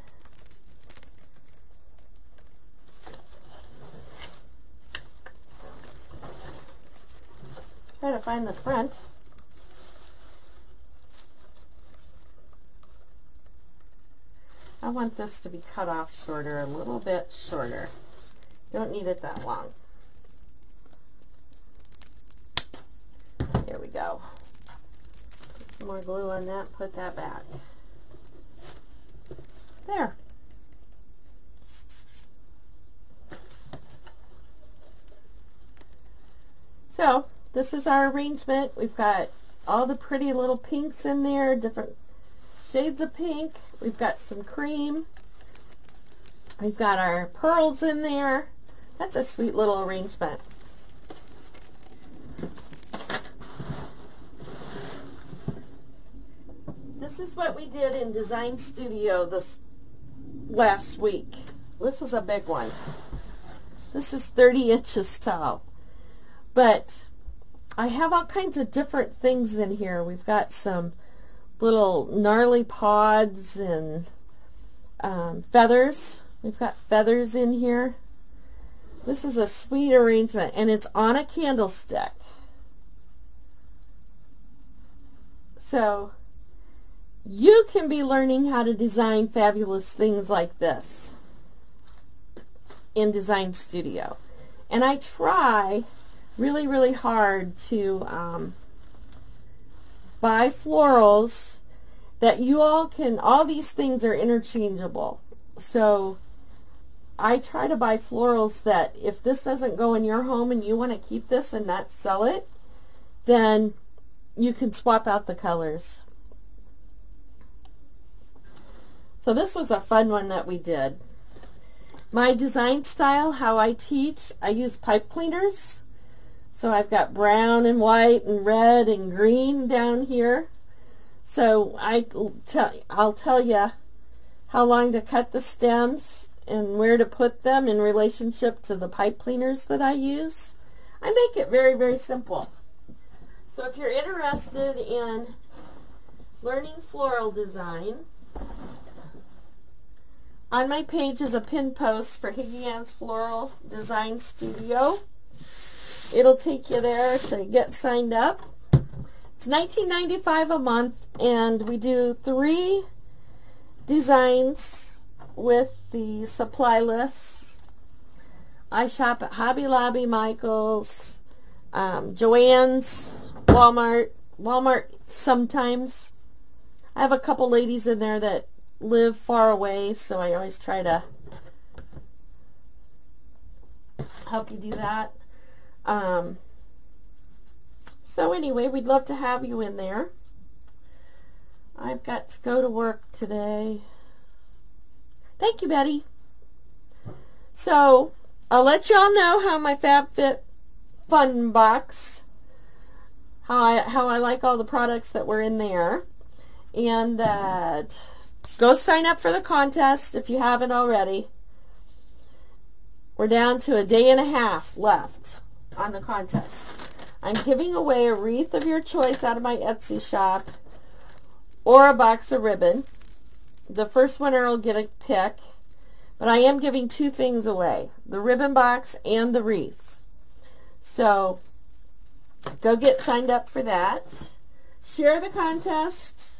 Speaker 1: Try to find the front. I want this to be cut off shorter, a little bit shorter. Don't need it that long. There we go. Put some more glue on that, put that back. There. So, this is our arrangement. We've got all the pretty little pinks in there, different shades of pink. We've got some cream. We've got our pearls in there. That's a sweet little arrangement. This is what we did in Design Studio this last week. This is a big one. This is 30 inches tall. But I have all kinds of different things in here. We've got some little gnarly pods and feathers. We've got feathers in here. This is a sweet arrangement, and it's on a candlestick. So you can be learning how to design fabulous things like this in Design Studio. And I try really, really hard to buy florals that you all can, all these things are interchangeable. So I try to buy florals that if this doesn't go in your home and you want to keep this and not sell it, then you can swap out the colors. So this was a fun one that we did. My design style, how I teach, I use pipe cleaners. So I've got brown and white and red and green down here. So I'll tell you how long to cut the stems and where to put them in relationship to the pipe cleaners that I use. I make it very, very simple. So if you're interested in learning floral design, on my page is a pin post for Higgy Ann's Floral Design Studio. It'll take you there to get signed up. It's $19.95 a month, and we do 3 designs with the supply lists. I shop at Hobby Lobby, Michael's, Joann's, Walmart sometimes. I have a couple ladies in there that live far away, so I always try to help you do that. So anyway, we'd love to have you in there. I've got to go to work today. Thank you, Betty. So I'll let y'all know how my FabFit Fun Box, how I like all the products that were in there. And go sign up for the contest if you haven't already. We're down to a day and a half left on the contest. I'm giving away a wreath of your choice out of my Etsy shop or a box of ribbon. The first winner will get a pick, but I am giving two things away, the ribbon box and the wreath. So go get signed up for that. Share the contest.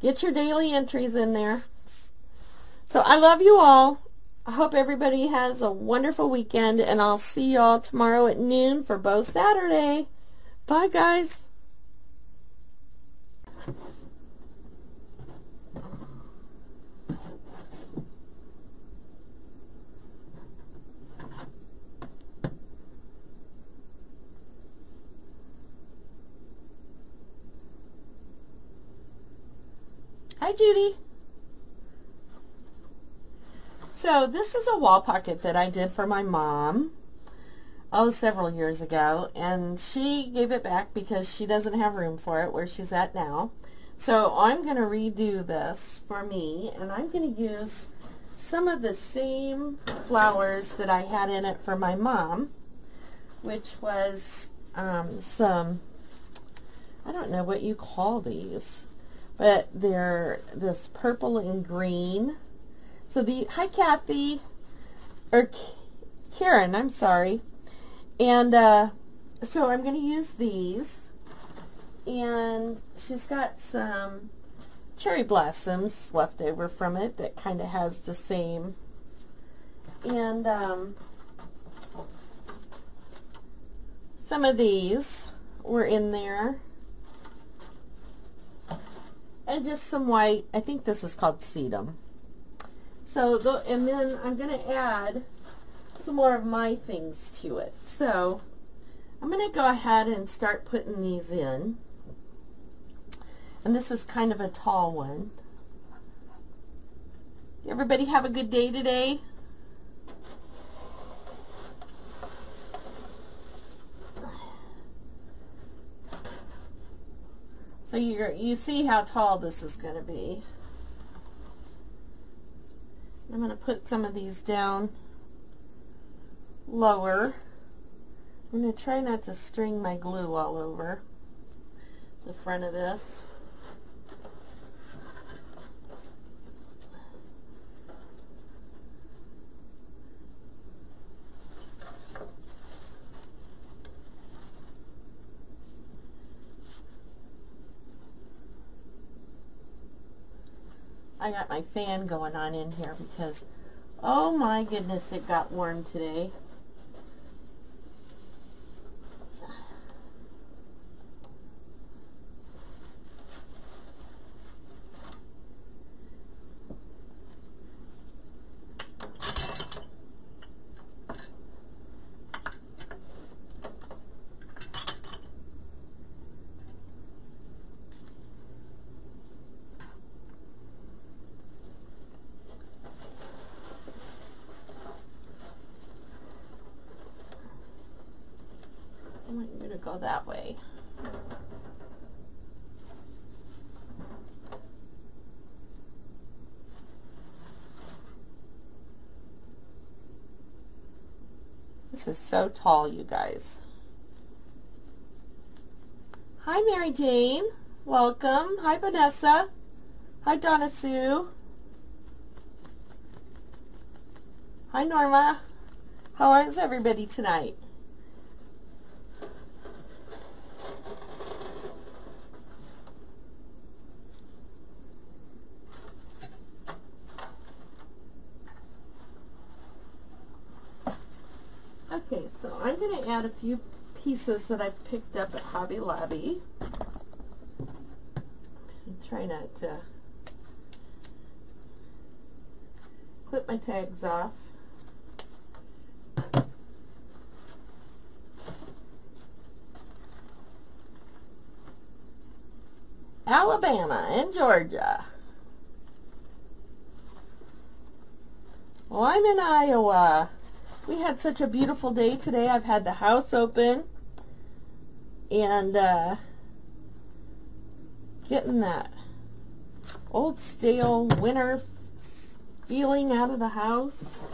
Speaker 1: Get your daily entries in there. So I love you all. I hope everybody has a wonderful weekend, and I'll see you all tomorrow at noon for Bow Saturday. Bye, guys. Hi, Judy. So this is a wall pocket that I did for my mom, several years ago, and she gave it back because she doesn't have room for it where she's at now. So I'm going to redo this for me, and I'm going to use some of the same flowers that I had in it for my mom, which was some, I don't know what you call these, but they're this purple and green. So hi Kathy, or Karen, I'm sorry. And so I'm going to use these. And she's got some cherry blossoms left over from it that kind of has the same. And some of these were in there. And just some white, I think this is called sedum. So, and then I'm going to add some more of my things to it. So, I'm going to go ahead and start putting these in. And this is kind of a tall one. Everybody have a good day today. So you see how tall this is going to be. I'm going to put some of these down lower. I'm going to try not to string my glue all over the front of this. I got my fan going on in here because, oh my goodness, it got warm today. I'm going to go that way. This is so tall, you guys. Hi, Mary Jane. Welcome. Hi, Vanessa. Hi, Donna Sue. Hi, Norma. How is everybody tonight? Okay, so I'm going to add a few pieces that I've picked up at Hobby Lobby. Try not to clip my tags off. Alabama and Georgia. Well, I'm in Iowa. We had such a beautiful day today. I've had the house open and getting that old stale winter feeling out of the house.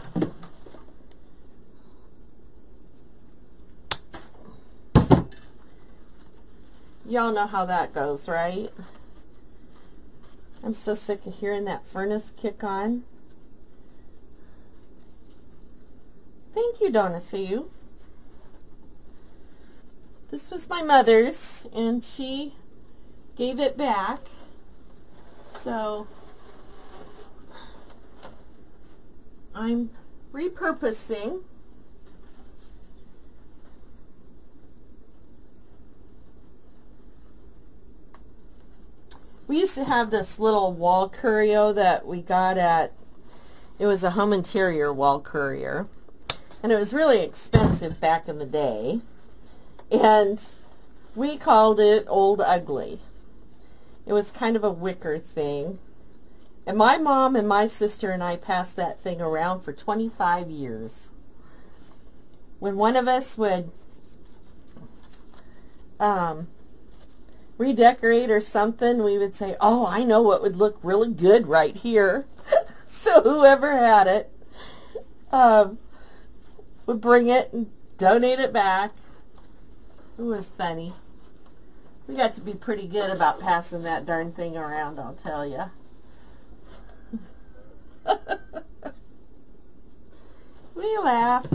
Speaker 1: Y'all know how that goes, right? I'm so sick of hearing that furnace kick on. Thank you, Donna Sue. This was my mother's, and she gave it back. So I'm repurposing. We used to have this little wall curio that we got at, it was a home interior wall courier, and it was really expensive back in the day, and we called it Old Ugly. It was kind of a wicker thing, and my mom and my sister and I passed that thing around for 25 years. When one of us would redecorate or something, we would say, oh, I know what would look really good right here. So whoever had it would bring it and donate it back. It was funny. We got to be pretty good about passing that darn thing around, I'll tell you. We laugh.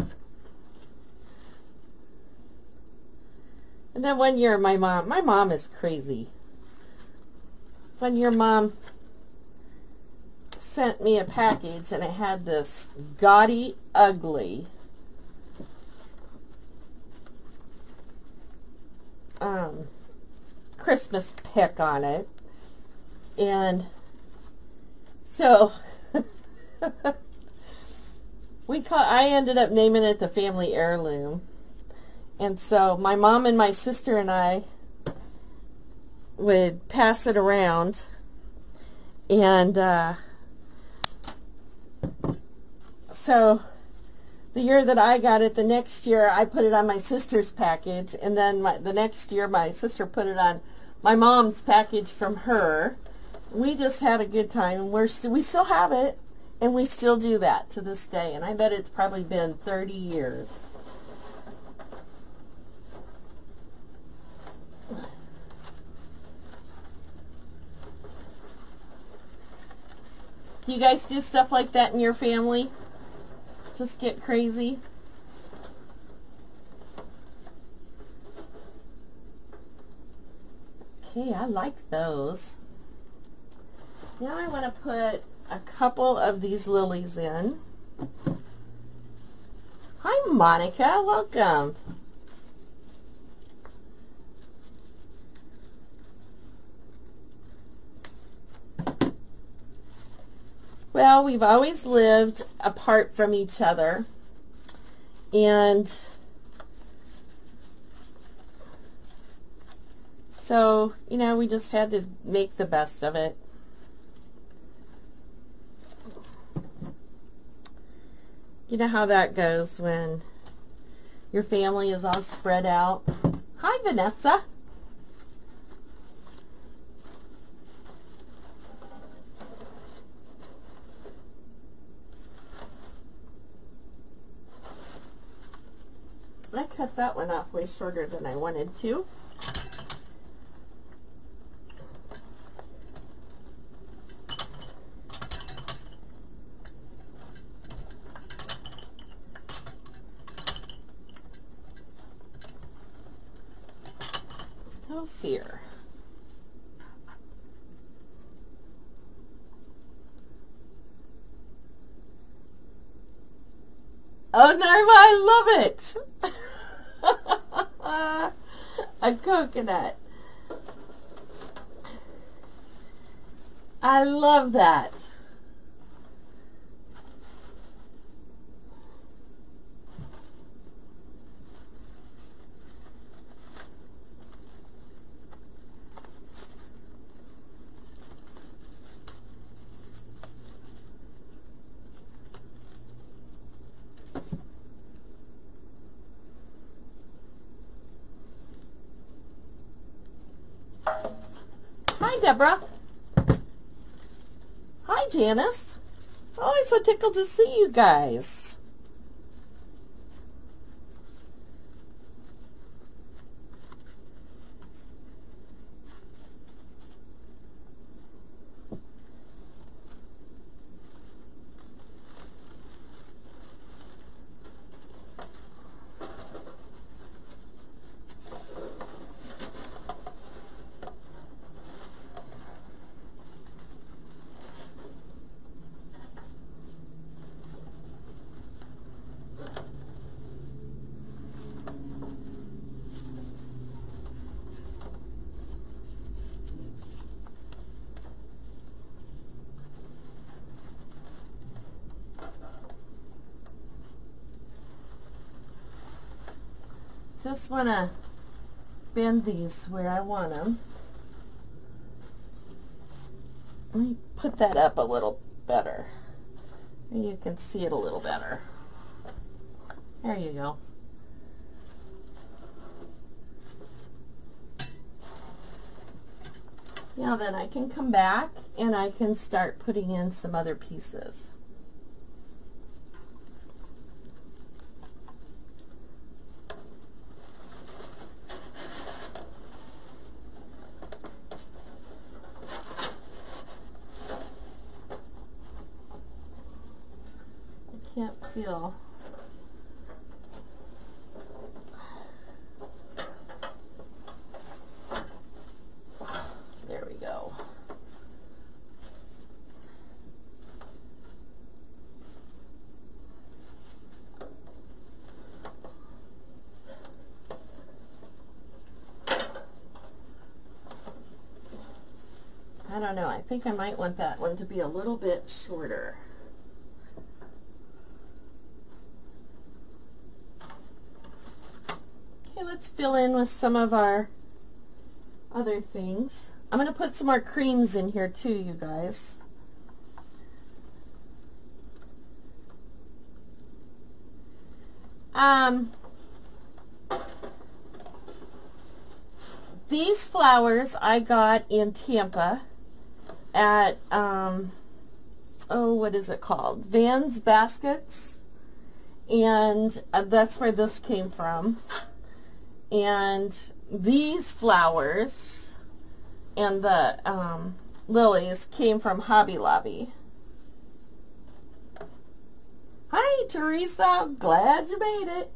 Speaker 1: And then one year my mom is crazy. One year Mom sent me a package and it had this gaudy, ugly Christmas pick on it. And so I ended up naming it the family heirloom. And so my mom and my sister and I would pass it around, and so the year that I got it, the next year I put it on my sister's package, and then the next year my sister put it on my mom's package from her. We just had a good time, and we still have it, and we still do that to this day, and I bet it's probably been 30 years. Do you guys do stuff like that in your family? Just get crazy? Okay, I like those. Now I want to put a couple of these lilies in. Hi, Monica. Welcome. Well, we've always lived apart from each other, and so, you know, we just had to make the best of it. You know how that goes when your family is all spread out. Hi, Vanessa. I cut that one off way shorter than I wanted to. No fear. Oh, Norma, I love it. A coconut. I love that. Hi, Deborah. Hi, Janice. Oh, I'm so tickled to see you guys. just want to bend these where I want them. Let me put that up a little better. You can see it a little better. There you go. Now then I can come back and I can start putting in some other pieces. I can't feel. There we go. I don't know. I think I might want that one to be a little bit shorter. Okay, let's fill in with some of our other things. I'm going to put some more creams in here too, you guys. These flowers I got in Tampa at, oh, what is it called? Van's Baskets. And that's where this came from. And these flowers and the lilies came from Hobby Lobby. Hi, Teresa. Glad you made it.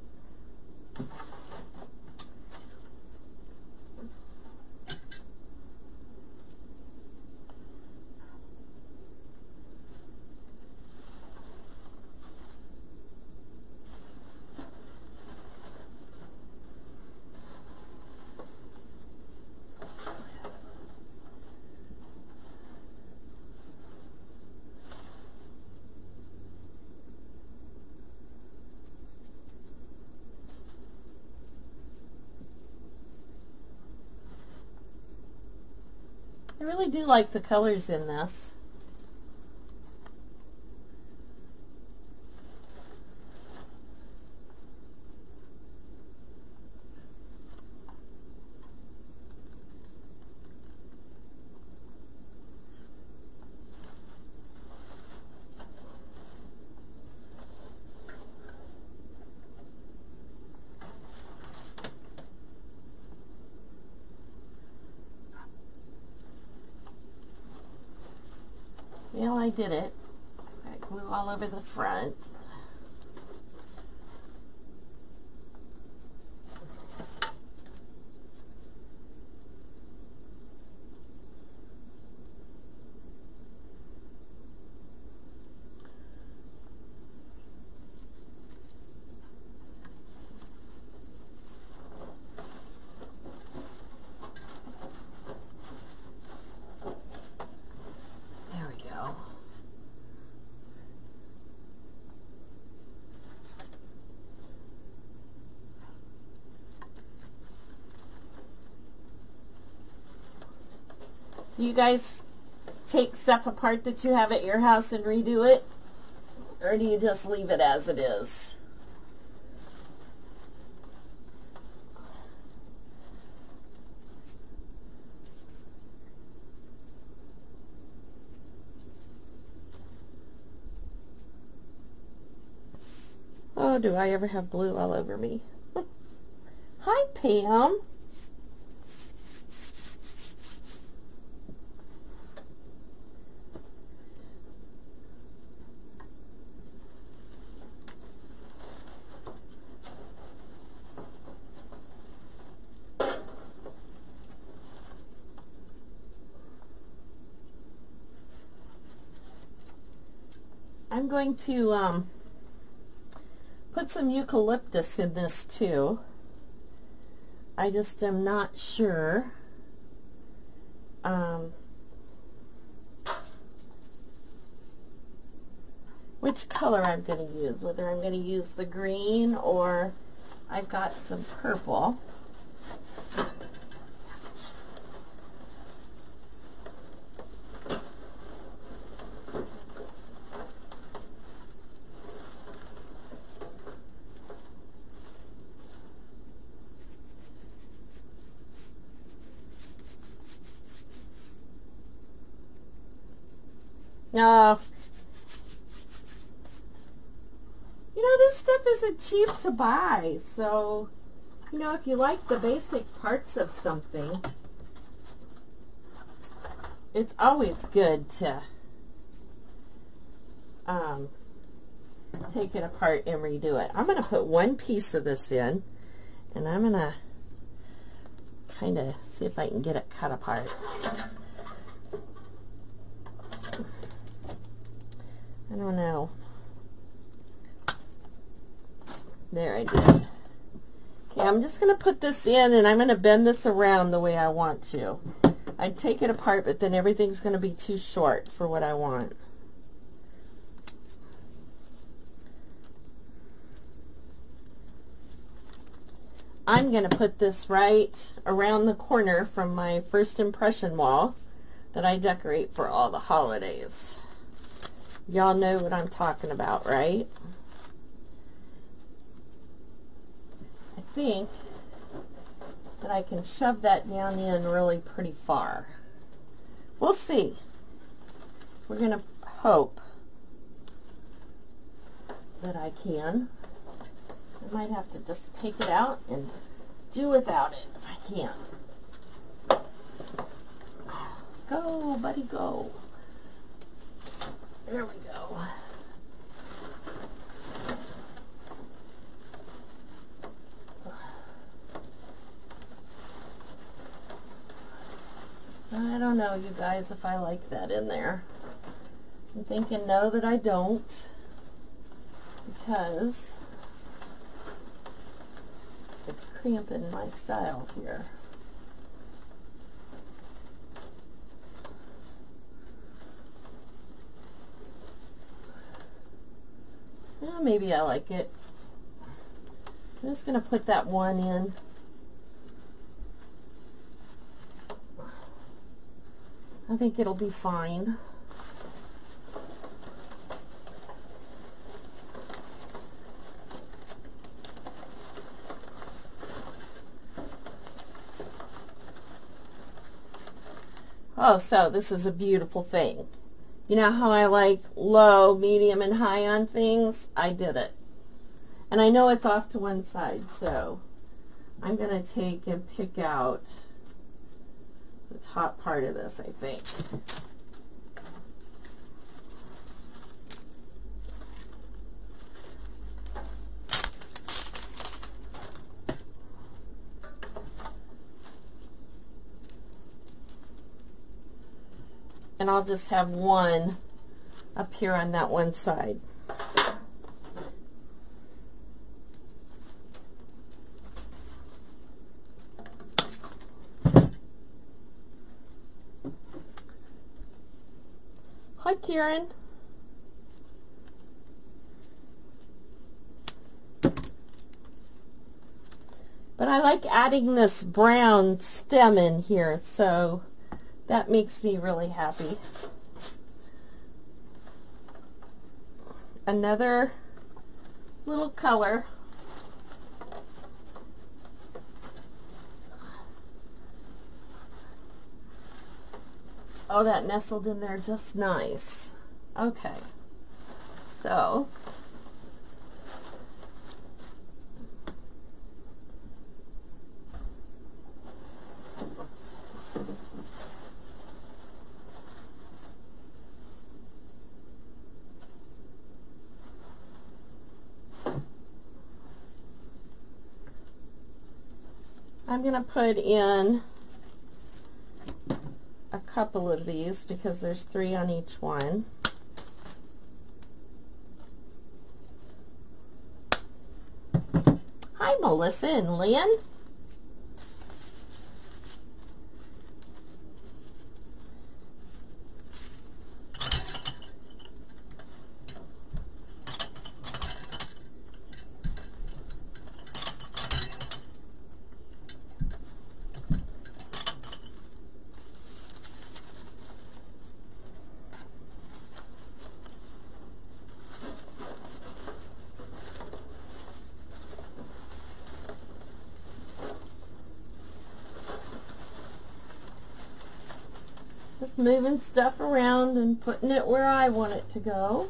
Speaker 1: I really do like the colors in this. Well, I did it. I glue all over the front. You guys take stuff apart that you have at your house and redo it? Or do you just leave it as it is? Oh, do I ever have glue all over me? Hi, Pam. I'm going to put some eucalyptus in this too. I just am not sure which color I'm going to use, whether I'm going to use the green or I've got some purple. No, you know, this stuff isn't cheap to buy, so, you know, if you like the basic parts of something, it's always good to take it apart and redo it. I'm going to put one piece of this in, and I'm going to kind of see if I can get it cut apart. I don't know. There, I did. Okay, I'm just going to put this in, and I'm going to bend this around the way I want to. I'd take it apart, but then everything's going to be too short for what I want. I'm going to put this right around the corner from my first impression wall that I decorate for all the holidays. Y'all know what I'm talking about, right? I think that I can shove that down in really pretty far. We'll see. We're going to hope that I can. I might have to just take it out and do without it if I can't. Go, buddy, go. There we go. I don't know, you guys, if I like that in there. I'm thinking no, that I don't, because it's cramping my style here. Well, maybe I like it. I'm just going to put that one in. I think it'll be fine. Oh, so this is a beautiful thing. You know how I like low, medium, and high on things? I did it. And I know it's off to one side, so I'm going to take and pick out the top part of this, I think. And I'll just have one up here on that one side. Hi, Karen. But I like adding this brown stem in here, so that makes me really happy. Another little color. Oh, that nestled in there just nice. Okay. So, I'm going to put in a couple of these because there's 3 on each one. Hi, Melissa and Lynn. Just moving stuff around and putting it where I want it to go.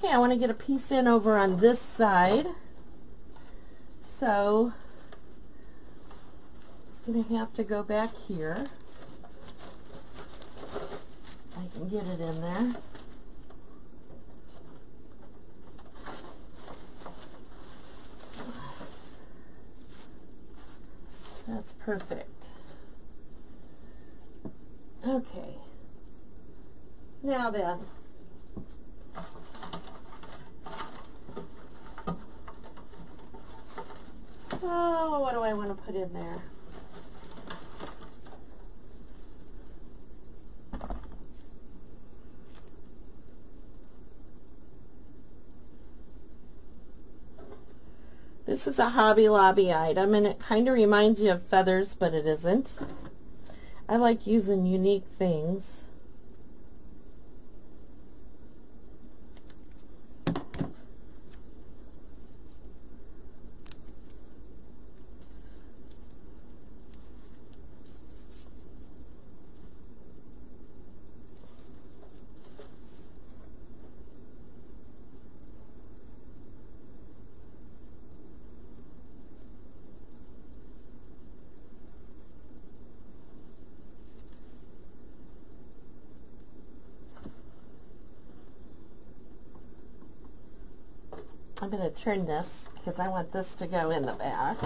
Speaker 1: Okay, I want to get a piece in over on this side. So it's going to have to go back here. I can get it in there. That's perfect. Okay. Now then, oh, what do I want to put in there? This is a Hobby Lobby item, and it kind of reminds you of feathers, but it isn't. I like using unique things. I'm going to turn this because I want this to go in the back.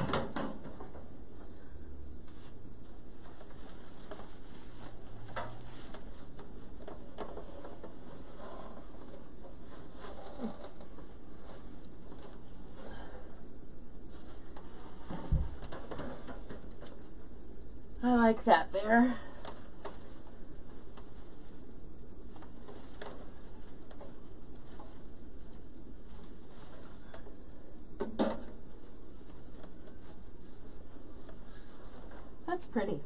Speaker 1: I like that there. That's pretty.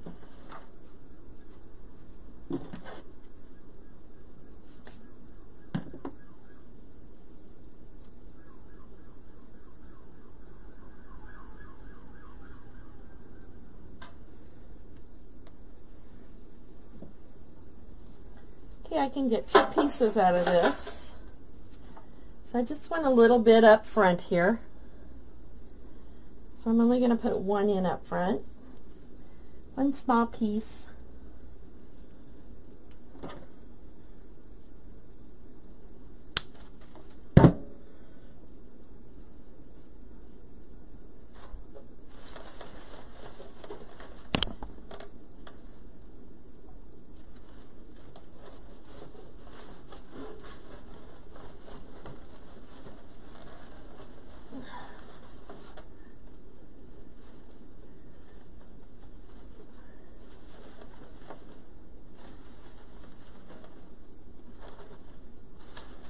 Speaker 1: Okay, I can get 2 pieces out of this. So I just want a little bit up front here. So I'm only going to put 1 in up front. 1 small piece.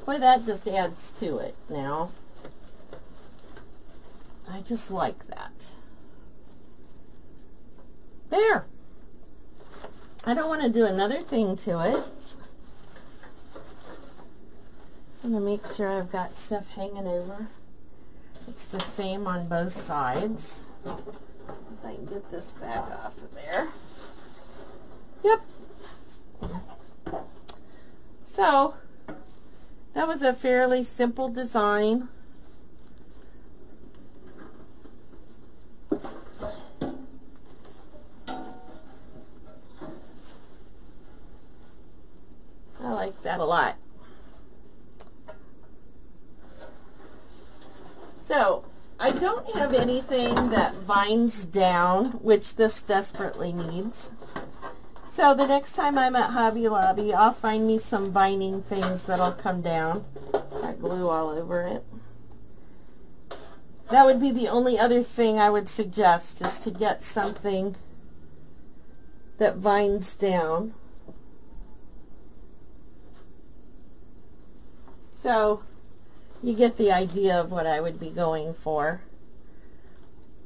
Speaker 1: Boy, that just adds to it now. I just like that. There! I don't want to do another thing to it. I'm going to make sure I've got stuff hanging over. It's the same on both sides. If I can get this back off of there. Yep. So that was a fairly simple design. I like that a lot. So I don't have anything that vines down, which this desperately needs. So the next time I'm at Hobby Lobby, I'll find me some vining things that'll come down. Got glue all over it. That would be the only other thing I would suggest, is to get something that vines down. So you get the idea of what I would be going for.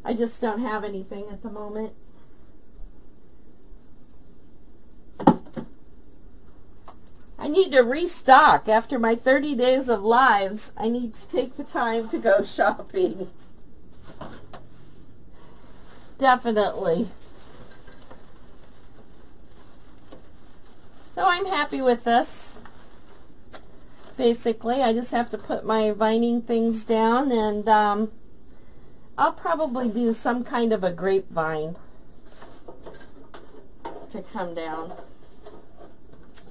Speaker 1: I just don't have anything at the moment. I need to restock. After my 30 days of lives, I need to take the time to go shopping. Definitely. So I'm happy with this. Basically, I just have to put my vining things down, and I'll probably do some kind of a grapevine to come down.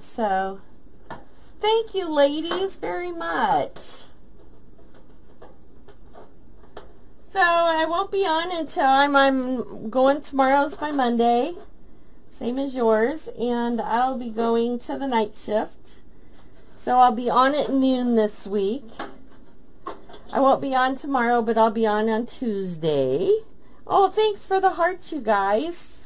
Speaker 1: So thank you, ladies, very much. So I won't be on until I'm going, tomorrow's my Monday, same as yours, and I'll be going to the night shift. So I'll be on at noon this week. I won't be on tomorrow, but I'll be on Tuesday. Oh, thanks for the hearts, you guys.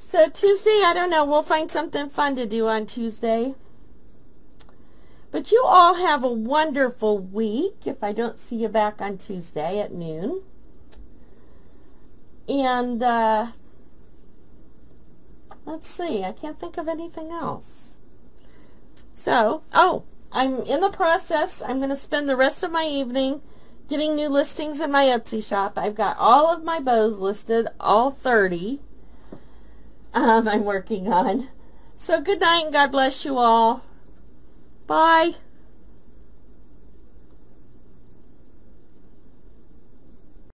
Speaker 1: So Tuesday, I don't know, we'll find something fun to do on Tuesday. But you all have a wonderful week if I don't see you back on Tuesday at noon. And let's see, I can't think of anything else. So, oh, I'm in the process. I'm going to spend the rest of my evening getting new listings in my Etsy shop. I've got all of my bows listed, all 30 I'm working on. So good night and God bless you all. Bye.